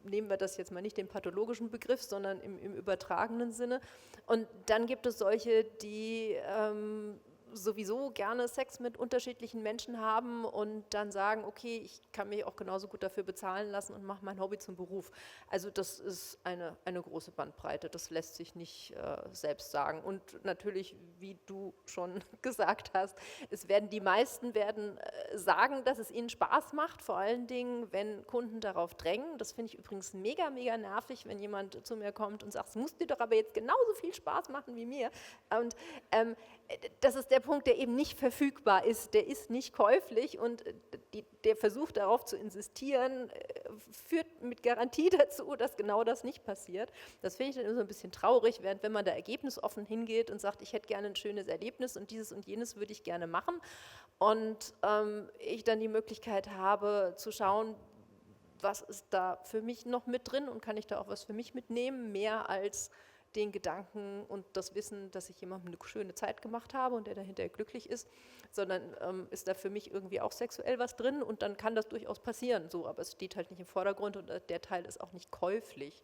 nehmen wir das jetzt mal nicht den pathologischen Begriff, sondern im übertragenen Sinne. Und dann gibt es solche, die sowieso gerne Sex mit unterschiedlichen Menschen haben und dann sagen, okay, ich kann mich auch genauso gut dafür bezahlen lassen und mache mein Hobby zum Beruf. Also das ist eine große Bandbreite, das lässt sich nicht selbst sagen. Und natürlich, wie du schon gesagt hast, die meisten werden sagen, dass es ihnen Spaß macht, vor allen Dingen, wenn Kunden darauf drängen. Das finde ich übrigens mega, mega nervig, wenn jemand zu mir kommt und sagt, es muss dir doch aber jetzt genauso viel Spaß machen wie mir. Und das ist der Punkt, der eben nicht verfügbar ist, der ist nicht käuflich, und der Versuch darauf zu insistieren, führt mit Garantie dazu, dass genau das nicht passiert. Das finde ich dann immer so ein bisschen traurig, während wenn man da ergebnisoffen hingeht und sagt, ich hätte gerne ein schönes Erlebnis und dieses und jenes würde ich gerne machen, und ich dann die Möglichkeit habe zu schauen, was ist da für mich noch mit drin und kann ich da auch was für mich mitnehmen, mehr als den Gedanken und das Wissen, dass ich jemandem eine schöne Zeit gemacht habe und der dahinter glücklich ist, sondern ist da für mich irgendwie auch sexuell was drin und dann kann das durchaus passieren, so, aber es steht halt nicht im Vordergrund und der Teil ist auch nicht käuflich.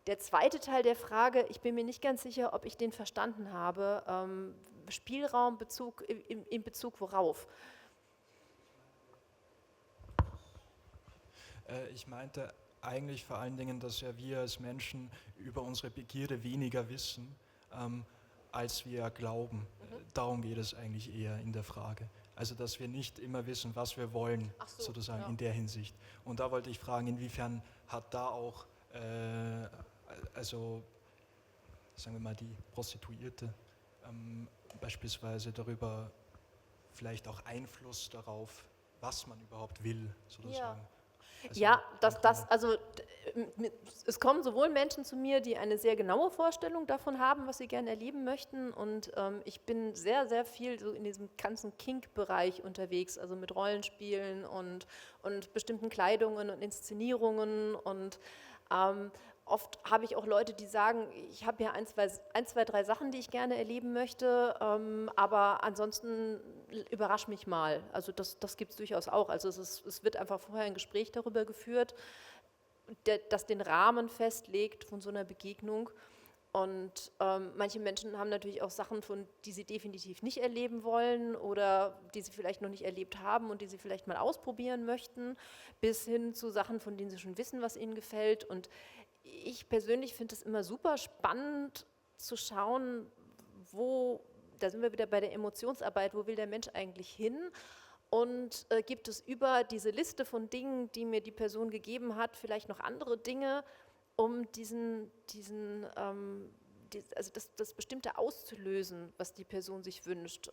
Der zweite Teil der Frage, ich bin mir nicht ganz sicher, ob ich den verstanden habe, Spielraum in Bezug worauf? Ich meinte eigentlich vor allen Dingen, dass ja wir als Menschen über unsere Begierde weniger wissen, als wir glauben. Darum geht es eigentlich eher in der Frage. Also dass wir nicht immer wissen, was wir wollen, sozusagen in der Hinsicht. Und da wollte ich fragen, inwiefern hat da auch, also sagen wir mal die Prostituierte beispielsweise darüber vielleicht auch Einfluss darauf, was man überhaupt will, sozusagen. Also ja, es kommen sowohl Menschen zu mir, die eine sehr genaue Vorstellung davon haben, was sie gerne erleben möchten und ich bin sehr, sehr viel so in diesem ganzen Kink-Bereich unterwegs, also mit Rollenspielen und bestimmten Kleidungen und Inszenierungen und oft habe ich auch Leute, die sagen, ich habe ja ein, zwei, drei Sachen, die ich gerne erleben möchte, aber ansonsten überrasch mich mal. Also das gibt es durchaus auch. Also es wird einfach vorher ein Gespräch darüber geführt, das den Rahmen festlegt von so einer Begegnung. Und manche Menschen haben natürlich auch Sachen, die sie definitiv nicht erleben wollen oder die sie vielleicht noch nicht erlebt haben und die sie vielleicht mal ausprobieren möchten, bis hin zu Sachen, von denen sie schon wissen, was ihnen gefällt. Und ich persönlich finde es immer super spannend zu schauen, da sind wir wieder bei der Emotionsarbeit, wo will der Mensch eigentlich hin? Und gibt es über diese Liste von Dingen, die mir die Person gegeben hat, vielleicht noch andere Dinge, um also das Bestimmte auszulösen, was die Person sich wünscht.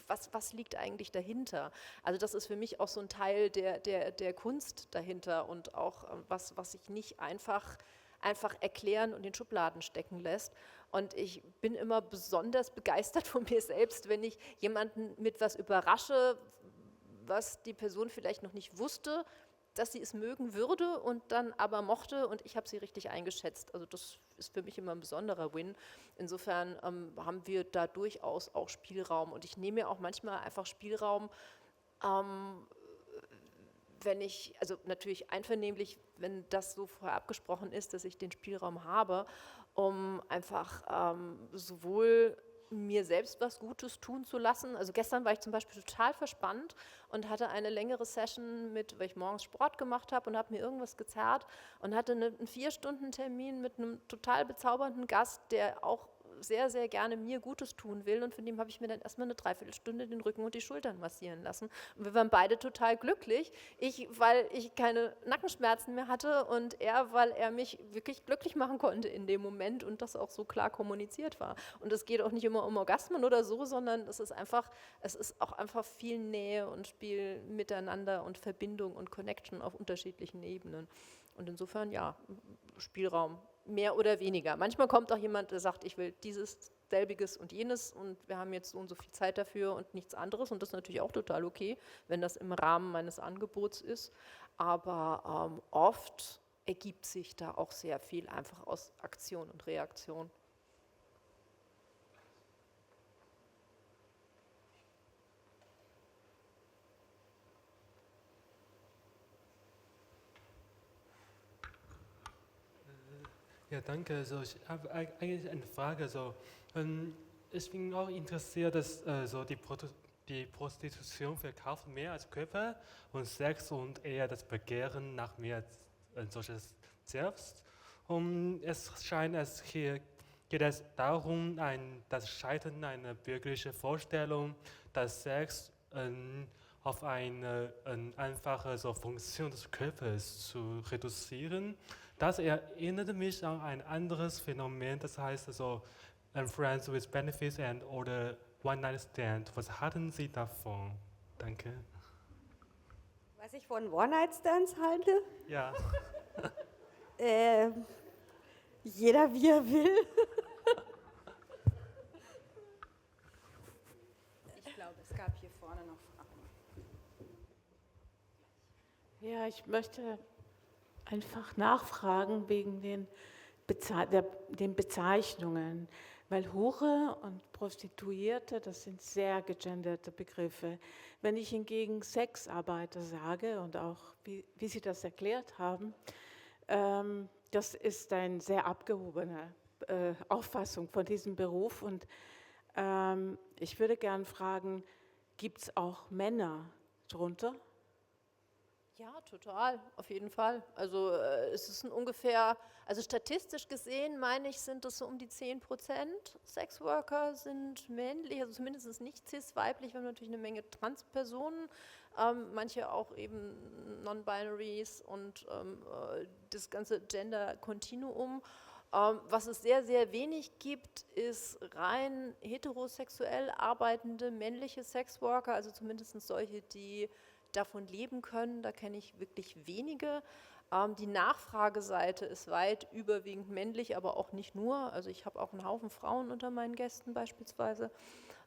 Was liegt eigentlich dahinter? Also das ist für mich auch so ein Teil der Kunst dahinter und auch was sich nicht einfach erklären und in Schubladen stecken lässt. Und ich bin immer besonders begeistert von mir selbst, wenn ich jemanden mit was überrasche, was die Person vielleicht noch nicht wusste, dass sie es mögen würde und dann aber mochte und ich habe sie richtig eingeschätzt. Also das ist für mich immer ein besonderer Win. Insofern haben wir da durchaus auch Spielraum und ich nehme mir auch manchmal einfach Spielraum, also natürlich einvernehmlich, wenn das so vorher abgesprochen ist, dass ich den Spielraum habe, um einfach sowohl mir selbst was Gutes tun zu lassen. Also gestern war ich zum Beispiel total verspannt und hatte eine längere Session weil ich morgens Sport gemacht habe und habe mir irgendwas gezerrt und hatte einen 4-Stunden-Termin mit einem total bezaubernden Gast, der auch sehr, sehr gerne mir Gutes tun will und von dem habe ich mir dann erstmal eine Dreiviertelstunde den Rücken und die Schultern massieren lassen. Und wir waren beide total glücklich. Ich, weil ich keine Nackenschmerzen mehr hatte und er, weil er mich wirklich glücklich machen konnte in dem Moment und das auch so klar kommuniziert war. Und es geht auch nicht immer um Orgasmen oder so, sondern es ist auch einfach viel Nähe und Spiel miteinander und Verbindung und Connection auf unterschiedlichen Ebenen. Und insofern, ja, Spielraum. Mehr oder weniger. Manchmal kommt auch jemand, der sagt, ich will dieses, selbiges und jenes und wir haben jetzt so und so viel Zeit dafür und nichts anderes und das ist natürlich auch total okay, wenn das im Rahmen meines Angebots ist, aber oft ergibt sich da auch sehr viel einfach aus Aktion und Reaktion. Ja, danke. Also ich habe eigentlich eine Frage. Ich bin auch interessiert, dass die Prostitution verkauft mehr als Körper und Sex und eher das Begehren nach mehr als solches selbst. Und es scheint, hier geht es darum, das Scheitern einer bürgerlichen Vorstellung, dass Sex auf eine einfache Funktion des Körpers zu reduzieren. Das erinnert mich an ein anderes Phänomen, das heißt Friends with Benefits oder One-Night-Stand. Was halten Sie davon? Danke. Was ich von One-Night-Stands halte? Ja. Jeder wie er will. Ich glaube, es gab hier vorne noch Fragen. Ja, ich möchte einfach nachfragen wegen den den Bezeichnungen, weil Hure und Prostituierte, das sind sehr gegenderte Begriffe. Wenn ich hingegen Sexarbeiter sage und auch, wie Sie das erklärt haben, das ist eine sehr abgehobene Auffassung von diesem Beruf. Und ich würde gern fragen, gibt es auch Männer drunter? Ja, total, auf jeden Fall. Also es ist ungefähr, also statistisch gesehen, meine ich, sind es so um die 10% Sexworker sind männlich, also zumindest nicht cis-weiblich. Wir haben natürlich eine Menge Transpersonen, manche auch eben Non-Binaries und das ganze Gender-Kontinuum. Was es sehr, sehr wenig gibt, ist rein heterosexuell arbeitende männliche Sexworker, also zumindest solche, die davon leben können. Da kenne ich wirklich wenige. Die Nachfrageseite ist weit überwiegend männlich, aber auch nicht nur. Also ich habe auch einen Haufen Frauen unter meinen Gästen beispielsweise.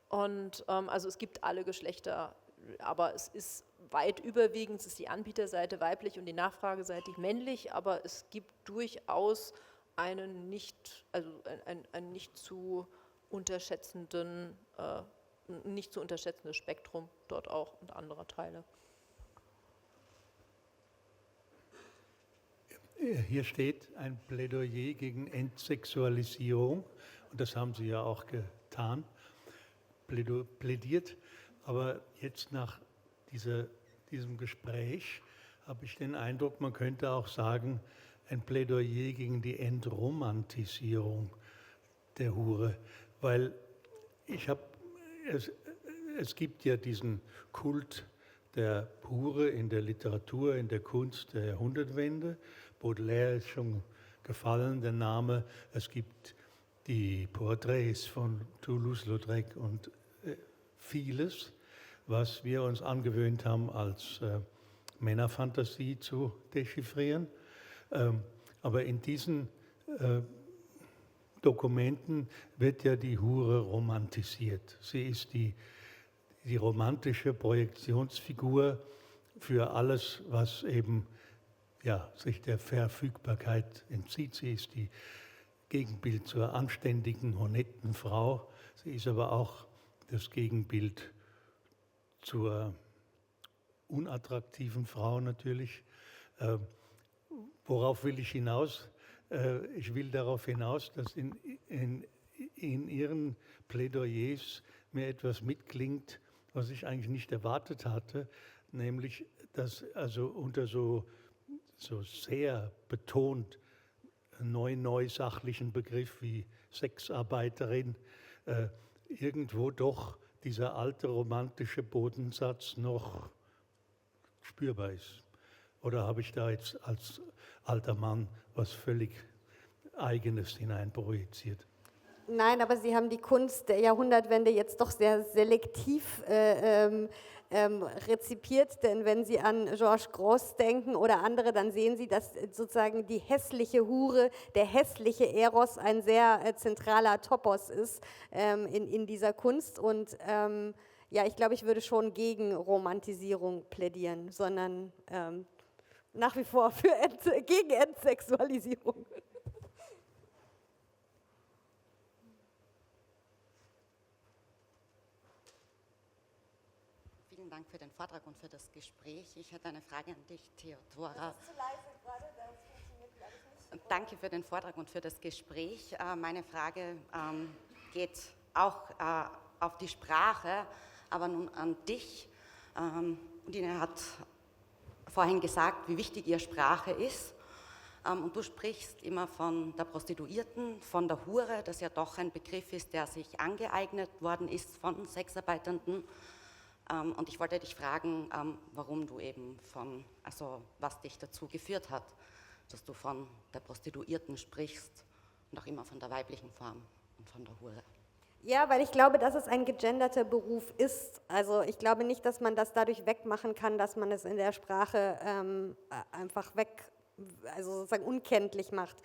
Und also es gibt alle Geschlechter, aber es ist weit überwiegend, es ist die Anbieterseite weiblich und die Nachfrageseite männlich, aber es gibt durchaus einen nicht zu unterschätzendes Spektrum dort auch und andere Teile. Hier steht ein Plädoyer gegen Entsexualisierung und das haben Sie ja auch getan, plädiert. Aber jetzt nach diesem Gespräch habe ich den Eindruck, man könnte auch sagen, ein Plädoyer gegen die Entromantisierung der Hure, weil es gibt ja diesen Kult der Hure in der Literatur, in der Kunst der Jahrhundertwende. Baudelaire ist schon gefallen, der Name. Es gibt die Porträts von Toulouse-Lautrec und vieles, was wir uns angewöhnt haben, als Männerfantasie zu dechiffrieren. Aber in diesen Dokumenten wird ja die Hure romantisiert. Sie ist die romantische Projektionsfigur für alles, was eben sich der Verfügbarkeit entzieht. Sie ist die Gegenbild zur anständigen, honetten Frau. Sie ist aber auch das Gegenbild zur unattraktiven Frau natürlich. Worauf will ich hinaus? Ich will darauf hinaus, dass in Ihren Plädoyers mir etwas mitklingt, was ich eigentlich nicht erwartet hatte, nämlich, dass also unter so sehr betont neu sachlichen Begriff wie Sexarbeiterin irgendwo doch dieser alte romantische Bodensatz noch spürbar ist. Oder habe ich da jetzt als alter Mann was völlig Eigenes hineinprojiziert? Nein, aber Sie haben die Kunst der Jahrhundertwende jetzt doch sehr selektiv rezipiert, denn wenn Sie an Georges Grosz denken oder andere, dann sehen Sie, dass sozusagen die hässliche Hure, der hässliche Eros ein sehr zentraler Topos ist in dieser Kunst und ich glaube, ich würde schon gegen Romantisierung plädieren, sondern nach wie vor gegen Entsexualisierung. Vielen Dank für den Vortrag und für das Gespräch. Ich hätte eine Frage an dich, Theodora. Das ist zu leise gerade, das funktioniert, glaube ich, nicht. Danke für den Vortrag und für das Gespräch. Meine Frage geht auch auf die Sprache, aber nun an dich. Undine hat vorhin gesagt, wie wichtig ihr Sprache ist. Und du sprichst immer von der Prostituierten, von der Hure, das ja doch ein Begriff ist, der sich angeeignet worden ist von Sexarbeitenden. Und ich wollte dich fragen, warum du eben was dich dazu geführt hat, dass du von der Prostituierten sprichst und auch immer von der weiblichen Form und von der Hure. Ja, weil ich glaube, dass es ein gegenderter Beruf ist. Also ich glaube nicht, dass man das dadurch wegmachen kann, dass man es in der Sprache einfach sozusagen unkenntlich macht.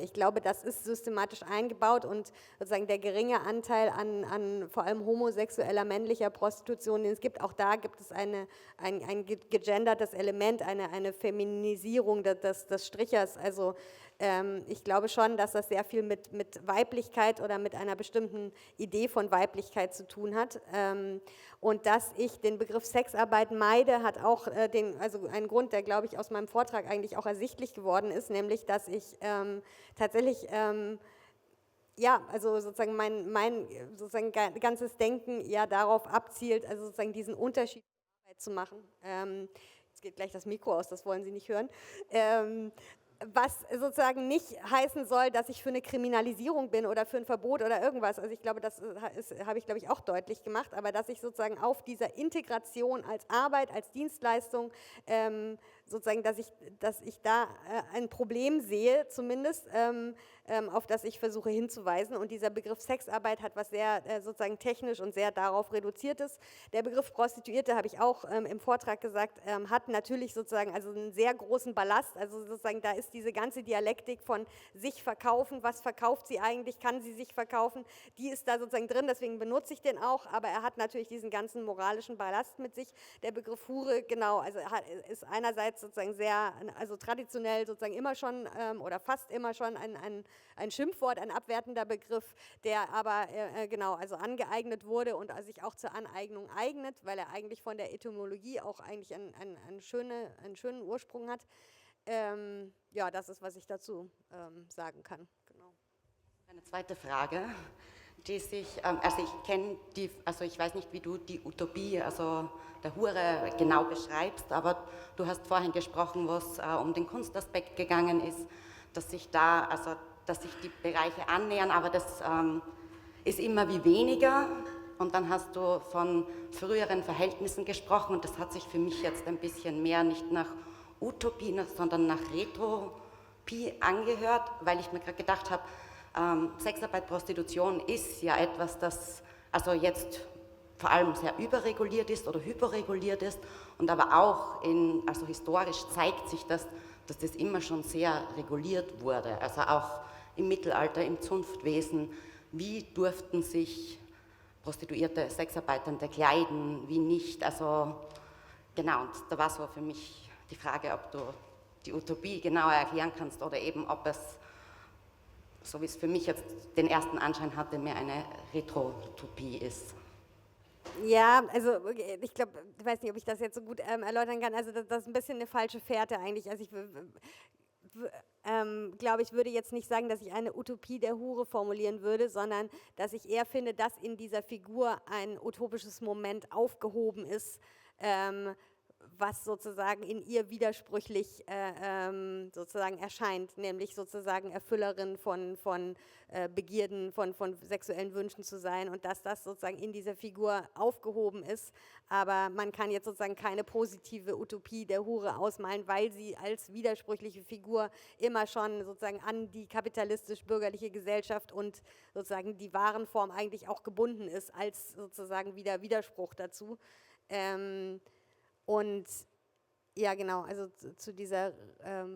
Ich glaube, das ist systematisch eingebaut und sozusagen der geringe Anteil an vor allem homosexueller männlicher Prostitution, den es gibt, auch da gibt es ein gegendertes Element, eine Feminisierung des Strichers. Also ich glaube schon, dass das sehr viel mit Weiblichkeit oder mit einer bestimmten Idee von Weiblichkeit zu tun hat. Und dass ich den Begriff Sexarbeit meide, hat auch also einen Grund, der, glaube ich, aus meinem Vortrag eigentlich auch ersichtlich geworden ist, nämlich, dass ich tatsächlich ja, also sozusagen mein sozusagen ganzes Denken ja darauf abzielt, also sozusagen diesen Unterschied zu machen. Jetzt geht gleich das Mikro aus, das wollen Sie nicht hören. Was sozusagen nicht heißen soll, dass ich für eine Kriminalisierung bin oder für ein Verbot oder irgendwas. Also ich glaube, das habe ich, glaube ich, auch deutlich gemacht, aber dass ich sozusagen auf dieser Integration als Arbeit, als Dienstleistung, sozusagen, dass ich da ein Problem sehe, zumindest, auf das ich versuche hinzuweisen. Und dieser Begriff Sexarbeit hat was sehr sozusagen technisch und sehr darauf reduziertes. Der Begriff Prostituierte, habe ich auch im Vortrag gesagt, hat natürlich sozusagen also einen sehr großen Ballast. Also sozusagen da ist diese ganze Dialektik von sich verkaufen, was verkauft sie eigentlich, kann sie sich verkaufen, die ist da sozusagen drin, deswegen benutze ich den auch, aber er hat natürlich diesen ganzen moralischen Ballast mit sich. Der Begriff Hure, genau, also ist einerseits sozusagen sehr, also traditionell sozusagen immer schon oder fast immer schon ein Schimpfwort, ein abwertender Begriff, der aber genau, also angeeignet wurde und sich auch zur Aneignung eignet, weil er eigentlich von der Etymologie auch eigentlich einen schönen Ursprung hat. Ja, das ist, was ich dazu sagen kann. Genau. Eine zweite Frage, die sich, also ich kenne die, also ich weiß nicht, wie du die Utopie, also der Hure genau beschreibst, aber du hast vorhin gesprochen, wo es um den Kunstaspekt gegangen ist, dass sich da, also dass sich die Bereiche annähern, aber das ist immer wie weniger. Und dann hast du von früheren Verhältnissen gesprochen und das hat sich für mich jetzt ein bisschen mehr nicht nach Utopie, sondern nach Retropie angehört, weil ich mir gerade gedacht habe, Sexarbeit, Prostitution ist ja etwas, das also jetzt vor allem sehr überreguliert ist oder hyperreguliert ist und aber auch also historisch zeigt sich, dass das immer schon sehr reguliert wurde, also auch im Mittelalter, im Zunftwesen, wie durften sich Prostituierte, Sexarbeitende kleiden, wie nicht, also genau, und da war so für mich die Frage, ob du die Utopie genauer erklären kannst oder eben, ob es, so wie es für mich jetzt den ersten Anschein hatte, mehr eine Retrotopie ist. Ja, also ich glaube, ich weiß nicht, ob ich das jetzt so gut erläutern kann, also das ist ein bisschen eine falsche Fährte eigentlich, also ich glaube, ich würde jetzt nicht sagen, dass ich eine Utopie der Hure formulieren würde, sondern dass ich eher finde, dass in dieser Figur ein utopisches Moment aufgehoben ist, was sozusagen in ihr widersprüchlich sozusagen erscheint, nämlich sozusagen Erfüllerin von Begierden, von sexuellen Wünschen zu sein und dass das sozusagen in dieser Figur aufgehoben ist, aber man kann jetzt sozusagen keine positive Utopie der Hure ausmalen, weil sie als widersprüchliche Figur immer schon sozusagen an die kapitalistisch-bürgerliche Gesellschaft und sozusagen die Warenform eigentlich auch gebunden ist, als sozusagen wieder Widerspruch dazu. Und ja, genau, also zu dieser,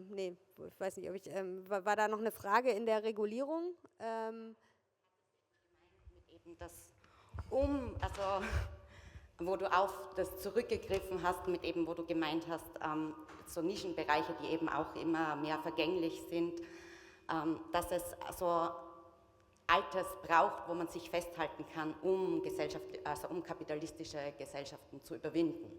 nee, ich weiß nicht, ob ich, war da noch eine Frage in der Regulierung? Eben das also wo du auf das zurückgegriffen hast, mit eben, wo du gemeint hast, so Nischenbereiche, die eben auch immer mehr vergänglich sind, dass es so Altes braucht, wo man sich festhalten kann, um kapitalistische Gesellschaften zu überwinden.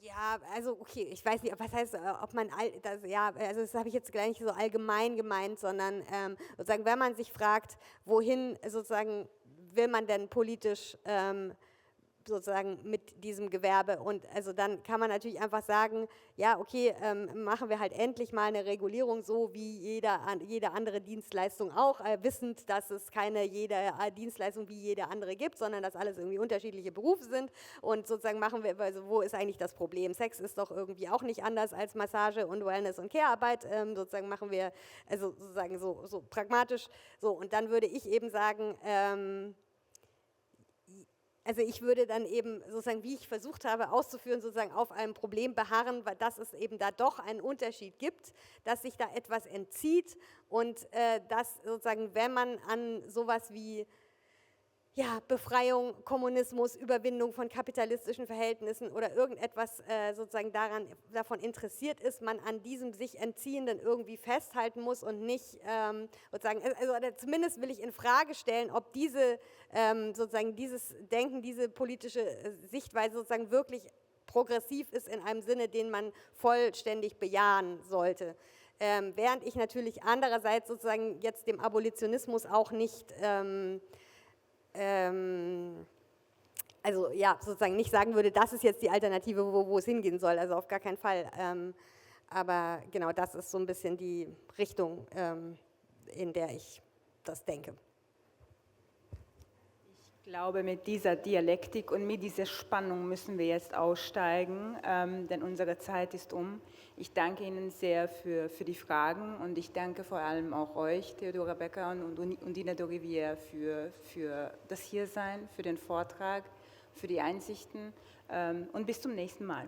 Ja, also okay, ich weiß nicht, was heißt, ob man, also das habe ich jetzt gleich nicht so allgemein gemeint, sondern sozusagen, wenn man sich fragt, wohin sozusagen will man denn politisch sozusagen mit diesem Gewerbe und also dann kann man natürlich einfach sagen, ja okay, machen wir halt endlich mal eine Regulierung so wie jede andere Dienstleistung auch, wissend, dass es keine jede Dienstleistung wie jede andere gibt, sondern dass alles irgendwie unterschiedliche Berufe sind und sozusagen machen wir, also wo ist eigentlich das Problem? Sex ist doch irgendwie auch nicht anders als Massage und Wellness und Care-Arbeit, sozusagen machen wir, also sozusagen so pragmatisch, so und dann würde ich eben sagen, also ich würde dann eben sozusagen, wie ich versucht habe auszuführen, sozusagen auf einem Problem beharren, weil dass es eben da doch einen Unterschied gibt, dass sich da etwas entzieht und dass sozusagen, wenn man an sowas wie ja, Befreiung, Kommunismus, Überwindung von kapitalistischen Verhältnissen oder irgendetwas sozusagen davon interessiert ist, man an diesem sich Entziehenden irgendwie festhalten muss und nicht sozusagen, also zumindest will ich in Frage stellen, ob sozusagen dieses Denken, diese politische Sichtweise sozusagen wirklich progressiv ist in einem Sinne, den man vollständig bejahen sollte. Während ich natürlich andererseits sozusagen jetzt dem Abolitionismus auch nicht also ja, sozusagen nicht sagen würde, das ist jetzt die Alternative, wo es hingehen soll, also auf gar keinen Fall. Aber genau, das ist so ein bisschen die Richtung, in der ich das denke. Ich glaube, mit dieser Dialektik und mit dieser Spannung müssen wir jetzt aussteigen, denn unsere Zeit ist um. Ich danke Ihnen sehr für die Fragen und ich danke vor allem auch euch, Theodora Becker und Undine d'Orivière, für das Hiersein, für den Vortrag, für die Einsichten und bis zum nächsten Mal.